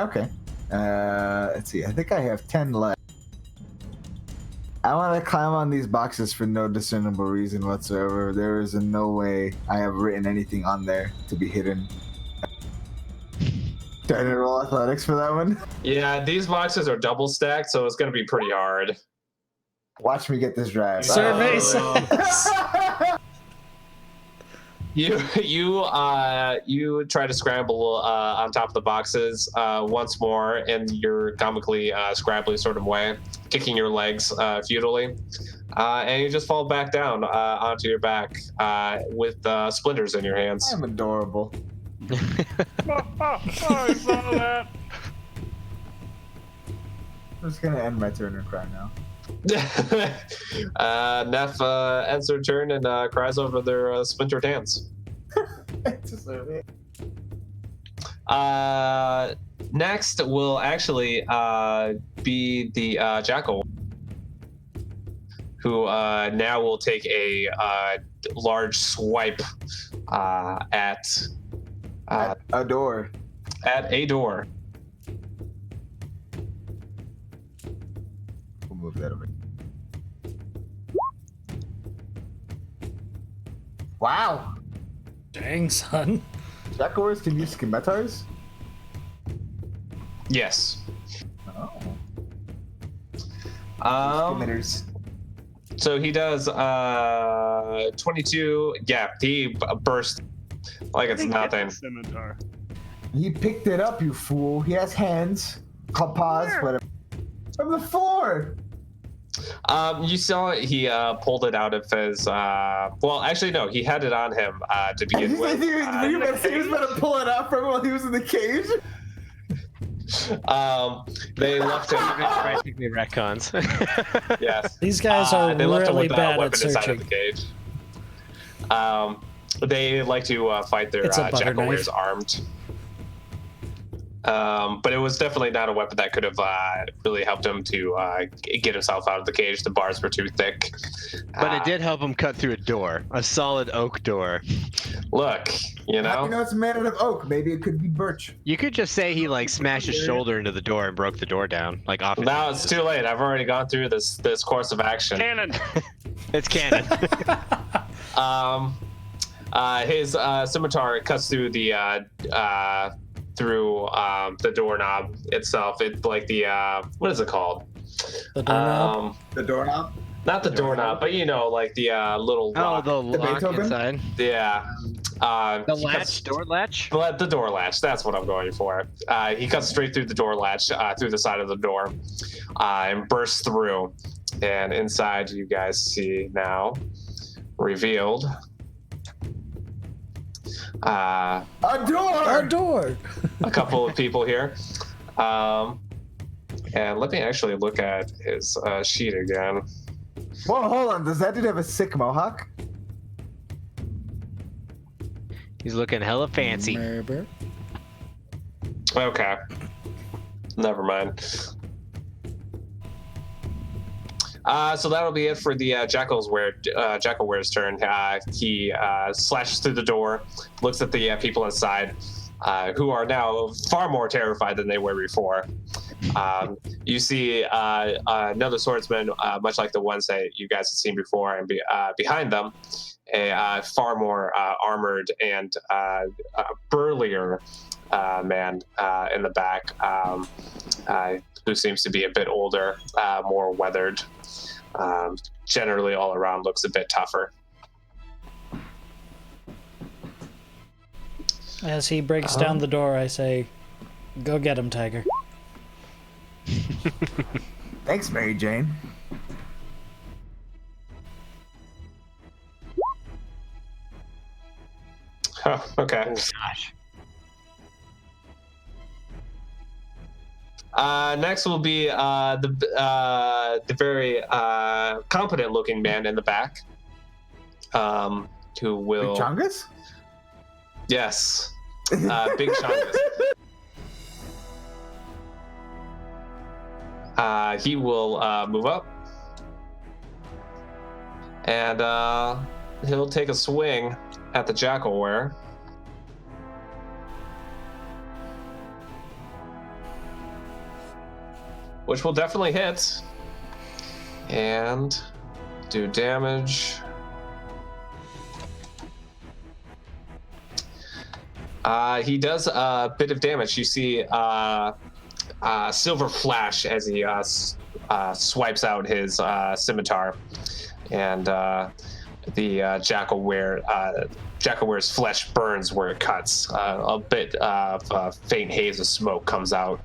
Okay. Let's see. I think I have 10 left. I want to climb on these boxes for no discernible reason whatsoever. There is in no way I have written anything on there to be hidden. Do I need to roll athletics for that one? Yeah, these boxes are double stacked, so it's going to be pretty hard. Watch me get this drive. Survey Oh. says. You try to scramble on top of the boxes once more in your comically scrabbly sort of way, kicking your legs futilely, and you just fall back down onto your back with splinters in your hands. I'm adorable. I saw that. I'm just gonna end my turn and cry now. Neff ends her turn and cries over their splintered hands. Next will actually be the jackal, who now will take a large swipe at A door. at a door. We'll move that over. Wow. Dang, son. Jackals can use scimitars? Yes. Oh. Scimitars. So he does 22. Yeah, he burst like it's nothing. Scimitar. He picked it up, you fool. He has hands, paws, whatever. From the floor. You saw he pulled it out of his. Well, actually, no. He had it on him to begin with. He was about to pull it out from him while he was in the cage. They left him. Practically retcons. Yes. These guys are they left him really with a bad at weapon inside of searching. the cage. They like to fight their It's a butter jackal knife. armed. But it was definitely not a weapon that could have really helped him to get himself out of the cage. The bars were too thick. But it did help him cut through a door, a solid oak door. Look, you How do you know. know it's made out of oak? Maybe it could be birch. You could just say he like smashed his shoulder into the door and broke the door down, like off. his Now hinges. it's too late. I've already gone through this course of action. Cannon. It's canon. His scimitar cuts through the doorknob itself. It's like the what is it called? The doorknob. The doorknob? Not the doorknob, but you know, like the little Oh, lock. the lock Beethoven? inside. Yeah. The He latch, cuts- door latch. The door latch. That's what I'm going for. He cuts straight through the door latch, through the side of the door, and bursts through. And inside, you guys see now revealed. A door! Our door. A couple of people here. And let me actually look at his sheet again. Whoa, hold on. Does that dude have a sick mohawk? He's looking hella fancy. Merber. Okay. Never mind. So that'll be it for the Jackalware's turn. He slashes through the door, looks at the people inside, who are now far more terrified than they were before. You see another swordsman, much like the ones that you guys had seen before, and behind them, a far more armored and burlier man in the back, who seems to be a bit older, more weathered. Generally, all around looks a bit tougher. As he breaks down the door, I say, "Go get him, Tiger." Thanks, Mary Jane. Oh, okay. Oh gosh. Next will be the very competent-looking man in the back, who will. Big Chongus? Yes, Big Chongus. He will move up, and he'll take a swing at the Jackalware. Which will definitely hit. And do damage. He does a bit of damage. You see silver flash as he swipes out his scimitar. And the Jackalware's flesh burns where it cuts. A bit of a faint haze of smoke comes out.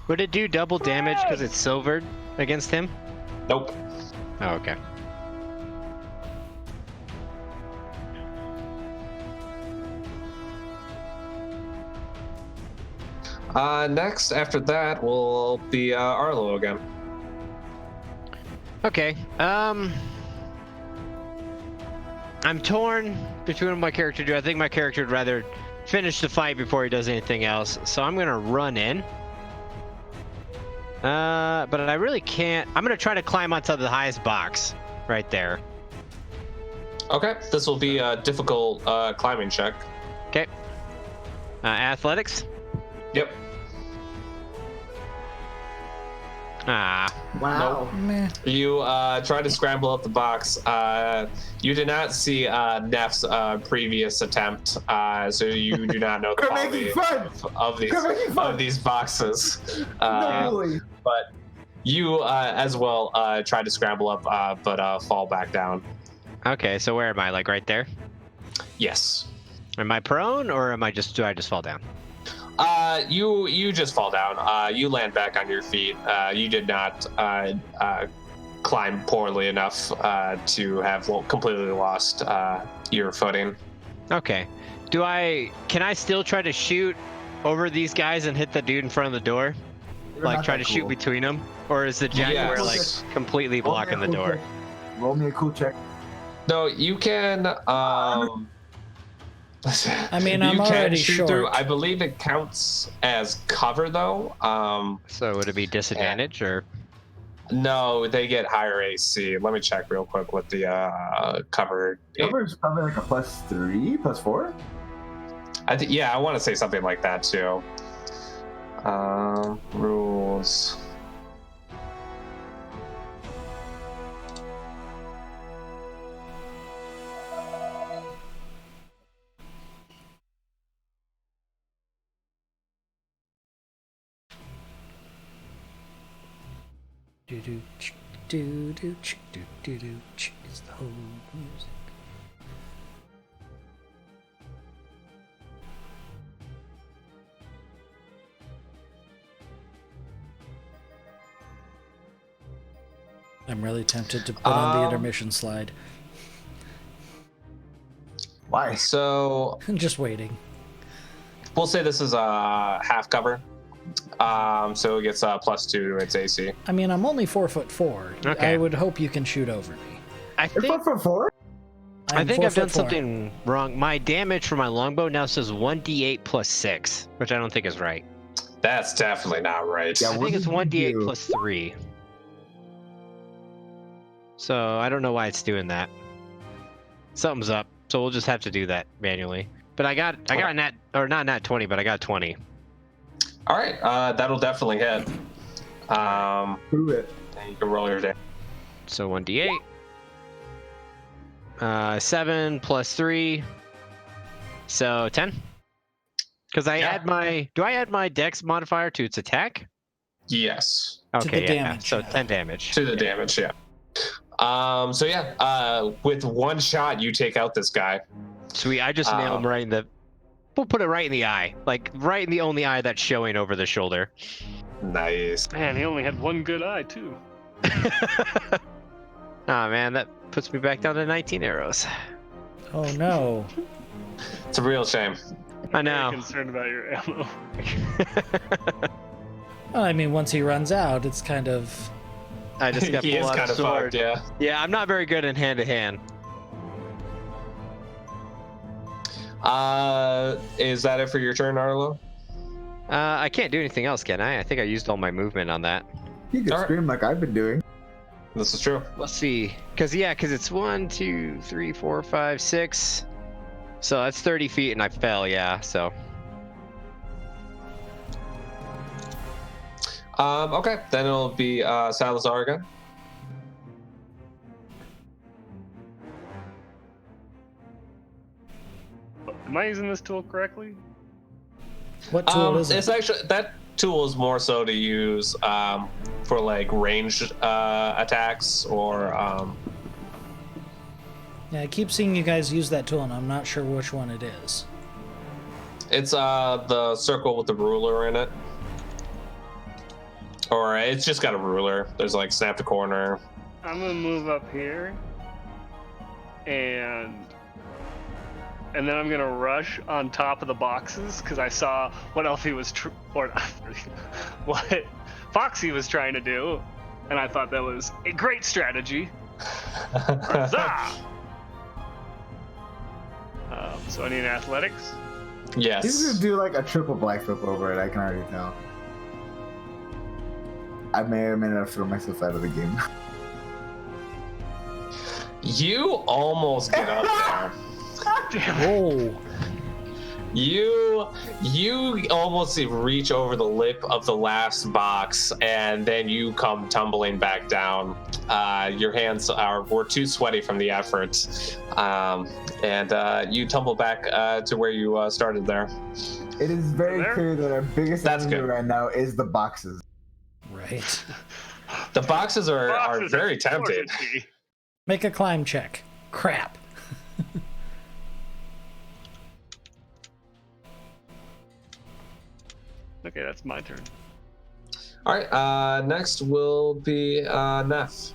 Would it do double damage because it's silvered against him? Nope. Oh, okay. Next, after that, will be Arlo again. Okay. I'm torn between what my character do. I think my character would rather finish the fight before he does anything else. So I'm gonna run in. But I really can't. I'm gonna try to climb on top of the highest box, right there. Okay, this will be a difficult climbing check. Okay. Athletics. Yep. Ah. Wow. Meh. You try to scramble up the box. You did not see Neff's previous attempt, so you do not know the You're making fun. of these boxes. No. But you as well try to scramble up, but fall back down. Okay, so where am I? Like right there? Yes. Am I prone, or do I just fall down? You just fall down. You land back on your feet. You did not climb poorly enough to have completely lost your footing. Okay. Can I still try to shoot over these guys and hit the dude in front of the door? You're Like not try that to shoot cool. between them? Or is the Jaguar Yes. like completely blocking the door? Roll me a cool check. No, you can. I mean, I'm you can already shoot short. through. I believe it counts as cover, though. So would it be disadvantage or? No, they get higher AC. Let me check real quick what the cover. Cover is probably like a +3, +4. Yeah, I want to say something like that too. Rules. Do do do do do do do is the whole music. I'm really tempted to put on the intermission slide. Why? So I'm just waiting. we'll say this is a half cover. So it gets +2 to its AC. I mean, I'm only 4'4". Okay. I would hope you can shoot over me. I You're think 4'4"? I think I've done 4'4". something wrong. My damage for my longbow now says 1d8 plus 6, which I don't think is right. That's definitely not right. Yeah, I what think it's did you 1d8 do? plus 3. So I don't know why it's doing that. Something's up. So we'll just have to do that manually. But I got not nat 20, but I got 20. All right, that'll definitely hit. Prove it. And you can roll your damage. So 1d8. 7 plus 3. So 10. Because I add my... Do I add my dex modifier to its attack? Yes, Okay, the yeah. damage, So yeah. 10 damage. to the damage. Yeah. So yeah, with one shot, you take out this guy. Sweet. I just nailed him right in the... We'll put it right in the eye. Like, right in the only eye that's showing over the shoulder. Nice. Man, he only had one good eye too. Ah, man, that puts me back down to 19 arrows. Oh no. It's a real shame. I I'm know. very concerned about your ammo. Well, I mean, once he runs out, it's kind of. I just got He pulled is out kind a of sword. fucked, yeah. Yeah, I'm not very good in hand-to-hand. Is that it for your turn, Arlo? I can't do anything else, can I? I think I used all my movement on that. You can All right. scream like I've been doing. This is true. Let's see. Because it's 1, 2, 3, 4, 5, 6. So that's 30 feet, and I fell, yeah, so. Okay, then it'll be Salazar again. Am I using this tool correctly? What tool is It's it? actually that tool is more so to use for like ranged attacks or Yeah, I keep seeing you guys use that tool, and I'm not sure which one it is. it's the circle with the ruler in it. Or it's just got a ruler. There's like snap the corner. I'm gonna move up here, and then I'm gonna rush on top of the boxes because I saw what Elfie was what Foxy was trying to do, and I thought that was a great strategy. Huzzah! So I need athletics. He's Yes. gonna do like a triple black flip over it. I can already tell. I may or may not throw myself out of the game. You almost get up there. Oh, You almost reach over the lip of the last box, and then you come tumbling back down. Your hands were too sweaty from the effort, and you tumble back to where you started there. It is very There? clear that our biggest That's enemy good. right now is the boxes. right. The boxes are Boxes very are tempting. important. Make a climb check. Crap. Okay, that's my turn. All right. Next will be Neff.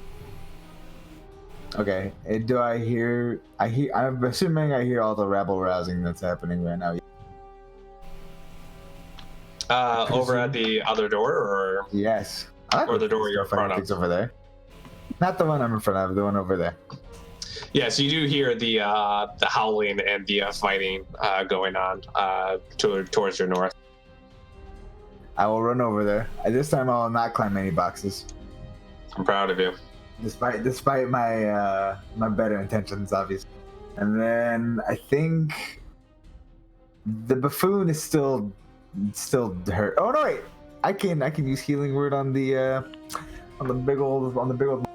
Okay. Do I hear? I'm assuming I hear all the rabble rousing that's happening right now. Over at the other door, or Yes. I like Or the looking at door you're in stuff front of. things over there. Not the one I'm in front of. The one over there. yes, you do hear the howling and the fighting going on towards your north. I will run over there. This time I will not climb any boxes, I'm proud of you. despite my my better intentions, obviously. And then I think the buffoon is still hurt. Oh no, wait! I can use healing word on the big old.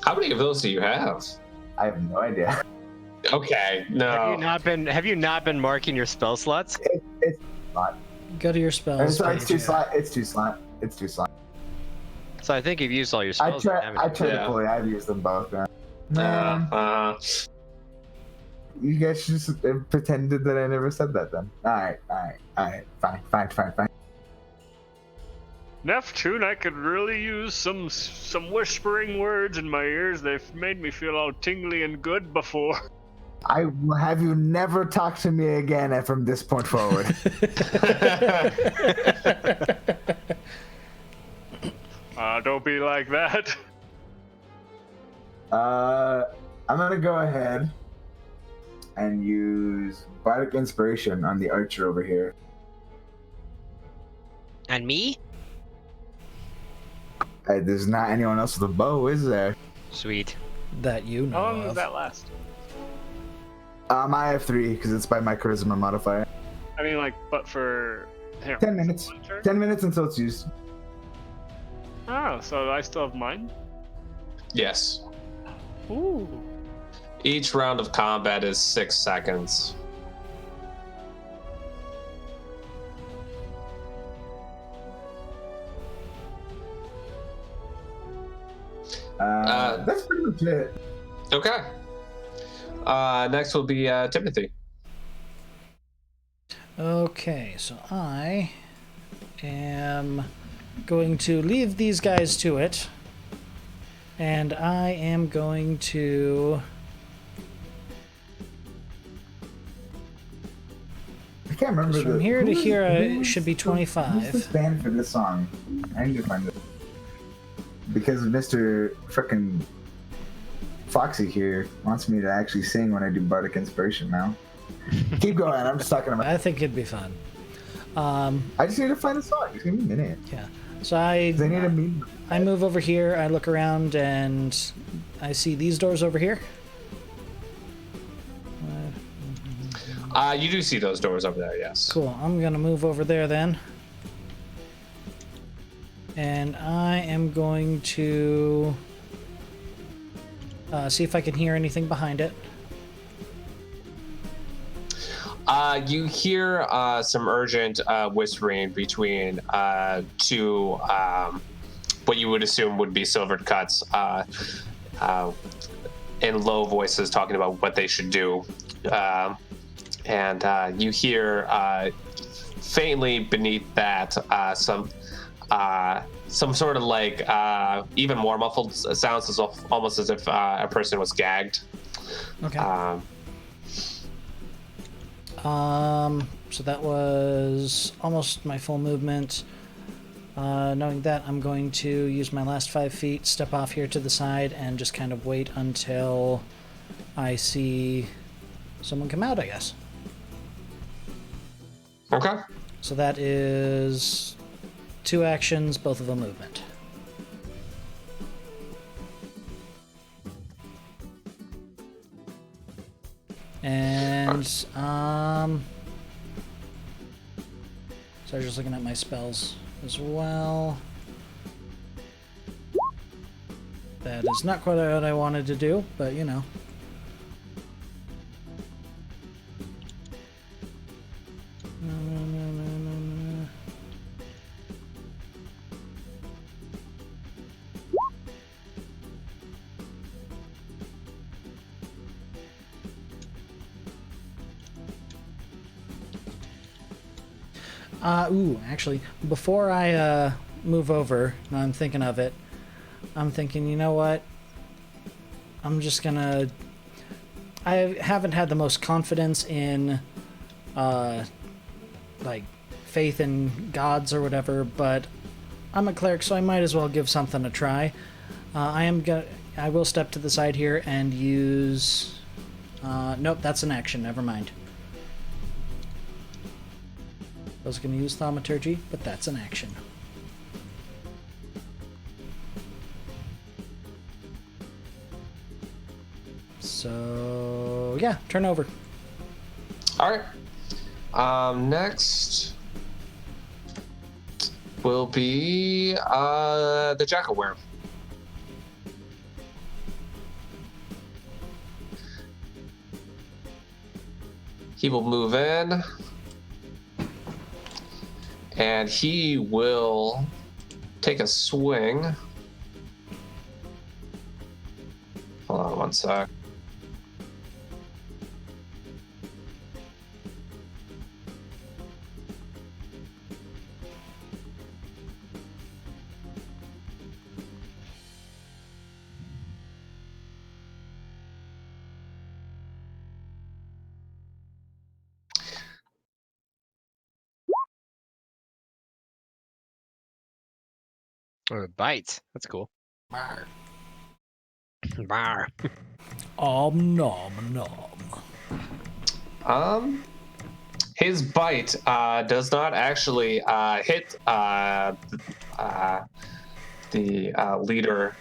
How many of those do you have? I have no idea. Okay, no. Have you not been marking your spell slots? It's not. Go to your spells. It's too page. slot. It's too slot. It's too slot. So I think you've used all your I spells. try. haven't I you? try Yeah. to fully. I've used them both. Man. You guys just pretended that I never said that then. Alright. Fine. Neptune, I could really use some whispering words in my ears. They've made me feel all tingly and good before. I will have you never talk to me again from this point forward. Don't be like that. I'm gonna go ahead and use Bardic Inspiration on the archer over here. And me? There's not anyone else with a bow, is there? Sweet. That you know How long of. does that last? I have 3 because it's by my charisma modifier. I mean, like, but for... Here, 10 minutes. one turn? 10 minutes until it's used. Oh, so I still have mine? Yes. Ooh. Each round of combat is 6 seconds. That's pretty much it. Okay. Next will be Timothy. Okay, so I am going to leave these guys to it. And I am going to... I can't remember From here to here, it should be 25. Who's the band for this song? I need to find it. Because Mr. Frickin' Foxy here wants me to actually sing when I do Bardic Inspiration now. Keep going, I'm just talking about... I think it'd be fun. I just need to find the song. Just give me a minute. Yeah. So I move over here, I look around, and I see these doors over here. You do see those doors over there, yes. Cool. I'm going to move over there then. And I am going to see if I can hear anything behind it. You hear some urgent whispering between two what you would assume would be silvered cuts in low voices talking about what they should do. And you hear faintly beneath that some sort of like even more muffled sounds, almost as if a person was gagged. Okay. So that was almost my full movement. Knowing that, I'm going to use my last 5 feet, step off here to the side, and just kind of wait until I see someone come out, I guess. Okay. So that is 2 actions, both of a movement. And, so I was just looking at my spells as well. That is not quite what I wanted to do, but you know. Actually, before I move over, now I'm thinking of it, I'm thinking, you know what? I'm just gonna... I haven't had the most confidence in, like, faith in gods or whatever, but I'm a cleric, so I might as well give something a try. I will step to the side here and use... nope, that's an action, never mind. I was going to use Thaumaturgy, but that's an action. So, yeah, turn over. All right. Next will be the Jackal-Were. He will move in. And he will take a swing. Hold on one sec. Or a bite. That's cool. Bar. Bar. Nom nom. His bite does not actually hit the leader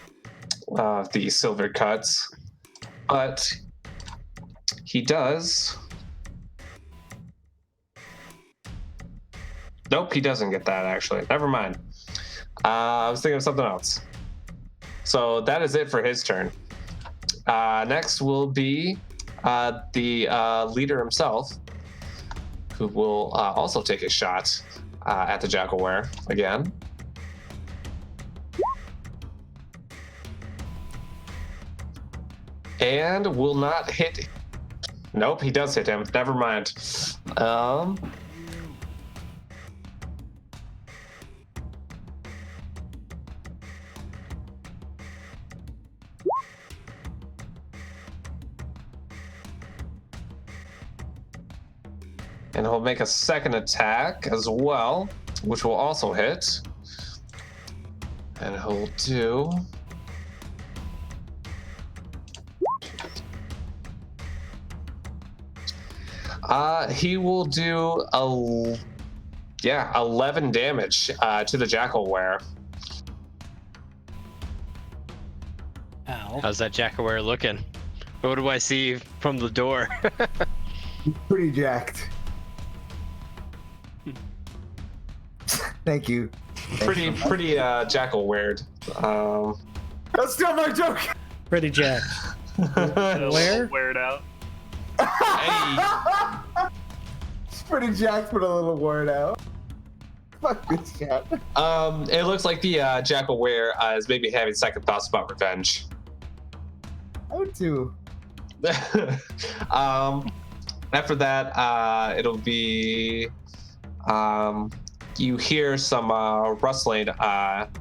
of the Silver Cuts, but he does. Nope, he doesn't get that actually. Never mind. I was thinking of something else. So that is it for his turn. Next will be the leader himself, who will also take a shot at the Jackal-Were again. And will not hit. Nope, he does hit him. Never mind. And he'll make a second attack as well, which will also hit. And he'll do... he will do 11 damage to the Jackalware. Ow. How's that Jackaware looking? What do I see from the door? Pretty jacked. Thank you. Pretty Jackalwared. That's still my joke. Pretty jacked. Where? Wear it out. Hey. It's pretty jacked, but a little worn out. Fuck this cat. It looks like the Jackalware is maybe having second thoughts about revenge. How to? After that, it'll be you hear some rustling,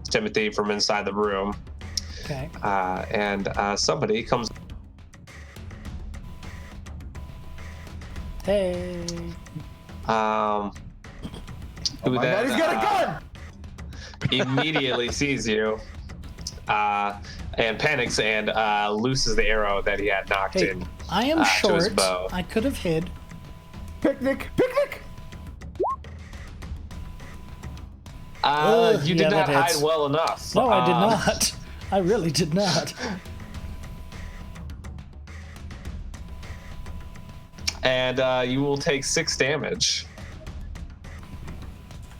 Timothy, from inside the room. Okay. And somebody comes. Hey. Oh Who my god, then, he's got a gun! immediately sees you and panics and looses the arrow that he had knocked Hey, in. I am to his short. bow. I could have hid. Picnic! Picnic! Ugh, You yeah, did not that hide hits. well enough. No, I did not. I really did not. And you will take 6 damage.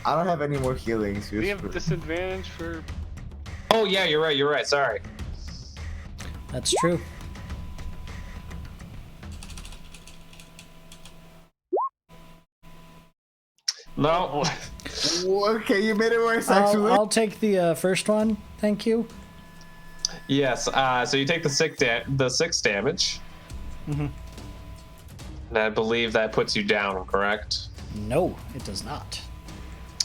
I don't have any more healings. Do we have disadvantage for? Oh yeah, you're right. Sorry. That's true. No. Okay, you made it worse, actually. I'll take the first one. Thank you. Yes. So you take the 6 damage. Mm-hmm. And I believe that puts you down, correct? No, it does not.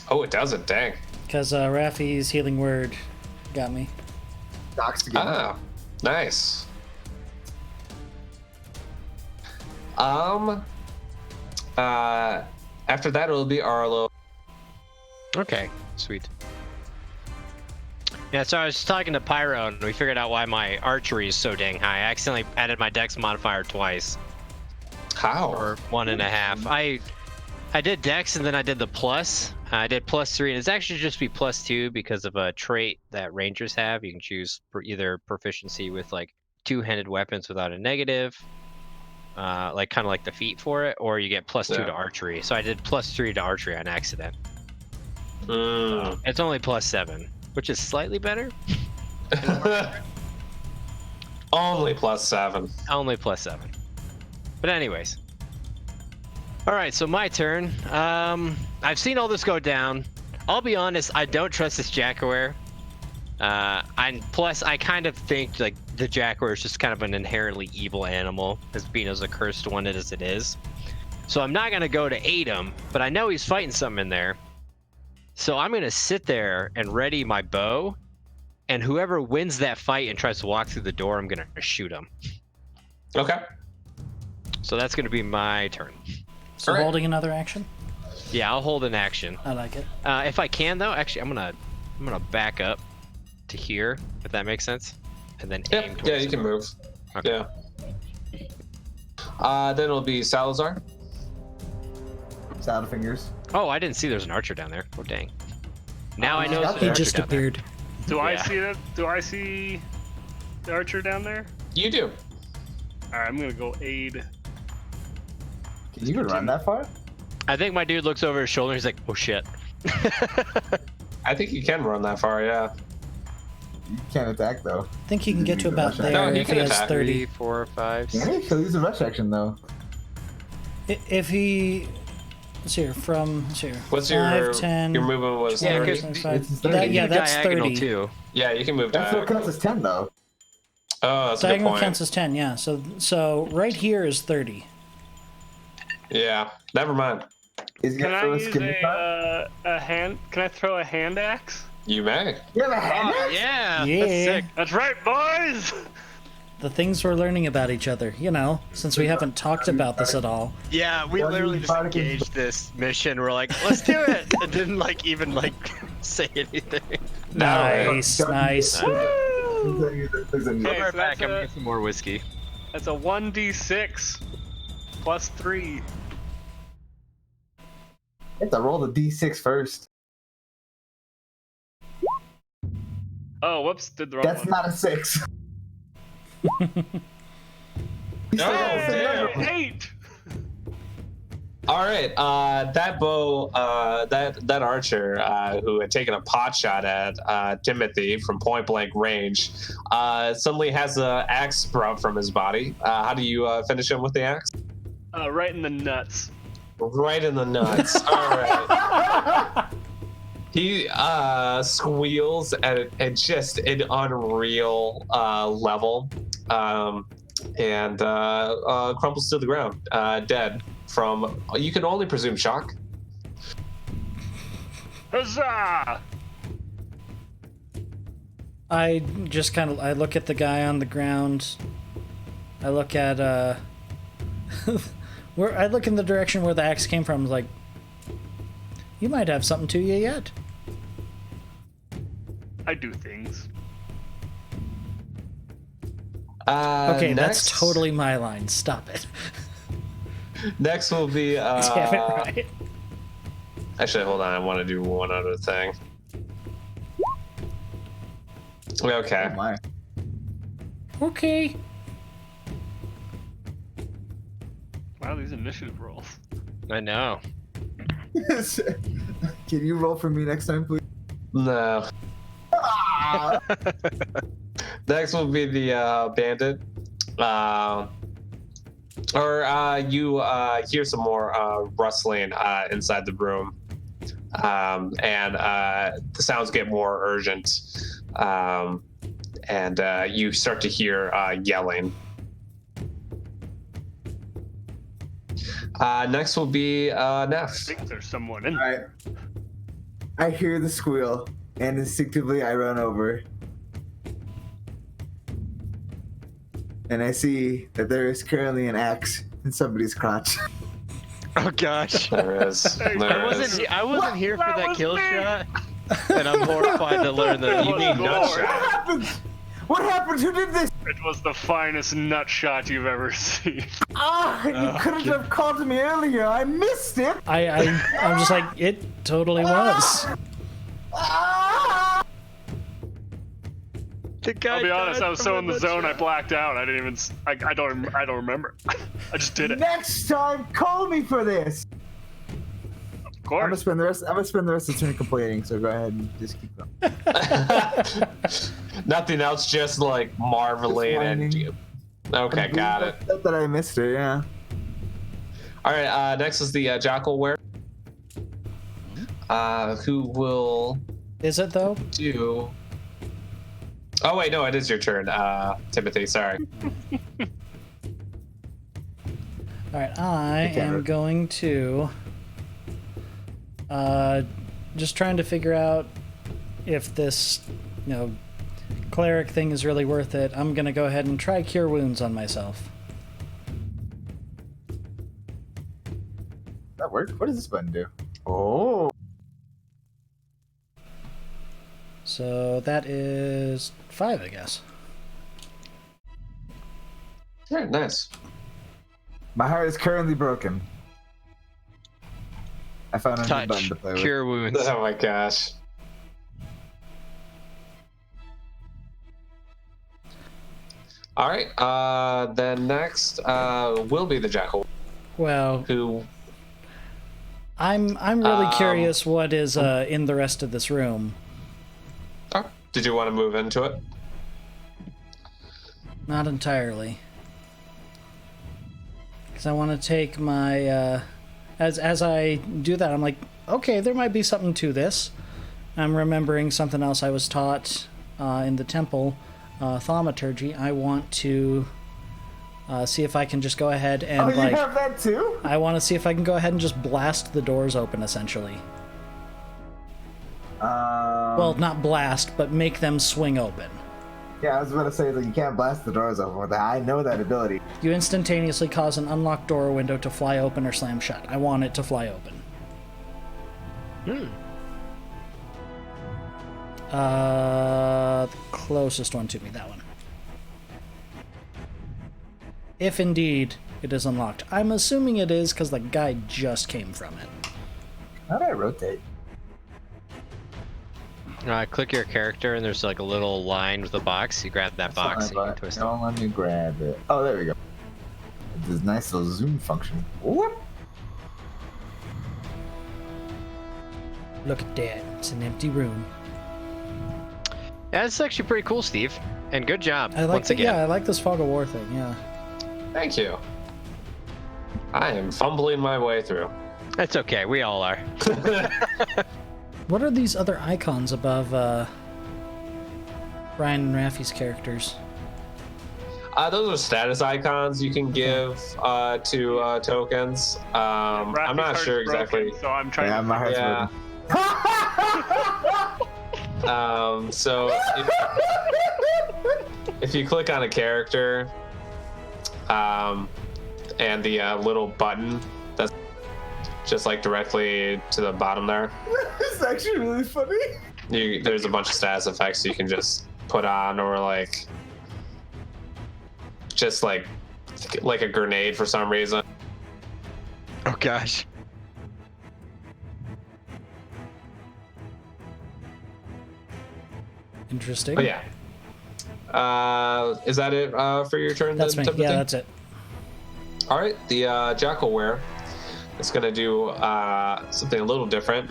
Oh, it doesn't. Dang. Because Rafi's healing word got me. Docs again. Ah, nice. After that, it'll be Arlo. Okay, sweet. Yeah, so I was talking to Pyro, and we figured out why my archery is so dang high. I accidentally added my dex modifier twice, How? or 1.5. I did dex, and then I did the plus. I did +3, and it's actually just be +2 because of a trait that rangers have. You can choose for either proficiency with like 2-handed weapons without a negative, like kind of like the feat for it, or you get +2 Yeah. to archery. So I did +3 to archery on accident. Mm. It's only +7, which is slightly better. Only +7. Only +7. But anyways. Alright, so my turn. I've seen all this go down. I'll be honest, I don't trust this Jackaware. And plus, I kind of think like the Jackaware is just kind of an inherently evil animal, as being as a cursed one as it is. So I'm not gonna go to aid him, but I know he's fighting something in there. So I'm gonna sit there and ready my bow, and whoever wins that fight and tries to walk through the door, I'm gonna shoot him. Okay. So that's gonna be my turn. So Alright. holding another action? Yeah, I'll hold an action. I like it. If I can, though, actually, I'm gonna back up to here, if that makes sense, and then aim Yep. towards Yeah, you him. can move. Okay. Yeah. Then it'll be Salazar. Saddle fingers. Oh, I didn't see there's an archer down there. Oh, dang. Now I know there's an He archer just down there. appeared. Do I Yeah. see that? Do I see the archer down there? You do. All right, I'm gonna go aid. Can you even run that far? I think my dude looks over his shoulder. He's like, "Oh shit." I think you can run that far. Yeah. You can't attack though. I think he can get to about there No, he if can he has attack. 30. 3, 4, 5. Can he? He'll use a rush action though. If he... Let's here, from... Let's here. What's 5, 10... your movement was? Yeah, 30? 'cause 25. it's That- yeah, that's diagonal 30. too. Yeah, you can move That's what diagonal. counts as 10 though. Oh, that's a good Diagonal point. counts as 10, yeah. So right here is 30. Yeah. Never mind. Is he Can gonna I throw a use skinny shot? a hand? Can I throw a hand axe? You may. You have a hand Oh, axe? yeah. Yeah. That's sick. That's right, boys. the things we're learning about each other, you know, since we haven't talked about this at all. Yeah, we literally just engaged this mission. We're like, let's do it, and didn't like even like say anything. Nice, nice. Okay, I'll be so right back. that's I'm getting some more whiskey. That's a 1d6 plus 3. You have to roll the d6 first. Oh, whoops, did the wrong That's one. not a 6. Damn. 8! All right, that bow, that archer who had taken a pot shot at Timothy from point blank range, suddenly has an axe sprout from his body. How do you finish him with the axe? Right in the nuts. Right in the nuts. All right. He squeals at just an unreal level, and crumples to the ground, dead from, you can only presume, shock. Huzzah! I just kind of, I look at the guy on the ground. I look at, where I look in the direction where the axe came from. Like, you might have something to you yet. I do things. Okay, Next, that's totally my line. Stop it. Next will be. Damn it, right. Actually, hold on. I want to do one other thing. Okay. Oh my. Okay. Wow, these initiative rolls. I know. Can you roll for me next time, please? No. Next will be the bandit. You hear some more rustling inside the room, and the sounds get more urgent, and you start to hear yelling. Next will be I Neff. think there's someone in. Alright. I hear the squeal, and instinctively I run over. And I see that there is currently an axe in somebody's crotch. Oh gosh. There is. I I wasn't here for That that was kill me! shot, and I'm horrified to learn that You need nut What shot. happened? What happened? Who did this? It was the finest nut shot you've ever seen. Ah, you couldn't have called me earlier. I missed it. I'm just like, it totally was. Ah! The guy I'll be honest, died I was from so a in the nut zone shot. I blacked out. I didn't even. I don't remember. I just did it. Next time, call me for this. Of I'm gonna course. spend the rest. I'm gonna spend the rest of the turn complaining. So go ahead and just keep going. Nothing else, just like marveling and. Just Okay, got it. Not that I missed her. Yeah. All right. Next is the jackal were. Who will Is it though? do? Oh wait, no, it is your turn, Timothy. Sorry. All right, I am going to just trying to figure out if this, cleric thing is really worth it. I'm gonna go ahead and try cure wounds on myself. That worked. What does this button do? Oh. So that is 5, I guess. Yeah, nice. My heart is currently broken. I found a new button Touch. to play with. Cure wounds. Oh my gosh. All right. Then next will be the jackal, Well, who. I'm really curious what is in the rest of this room. Oh, did you want to move into it? Not entirely. Because I want to take my... as I do that, I'm like, okay, there might be something to this. I'm remembering something else I was taught in the temple, thaumaturgy. I want to see if I can just go ahead and, Oh, you have that too? I want to see if I can go ahead and just blast the doors open, essentially. Well, not blast, but make them swing open. Yeah, I was about to say, like, you can't blast the doors open with that. I know that ability. You instantaneously cause an unlocked door or window to fly open or slam shut. I want it to fly open. The closest one to me, that one. If indeed it is unlocked. I'm assuming it is because the guy just came from it. How do I rotate? Click your character, and there's like a little line with a box. You grab that box and you can twist it. Don't let me grab it. Oh, there we go. This nice little zoom function. Whoop. Look at that. It's an empty room. Yeah, that's actually pretty cool, Steve. And good job. I like once again. Yeah, I like this fog of war thing, yeah. Thank you. I am fumbling my way through. That's okay. We all are. What are these other icons above Ryan and Raffi's characters? Those are status icons you can give to tokens. I'm not sure exactly. So I'm trying. Yeah, my heart's Yeah. broken. So if you click on a character, and the little button that's just like directly to the bottom there, It's actually really funny. there's a bunch of status effects you can just put on, or like just like a grenade for some reason. Oh gosh. Interesting. But yeah. Is that it for your turn? That's me. then, Yeah, Timothy? that's it. All right, the Jackalware is going to do something a little different.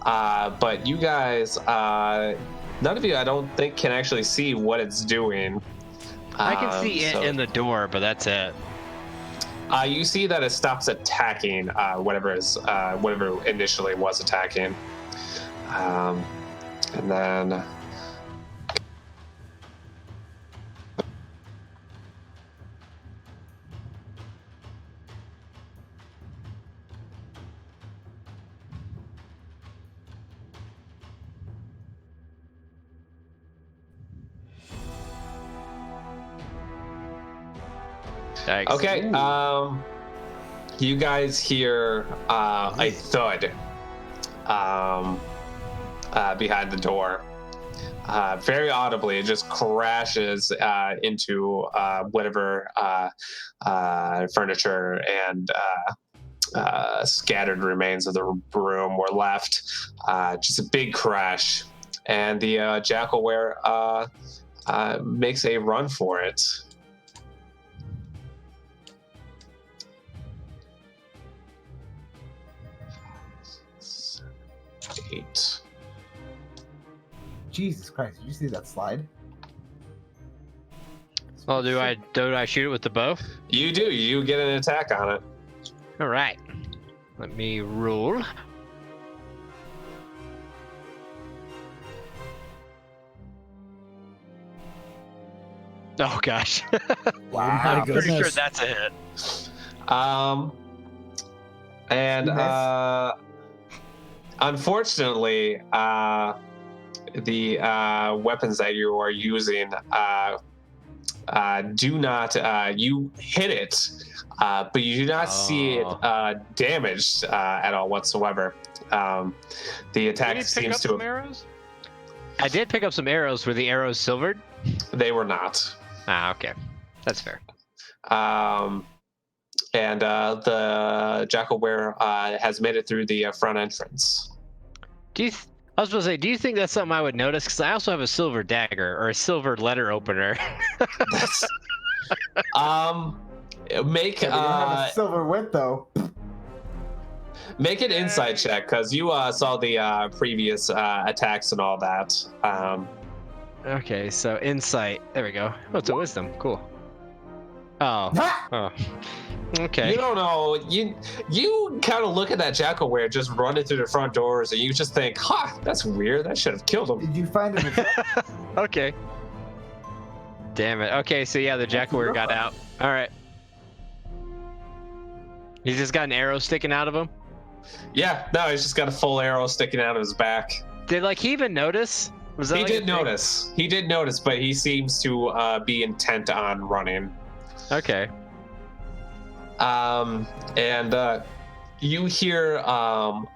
But you guys, none of you, I don't think, can actually see what it's doing. I can see it in the door, but that's it. You see that it stops attacking whatever initially was attacking, and then. Thanks. Okay. You guys hear a thud behind the door. Very audibly, it just crashes into whatever furniture and scattered remains of the room were left. Just a big crash, and the Jackalware makes a run for it. Eight. Jesus Christ! Did you see that slide? Well, do I shoot it with the bow? You do. You get an attack on it. All right. Let me roll. Oh gosh. My I'm pretty sure goodness. that's a hit. And unfortunately, the weapons that you are using do not. You hit it, but you do not see it damaged at all whatsoever. The attack Did you pick seems up to some have. arrows? I did pick up some arrows. Were the arrows silvered? They were not. Ah, okay. That's fair. And the Jackalware has made it through the front entrance. I was supposed to say, do you think that's something I would notice? Because I also have a silver dagger or a silver letter opener. Make Yeah, but you don't have a silver wit though. make an insight check, because you saw the previous attacks and all that. Okay, so insight. There we go. Oh, it's a wisdom. Cool. Oh. Oh. Okay. You don't know. You kind of look at that Jackalware just running through the front doors, and you just think, "Ha, that's weird. That should have killed him." Did you find an attack? Okay. Damn it. Okay, so yeah, the Jackalware got out. All right. He's just got an arrow sticking out of him. Yeah, no, he's just got a full arrow sticking out of his back. Did he even notice? Was that He like a did thing? notice. He did notice, but he seems to be intent on running. Okay. And you hear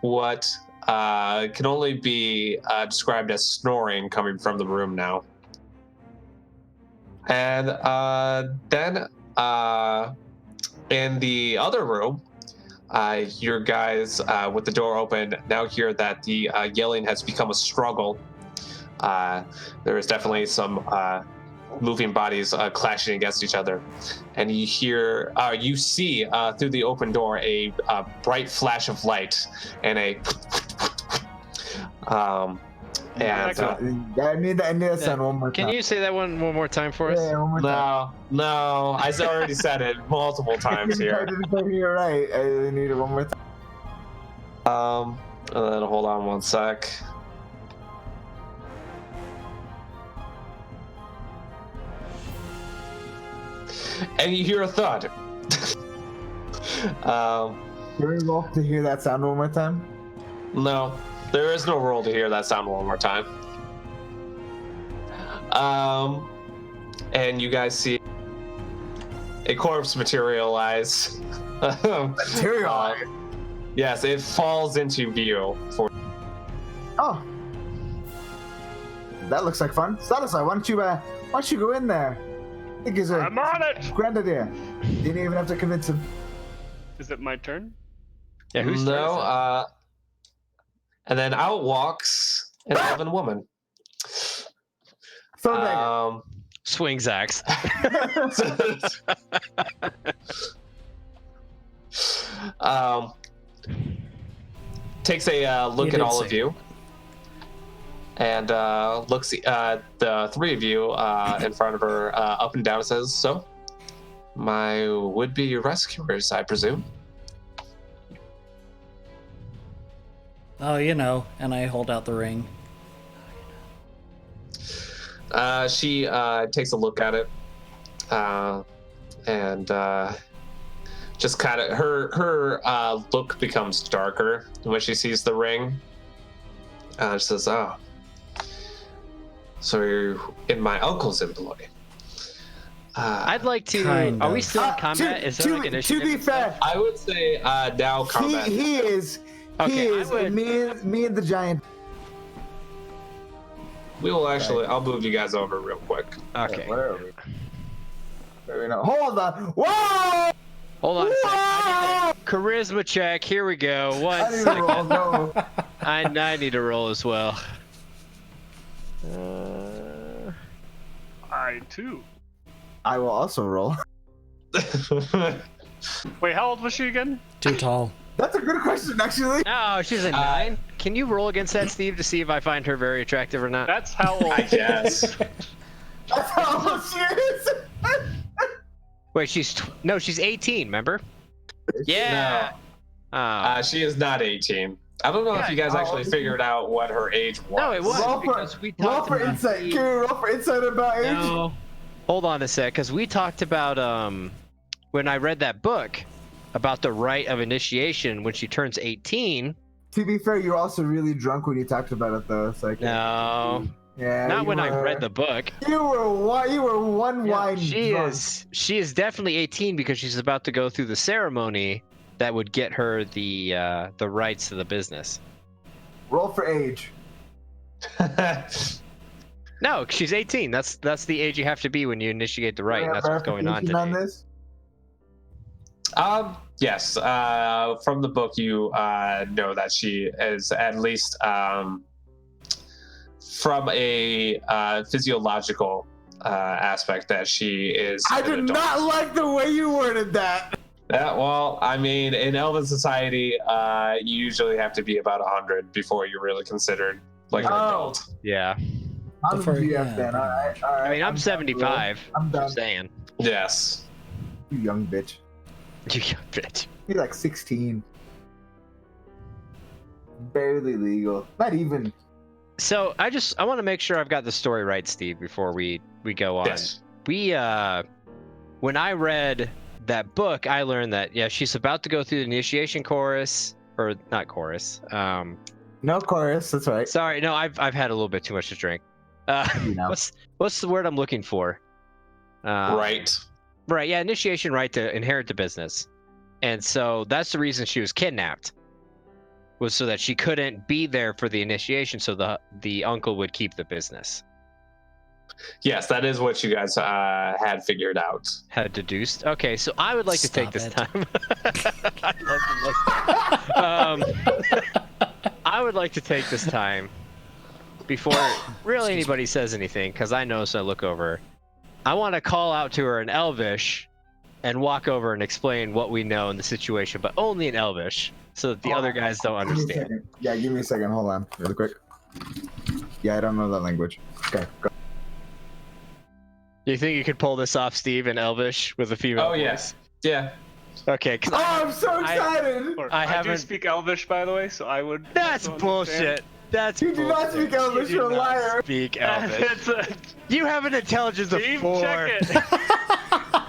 what can only be described as snoring coming from the room now. And then in the other room, your guys with the door open now hear that the yelling has become a struggle. There is definitely some moving bodies clashing against each other, and you see through the open door a bright flash of light and a I need that sound one more time. Can you say that one more time for us? Yeah, one more time. no, I already said it multiple times I here. didn't think you're right. I need it one more time. And then hold on one sec. And you hear a thud. Can we roll to hear that sound one more time? No, there is no roll to hear that sound one more time. And you guys see a corpse materialize. Materialize? Yes, it falls into view. Oh, that looks like fun. Satisfy, why don't you go in there? I think he's a I'm on it. grand idea. Didn't even have to convince him. Is it my turn? Yeah, who's No, and then out walks an elven woman. Throw dagger. Swings axe. Takes a look You at did all say of you, and looks at the three of you in front of her up and down and says, "So, my would-be rescuers, I presume." Oh, you know, and I hold out the ring. She takes a look at it, and just kind of her look becomes darker when she sees the ring. She says, "Oh, so you're in my uncle's employ." I'd like to. Kind Are we of. still in combat? Is there like initiative? To be and stuff? fair, I would say now combat. he is. Okay, he is. I would- Me and the giant. We will actually. I'll move you guys over real quick. Okay. Where are we? There we go. Hold on. Whoa! Hold on a second. I Whoa! need a charisma check. Here we go. I One need to second. roll. No. I need to roll as well. I too. I will also roll. Wait, how old was she again? Too tall. That's a good question, actually. Oh, she's a 9. Can you roll against that, Steve, to see if I find her very attractive or not? That's how old. I guess. That's how old she is. Wait, she's 18. Remember? Yeah. Oh. She is not 18. I don't know if you guys actually figured out what her age was. No, it was Roll because we roll talked for about insight. Can we roll for insight about age? No. Hold on a sec, because we talked about when I read that book about the rite of initiation when she turns 18. To be fair, you're also really drunk when you talked about it, though. So I can't- No, Yeah. not you when I were- read the book. You were one wine. She drunk. is definitely 18 because she's about to go through the ceremony that would get her the rights to the business. Roll for age. No, she's 18. That's the age you have to be when you initiate the rite. Do we That's have what's going on verification today. this? Yes. From the book, you know that she is at least from a physiological aspect that she is. I an did adult. not like the way you worded that. Yeah, well, I mean, in Elven society, you usually have to be about 100 before you're really considered like an Oh. adult. Yeah. I'm Before- GF yeah. then. All right. All right. I mean, I'm 75. I'm done. Just saying. Yes. You young bitch. You bitch. You're like 16. Barely legal. Not even. So I want to make sure I've got the story right, Steve, before we go on. Yes. We when I read that book, I learned that she's about to go through the initiation chorus, or not chorus. No chorus. That's right. Sorry, no, I've had a little bit too much to drink. You know. What's the word I'm looking for? Right. Right. Yeah. Initiation right to inherit the business, and so that's the reason she was kidnapped. Was so that she couldn't be there for the initiation, so the uncle would keep the business. Yes, that is what you guys had figured out. Had deduced. Okay, so I would like to take this Stop time. I love the I would like to take this time before really anybody says anything, because I know, so I look over. I want to call out to her in Elvish and walk over and explain what we know in the situation, but only in Elvish, so that the other guys don't Give me a understand. second. Yeah, give me a second. Hold on, really quick. Yeah, I don't know that language. Okay, go. Do you think you could pull this off, Steve, in Elvish with a female Oh, voice? yes. Yeah. Okay, because Oh, I'm so excited! I do haven't- speak Elvish, by the way, so I would. that's also bullshit. understand. That's You do not bullshit. speak Elvish, You do you're a not liar. Speak Elvish. It's a, You have an intelligence of Steve, 4. check it.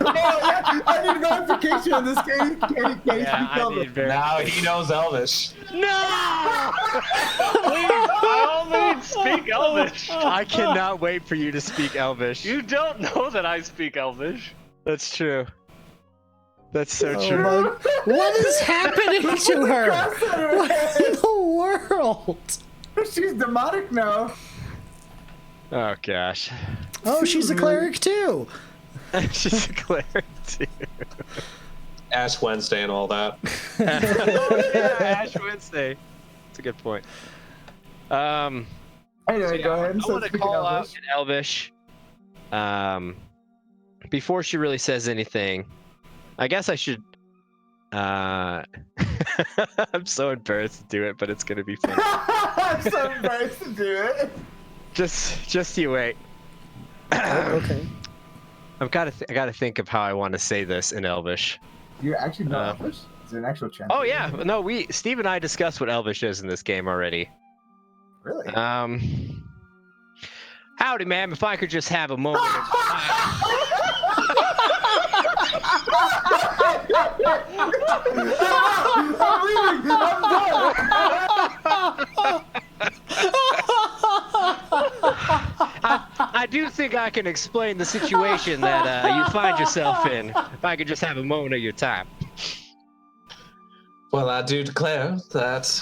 Oh, yeah, I need notification on this. Can you Yeah, speak I Elvish? need very. Now he knows Elvish. No! Please, by all means, speak Elvish. I cannot wait for you to speak Elvish. You don't know that I speak Elvish. That's true. That's so Oh true. my- what is happening to her? Cross on her What head. in the world? She's demonic now. Oh gosh. Oh, she's a cleric too. She's a cleric too. Ash Wednesday and all that. Yeah, Ash Wednesday. That's a good point. Anyway, So, go ahead and I start want to speaking call out Elvish. in Elvish. Before she really says anything, I guess I should. I'm so embarrassed to do it, but it's gonna be fun. I'm so embarrassed to do it. Just you wait. Okay. I gotta think of how I want to say this in Elvish. You're actually not Elvish? Is there an actual chance? Oh yeah, no, Steve and I discussed what Elvish is in this game already. Really? Howdy, ma'am. If I could just have a moment. I'm leaving. I'm done. I do think I can explain the situation that you find yourself in. If I could just have a moment of your time. Well, I do declare that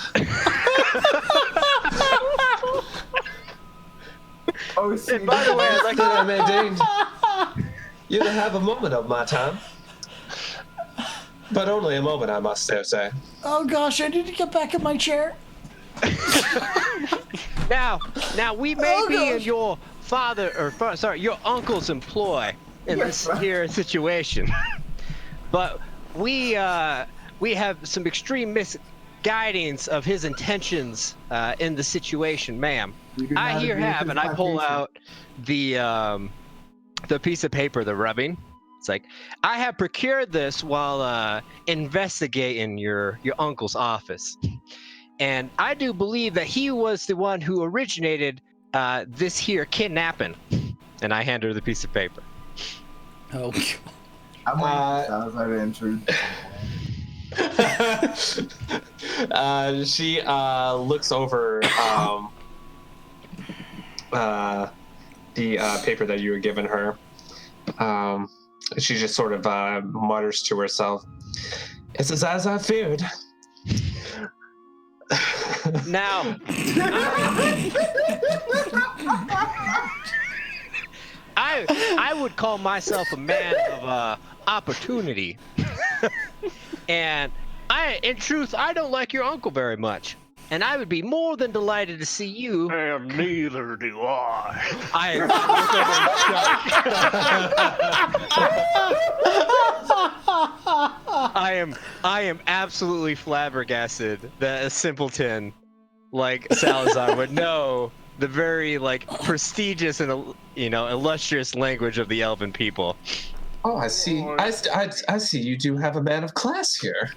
Oh, see, And by the way, I'd like that I may deign you to have a moment of my time. But only a moment, I must dare say. Oh gosh, I need to get back in my chair. Now, we may Oh, be in gosh. your your uncle's employ in Yes, this here situation, but we have some extreme misguidance of his intentions in the situation, ma'am. We do I not here agree with have, his and I pull plantation. out the piece of paper, the rubbing. It's like, I have procured this while investigating your uncle's office, and I do believe that he was the one who originated this here kidnapping. And I hand her the piece of paper. Oh. I'm waiting for Salazar to enter. She looks over the paper that you were given her. She just sort of mutters to herself, "It's as I feared." Now, I would call myself a man of opportunity, and in truth, I don't like your uncle very much, and I would be more than delighted to see you. And neither do I. I am absolutely flabbergasted that a simpleton like Salazar would know the very prestigious and illustrious language of the elven people. Oh, I see. I see. You do have a man of class here.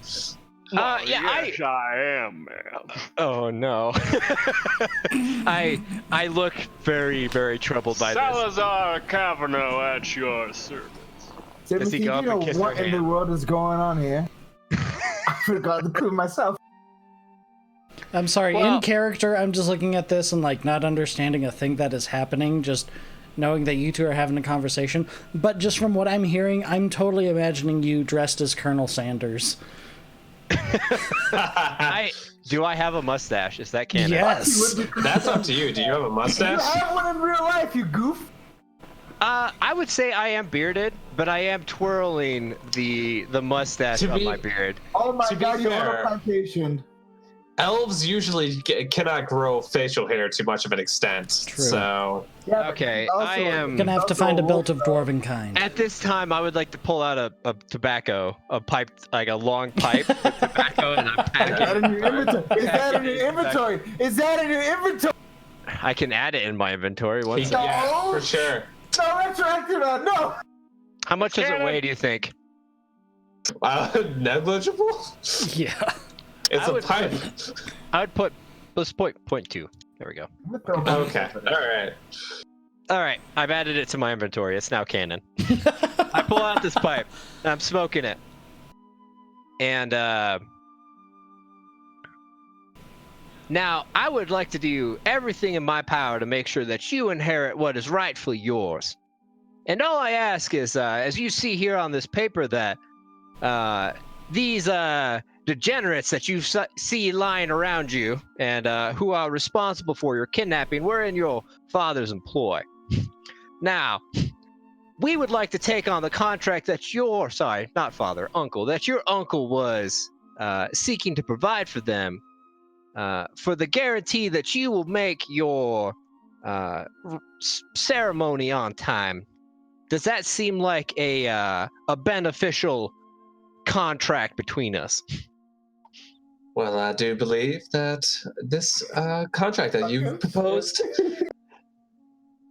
Well, yeah, yes, I am, man. Oh no. I look very, very troubled by this. Salazar Caverno at your service. Does he Timothy, go you up know and kiss what her in the hand? world is going on here? I forgot to prove myself. I'm sorry, Well- in character, I'm just looking at this and, like, not understanding a thing that is happening, just knowing that you two are having a conversation. But just from what I'm hearing, I'm totally imagining you dressed as Colonel Sanders. Do I have a mustache? Is that canon? Yes! That's up to you. Do you have a You mustache? have one in real life, you goof. I would say I am bearded, but I am twirling the mustache To on be- my beard. Oh my To be god, you're on fair- a plantation. Elves usually cannot grow facial hair to much of an extent. True. So Yeah, but Okay, also- I am- Gonna have to find a belt of dwarven kind. At this time, I would like to pull out a tobacco, a pipe, like a long pipe with tobacco, and I'm Is that packing. in your inventory? Is that in your inventory? Is that in your inventory? I can add it in my inventory. One second. yeah, for sure. No, retroactive, no. How much does it Cannon. weigh, do you think? Negligible? Yeah. It's I a would pipe. I would put, let's point 2. There we go. Okay. All right. All right, I've added it to my inventory. It's now canon. I pull out this pipe, and I'm smoking it. And now I would like to do everything in my power to make sure that you inherit what is rightfully yours. And all I ask is, as you see here on this paper, that these degenerates that you see lying around you and who are responsible for your kidnapping were in your father's employ. Now, we would like to take on the contract that that your uncle was seeking to provide for them, for the guarantee that you will make your ceremony on time. Does that seem like a beneficial contract between us? Well, I do believe that this contract that you proposed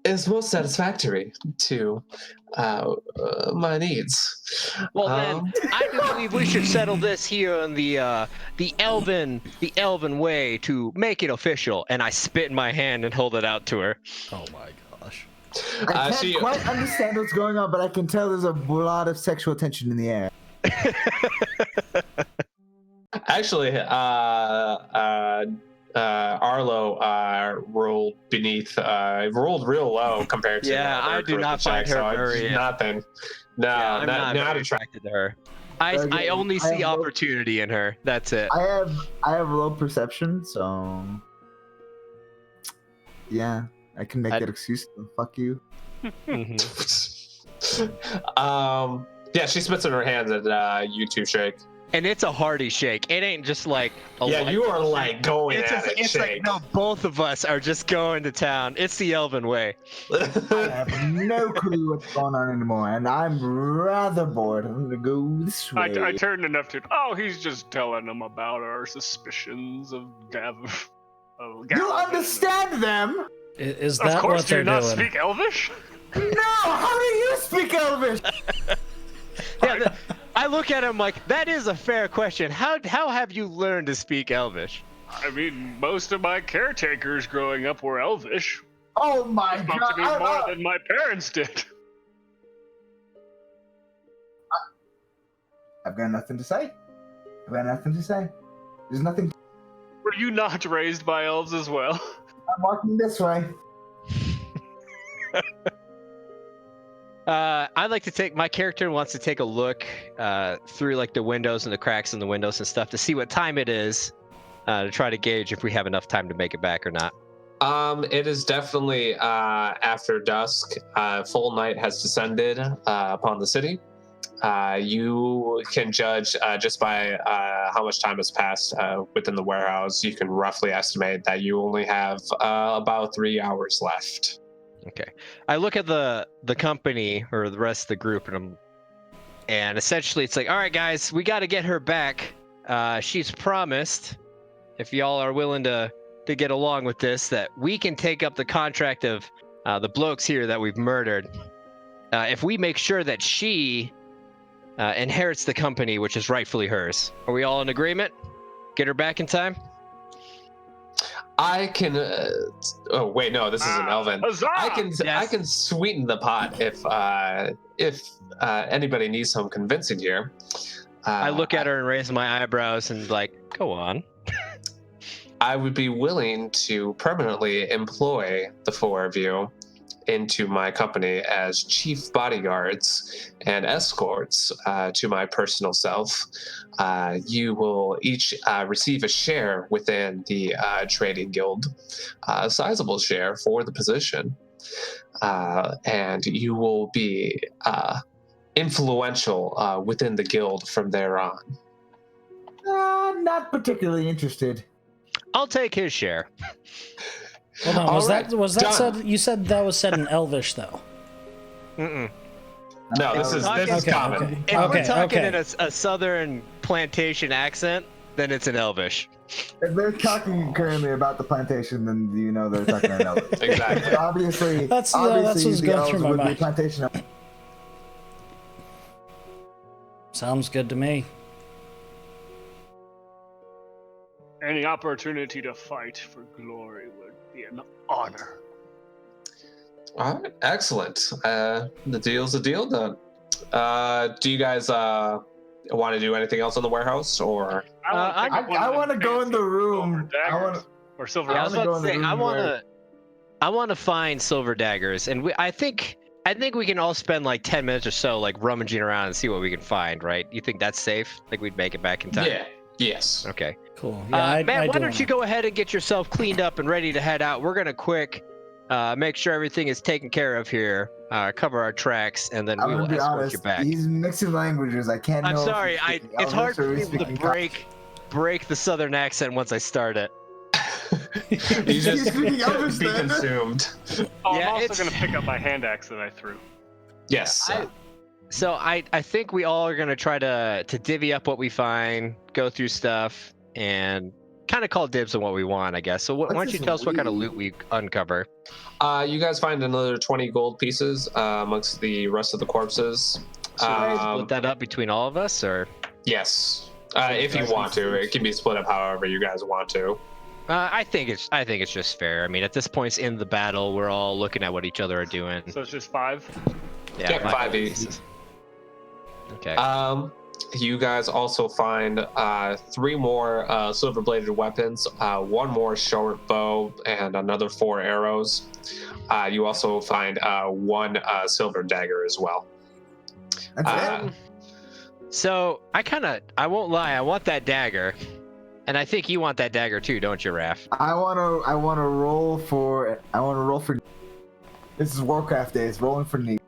is most satisfactory to my needs. Well, then, I do believe we should settle this here in the elven way to make it official. And I spit in my hand and hold it out to her. Oh my gosh. I can't she- quite understand what's going on, but I can tell there's a lot of sexual tension in the air. Actually, Arlo rolled real low compared to. Yeah, the I do not find check, her so it's very- nothing. No, Yeah, I'm not not very attracted. attracted to her. I Okay, only I see have no- opportunity in her. That's it. I have low perception, so yeah, I can make I- that excuse. Fuck you. Mhm. Yeah, she spits in her hands and you two shake. And it's a hearty shake. It ain't just like a Yeah, light you are like going It's, at just, it. it's like, shake. no, both of us are just going to town. It's the elven way. I have no clue what's going on anymore, and I'm rather bored. I'm gonna go this way. I turned enough to. Oh, he's just telling them about our suspicions of Gav. You Gallagher. understand them? Is Of that course, what do they're you not doing? speak Elvish? No. How do you speak Elvish? Yeah, I look at him like, that is a fair question. How have you learned to speak Elvish? I mean, most of my caretakers growing up were Elvish. Oh my Spoke god! to me more than my parents did. I've got nothing to say. There's nothing. Were you not raised by elves as well? I'm walking this way. I'd like to take, my character wants to take a look through like the windows and the cracks in the windows and stuff to see what time it is, to try to gauge if we have enough time to make it back or not. It is definitely after dusk. Full night has descended upon the city. You can judge just by how much time has passed within the warehouse. You can roughly estimate that you only have about 3 hours left. Okay. I look at the company or the rest of the group and essentially it's like, all right, guys, we got to get her back. She's promised, if y'all are willing to get along with this, that we can take up the contract of the blokes here that we've murdered. If we make sure that she inherits the company, which is rightfully hers. Are we all in agreement? Get her back in time? I can. Oh wait, no, this is an elven. Huzzah! I can Yes. sweeten the pot if anybody needs some convincing here. I look at her and raise my eyebrows and like, go on. I would be willing to permanently employ the four of you into my company as chief bodyguards and escorts to my personal self. You will each receive a share within the trading guild, a sizable share for the position, and you will be influential within the guild from there on. Not particularly interested. I'll take his share. Hold on, was Alright, that done. said? You said that was said in Elvish, though. Mm-mm. No, this is Okay, common. okay. If we're talking okay. in a southern plantation accent, then it's in Elvish. If they're talking currently about the plantation, then you know they're talking in Elvish. Exactly. Obviously, That's obviously what's the going elves through my would be mind. plantation. Sounds good to me. Any opportunity to fight for glory would be an honor. All right, excellent. The deal's a deal then. Do you guys want to do anything else in the warehouse, or? I want to go in the room. I want. Or silver. Yeah, I was wanna about go to in the say room I want to find silver daggers, and I think we can all spend like 10 minutes or so like rummaging around and see what we can find, right? You think that's safe? Like we'd make it back in time? Yeah. Yes. Okay. Cool. Yeah, Matt, why do don't you go ahead and get yourself cleaned up and ready to head out? We're gonna quick make sure everything is taken care of here, cover our tracks, and then I'm we will gonna be escort honest. you back. He's mixing languages. I can't. I'm know if sorry, he's speaking it's hard Elvish or for he's me to speaking break the southern accent once I start it. You just speaking Elvish be then. consumed. Oh, Yeah, I'm also it's- going to pick up my hand axe that I threw. Yes. So I think we all are gonna try to divvy up what we find, go through stuff, and kind of call dibs on what we want, I guess. So why What's don't you this tell us what kind of weed? loot we uncover? You guys find another 20 gold pieces amongst the rest of the corpses. So we Um, split that up between all of us, or Yes. If you want to, it can be split up however you guys want to. I think it's just fair. I mean, at this point in the battle, we're all looking at what each other are doing. So it's just 5. Yeah, 5 each. pieces. Okay. You guys also find 3 more silver-bladed weapons, 1 more short bow, and another 4 arrows. You also find 1 silver dagger as well. That's it. So I won't lie, I want that dagger, and I think you want that dagger too, don't you, Raph? I wanna roll for. This is Warcraft days. Rolling for need.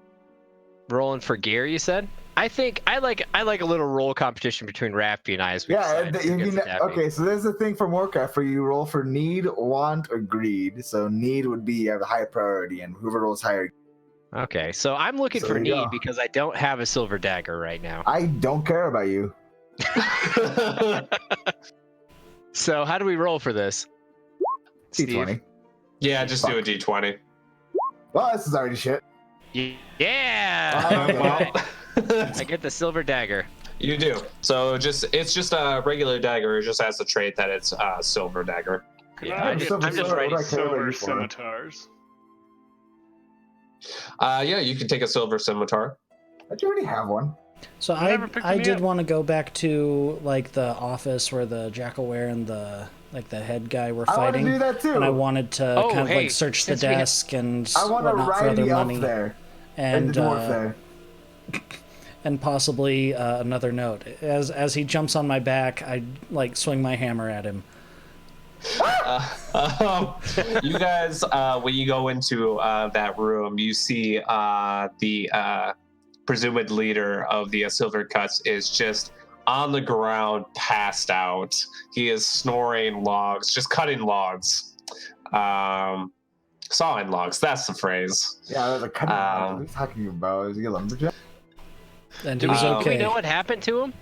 Rolling for gear, you said? I think I like a little roll competition between Raffy and I as we Yeah. decide who gets the daggers. Okay. So there's the thing for Warcraft where you roll for need, want, or greed. So need would be a high priority, and whoever rolls higher. Okay, so I'm looking So for there you need go. because I don't have a silver dagger right now. I don't care about you. So how do we roll for this? D20. Yeah, just do a d20. Well, this is already shit. Yeah! Okay. I get the silver dagger. You do. So it's just a regular dagger. It just has the trait that it's a silver dagger. Yeah, I'm I'm silver just sword. ready. What do I care about Silver you for? scimitars. Yeah, you can take a silver scimitar. I already have one. So You never picked I me did up. want to go back to like the office where the Jackalware and the head guy were I want to fighting, do that too. and I wanted to Oh, kind of hey, like search the since we have- desk and I want to whatnot for ride other the elf money, there and and the dwarf there. and possibly another note. As he jumps on my back, I like swing my hammer at him. You guys, when you go into that room, you see the presumed leader of the Silver Cuts is just on the ground, passed out. He is snoring logs, just cutting logs, sawing logs. That's the phrase. Yeah, there's a cutting. What are you talking about? Is he a lumberjack? And Do he's we okay. know what happened to him?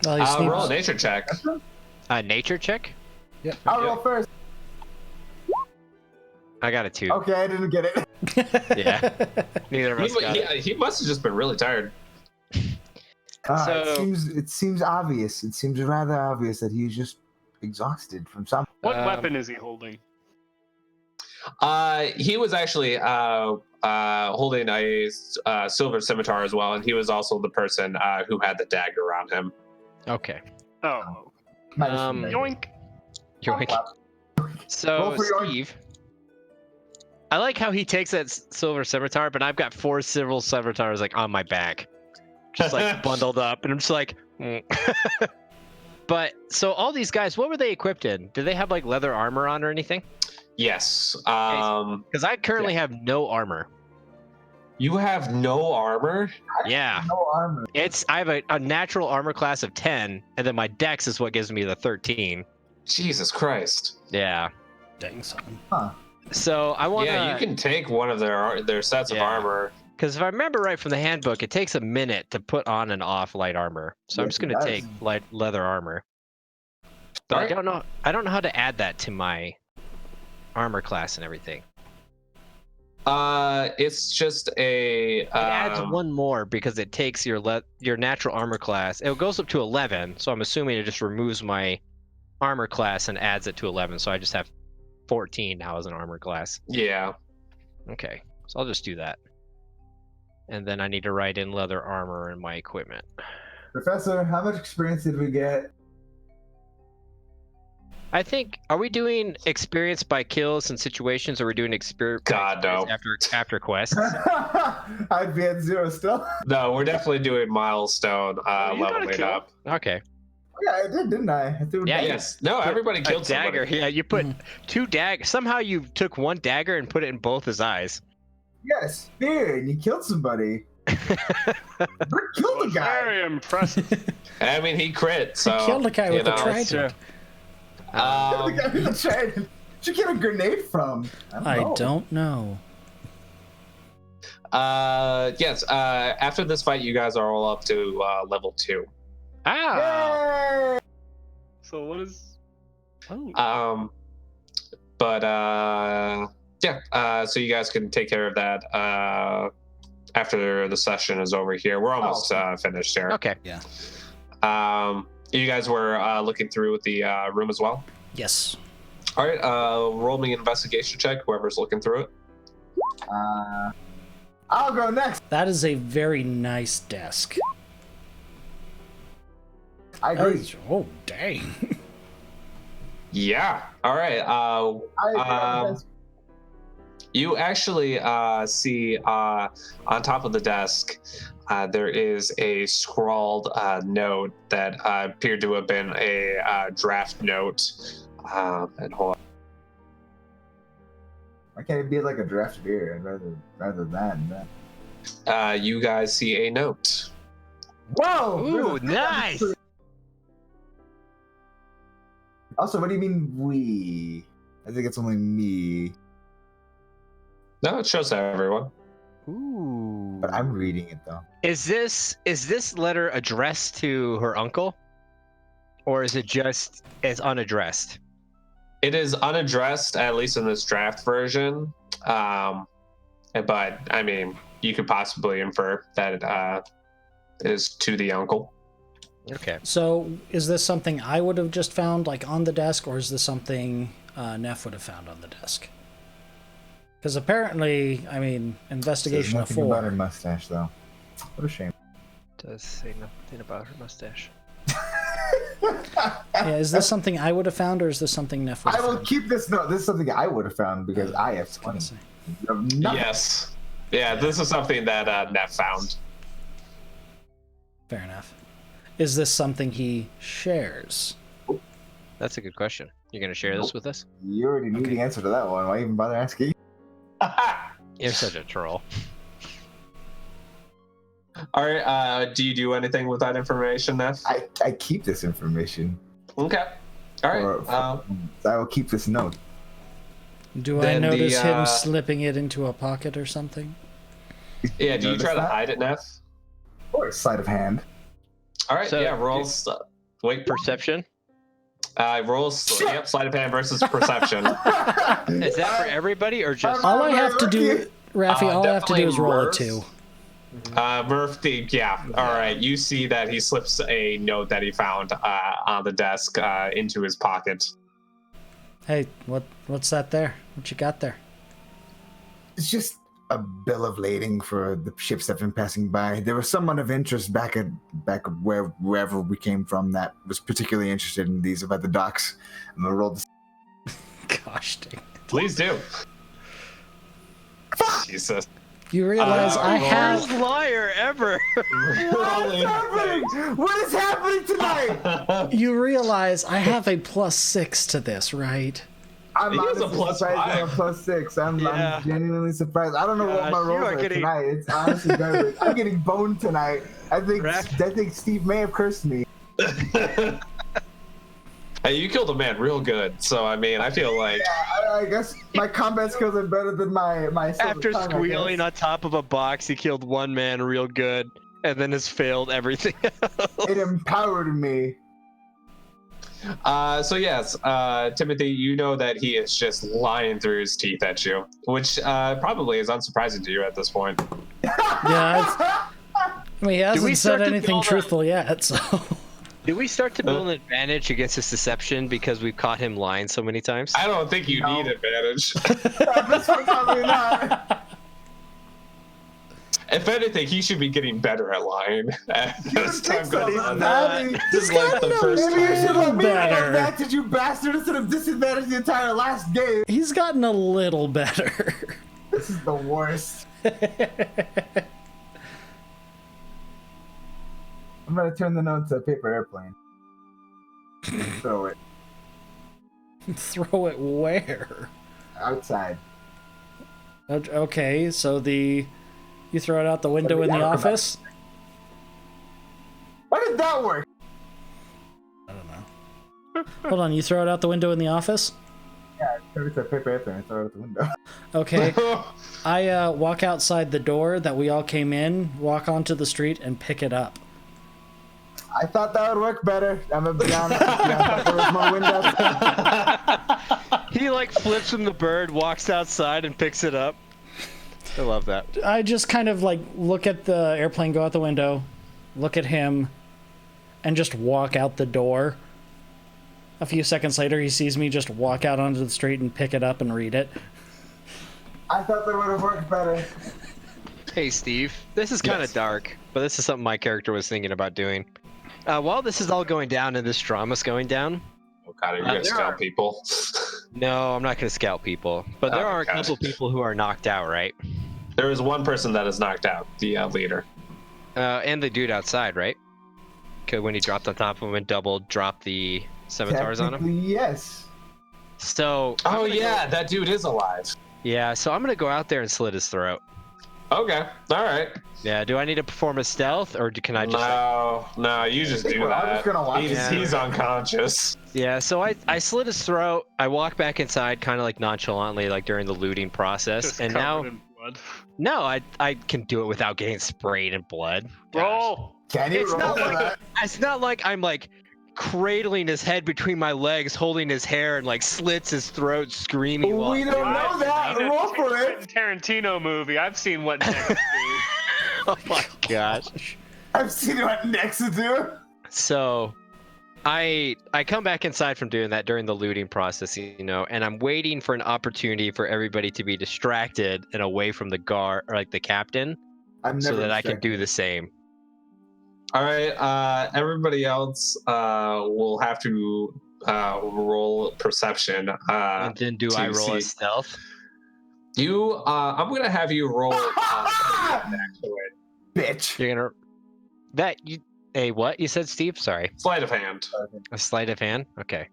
Well, he sneaks- Roll a nature check. A nature check? I'll roll first. I got a 2. Okay, I didn't get it. Yeah. Neither of us got it. He must have just been really tired. So- it seems obvious. It seems rather obvious that he's just exhausted from something. What Um, weapon is he holding? He was actually holding a silver scimitar as well, and he was also the person who had the dagger on him. Okay. Oh, Might have Um, been yoink. Yoink. So, Roll for yoink. Steve, I like how he takes that silver scimitar, but I've got 4 silver scimitars like on my back, just like bundled up, and I'm just like. Mm. But so all these guys, what were they equipped in? Did they have like leather armor on or anything? Yes. Because I currently have no armor. You have no armor? Yeah. No armor. I have a natural armor class of 10, and then my dex is what gives me the 13. Jesus Christ. Yeah. Dang son. Huh. So I want to. Yeah, you can take one of their sets of Yeah. armor. Because if I remember right from the handbook, it takes a minute to put on and off light armor. So I'm Yes, just going it to does. take light leather armor. But Alright. I don't know how to add that to my armor class and everything. It's just a. It adds one more because it takes your natural armor class. It goes up to 11, so I'm assuming it just removes my armor class and adds it to 11. So I just have 14 now as an armor class. Yeah. Okay, so I'll just do that. And then I need to write in leather armor in my equipment. Professor, how much experience did we get? I think, are we doing experience by kills and situations, or are we doing experience God, no. after quests? I'd be at 0 still. No, we're definitely doing milestone you got a leveling kill. up. Okay. Yeah, I did, didn't I? I threw Yeah, a dagger. Yes. No, everybody A killed dagger. somebody. Yeah, you put 2 daggers. Somehow you took 1 dagger and put it in both his eyes. Yeah, a spear, and you killed somebody. Rick killed a guy. Very impressive. I mean, he crit, so. Killed a guy you with a know. trident. Killed the guy with a trident. Where'd you get a grenade from? I don't know. Yes. After this fight, you guys are all up to level 2. Ah! Yay! So what is? Oh. Yeah. So you guys can take care of that after the session is over here. We're almost finished here. Okay. You guys were looking through the room as well. Yes. All right. Roll me an investigation check. Whoever's looking through it. I'll go next. That is a very nice desk. I agree. Oh, dang. Yeah. All right. I agree. You actually see on top of the desk there is a scrawled note that appeared to have been a draft note. And hold on. Why can't it be like a draft beer rather than that? You guys see a note. Whoa! Ooh, nice! Also, what do you mean we? I think it's only me, No, it shows to everyone. Ooh. but I'm reading it though. Is this letter addressed to her uncle? Or is it just as unaddressed? It is unaddressed, at least in this draft version. But I mean, you could possibly infer that it is to the uncle. Okay. So, is this something I would have just found, like, on the desk, or is this something Neff would have found on the desk? Because apparently, I mean, investigation of There's nothing about her 4. mustache though. What a shame. Does say nothing about her mustache. Yeah, is this something I would have found, or is this something Neff would I have will found? keep this note. This is something I would have found because I have Gonna 20. say. You have nothing. Yes. Yeah, this is something that Neff found. Fair enough. Is this something he shares? That's a good question. You're gonna share this with us? You already knew Okay. the answer to that one. Why even bother asking? You're such a troll. All right. Do you do anything with that information, Neff? I keep this information. Okay. All right. Or- I will keep this note. Do I Then the, notice him slipping it into a pocket or something? Yeah. Do you Notice try to that? hide it, Neff? Or sleight of hand. All right. So- Yeah. Rolls. Wait. Perception? Rolls. Yep. Sleight of hand versus perception. Is that for everybody or just? All I have to do, Rafi, all I have to do is roll a definitely 2. Murph, yeah. All right. You see that he slips a note that he found on the desk into his pocket. Hey, what's that there? What you got there? It's just a bill of lading for the ships that have been passing by. There was someone of interest back back wherever we came from that was particularly interested in these about the docks. I'm gonna roll this. Gosh dang. Please do. Jesus. You realize I have. Worst liar ever. What is happening? What is happening tonight? You realize I have a +6 to this, right? I'm He has a honestly surprised +5. I'm +6. I'm genuinely surprised. I don't know what Gosh, my you rolls are are getting- tonight. It's honestly garbage. I'm getting boned tonight. I Correct. think Steve may have cursed me. Hey, you killed a man real good. So I mean, I feel like I guess my combat skills are better than my silver After tongue, I squealing guess. on top of a box, he killed one man real good, and then has failed everything else. It empowered me. so yes, Timothy, you know that he is just lying through his teeth at you, which probably is unsurprising to you at this point. Yeah, I mean, he hasn't start said to anything build a- truthful yet, so. Do we start to build an advantage against his deception because we've caught him lying so many times? I don't think you need advantage. This one probably not. If anything, he should be getting better at lying as time so, goes man. on. I mean, This is like the first Maybe you should time. let me have Better. advantage, you bastard, instead of disadvantage the entire last game. He's gotten a little better. This is the worst. I'm gonna turn the note to a paper airplane. Throw it Throw it where? outside. Okay, so you throw it out the window in the office? Why did that work? I don't know. Hold on, you throw it out the window in the office? Yeah, turn it to a paper airplane and throw it out the window. Okay. I walk outside the door that we all came in, walk onto the street, and pick it up. I thought that would work better. I'm gonna be honest with you. I thought there was more windows. He like flips from the bird, walks outside, and picks it up. I love that. I just kind of like look at the airplane go out the window, look at him, and just walk out the door. A few seconds later, he sees me just walk out onto the street and pick it up and read it. I thought that would have worked better. Hey, Steve. This is kind of Yes. dark, but this is something my character was thinking about doing. While this is all going down and this drama's going down, Oh god, are you gonna there scout are- people? no, I'm not going to scout people, but there Oh, are a God. couple people who are knocked out, right? There is one person that is knocked out, the leader. And the dude outside, right? Because when he dropped on top of him and dropped the scimitars on him. Technically, yes. So. I'm Oh gonna yeah, go- that dude is alive. yeah, so I'm going to go out there and slit his throat. Okay, all right. Yeah, do I need to perform a stealth, or can I just... No, you just think do we're all that. just gonna watch he's, it. he's unconscious. Yeah, so I slit his throat, I walk back inside kind of like nonchalantly, like during the looting process, Just and covered now... in blood. No, I can do it without getting sprayed in blood. Gosh. Roll. Can you It's roll not for like- that? It's not like I'm like cradling his head between my legs, holding his hair, and like slits his throat, screaming. while We I'm don't doing know it. that. I've Roll seen for a it. Tarantino movie. I've seen what next do. Oh my gosh. I've seen what next to do. So, I come back inside from doing that during the looting process, and I'm waiting for an opportunity for everybody to be distracted and away from the guard or like the captain, I'm so never that I can do distracted. the same. All right, everybody else will have to roll perception. And then do I to roll a see- stealth? I'm gonna have you roll. Actually, Bitch. You're gonna a what? You said, Steve? Sorry. sleight of hand. A sleight of hand? Okay.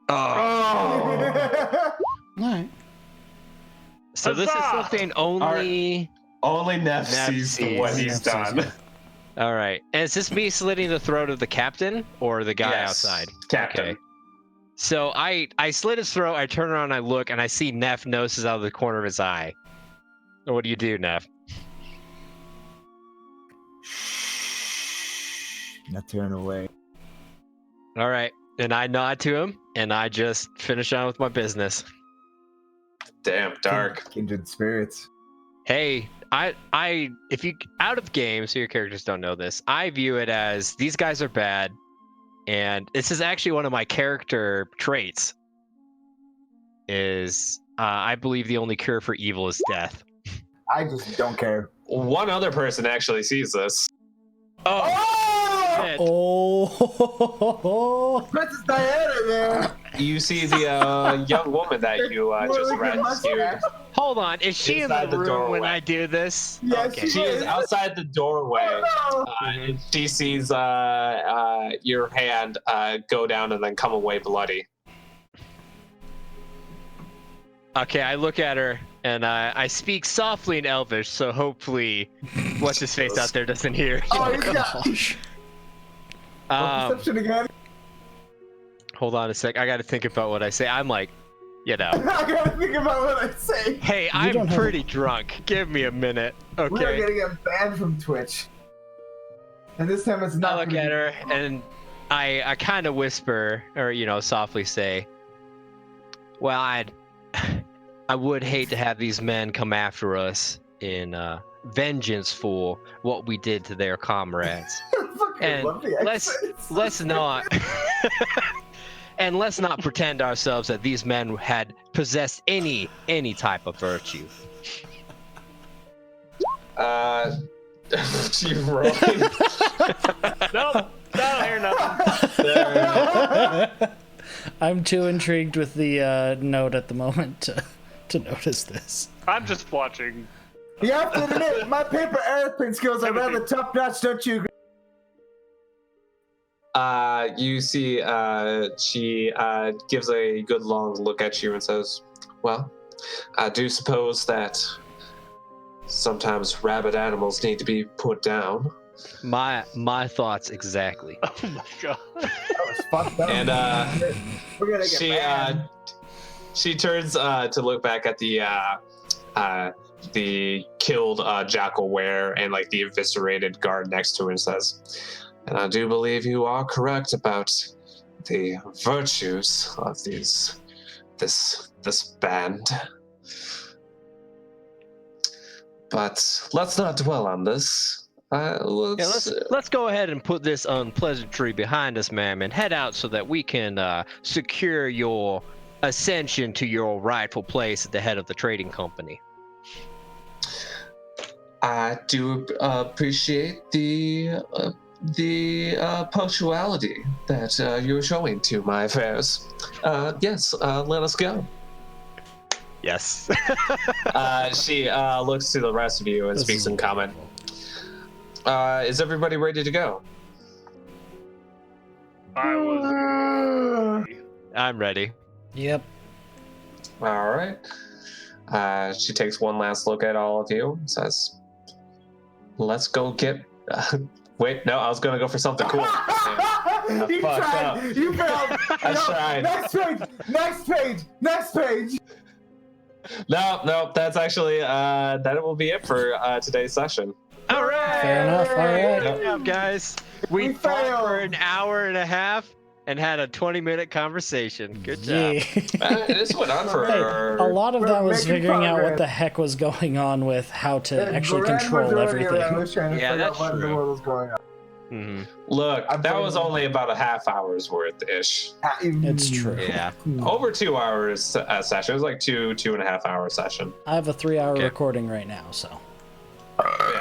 Oh. Oh, Alright. So this is Huzzah! something only. only Neff Neff sees sees. what he's Neff sees, done. yeah. All right. And is this me slitting the throat of the captain or the guy Yes, outside? Captain. Okay. So I slit his throat. I turn around. I look, and I see Neff noses out of the corner of his eye. What do you do, Neff? Not turn away. All right. And I nod to him, and I just finish on with my business. Damn, dark. Kindred spirits. Hey, if you out of game, so your characters don't know this, I view it as these guys are bad, and this is actually one of my character traits. I believe the only cure for evil is death. I just don't care. one other person actually sees this. Oh, Oh! shit. Oh. Princess Diana, man. You see the young woman that you just rescued. Hold on. Is she in Inside the the room when doorway. I do this? Yes, Okay. She is outside the doorway. Oh, no. And she sees your hand go down and then come away bloody. Okay, I look at her and I speak softly in Elvish, so hopefully what's his face out there doesn't hear. Oh, he's got perception again. Hold on a sec. I got to think about what I say. I'm like, I gotta think about what I say. hey, don't I'm have pretty drunk. Give me a minute. We are Okay. gonna get banned from Twitch. And this time it's not. I look at her and I kind of whisper or softly say, well, I would hate to have these men come after us in vengeance for what we did to their comrades. And let's not and let's not pretend ourselves that these men had possessed any type of virtue. You rolling? Nope. I don't hear nothing. I'm too intrigued with the note at the moment to notice this. I'm just watching. You have to admit, my paper airplane skills are rather top notch, don't you? You see, she gives a good long look at you and says, well, I do suppose that sometimes rabid animals need to be put down. My thoughts exactly. Oh my god. That was fucked up. And we're gonna get banned. she turns to look back at the killed jackal ware and like the eviscerated guard next to her and says, and I do believe you are correct about the virtues of this band. But let's not dwell on this. Let's go ahead and put this unpleasantry behind us, ma'am, and head out so that we can secure your ascension to your rightful place at the head of the trading company. I do appreciate the punctuality that you're showing to my affairs. Yes, let us go. Yes. She looks to the rest of you and This speaks is in common. Is everybody ready to go? I was. I'm ready. Yep. All right. She takes one last look at all of you and says, let's go get... wait, no, I was going to go for something cool. You fucked tried. up. You failed. I tried. Next page. No, that's actually, that will be it for today's session. All right. Fair enough. All right. Good job, guys. We We fought failed. for an hour and a half and had a 20-minute conversation. Good job. Yeah. This went on for... Hey, a lot of We're that was making figuring out what progress. the heck was going on with how to The actually grand control majority of it, I everything. was trying to Yeah, figure out that's what in the true. world was going on. Mhm. Look, I'm that playing was with- only about a half hour's worth-ish. It's true. Yeah. Over 2 hours session. It was like 2.5 hour session. I have a 3-hour Okay. recording right now, so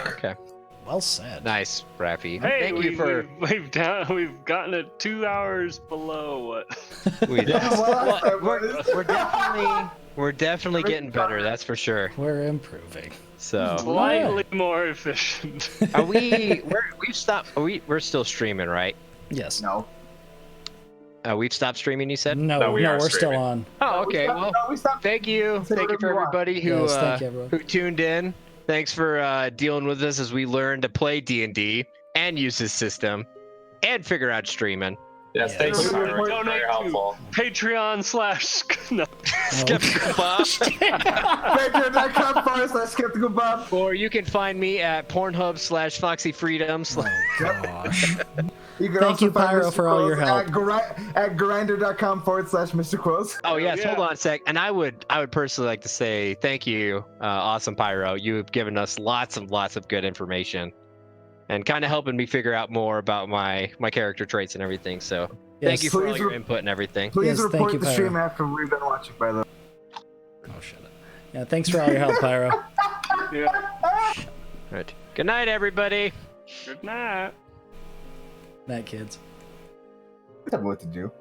Okay. well said. Nice, Raffy. Hey, Thank you for. we've gotten it 2 hours below what. We did. Well, We're definitely getting better. That's for sure. We're improving. So, Slightly more efficient. are we? We've stopped. We're still streaming, right? Yes. No. We've stopped streaming. You said. No, No, we are we're still streaming. on. Oh, okay. No, Well, we stopped. thank you. Say Thank you whatever for you want. everybody who Yes, thank you, everyone. who tuned in. Thanks for dealing with us as we learn to play D&D and use this system and figure out streaming. Yes, Yeah. thank you, Donate Pyro. to- Very helpful. Patreon / no. Skeptical Bob. Patreon.com/skeptical Bob. Or you can find me at Pornhub /Foxy Freedom. Gosh. You can Thank also you, find Pyro, Mr. for all your Quills help. At grinder.com/Mr. Quills. Oh yes, yeah. hold on a sec. And I would personally like to say thank you, awesome Pyro. You have given us lots of good information, and kind of helping me figure out more about my character traits and everything. So thank Yes. you for all Please your input and everything. Please Yes, thank report you, the Pyro. stream after we're done watching, by the way. Oh, shut up. Yeah, thanks for all your help, Pyro. Yeah. Right. Good night, everybody. Good night. Night, kids. I don't know what to do.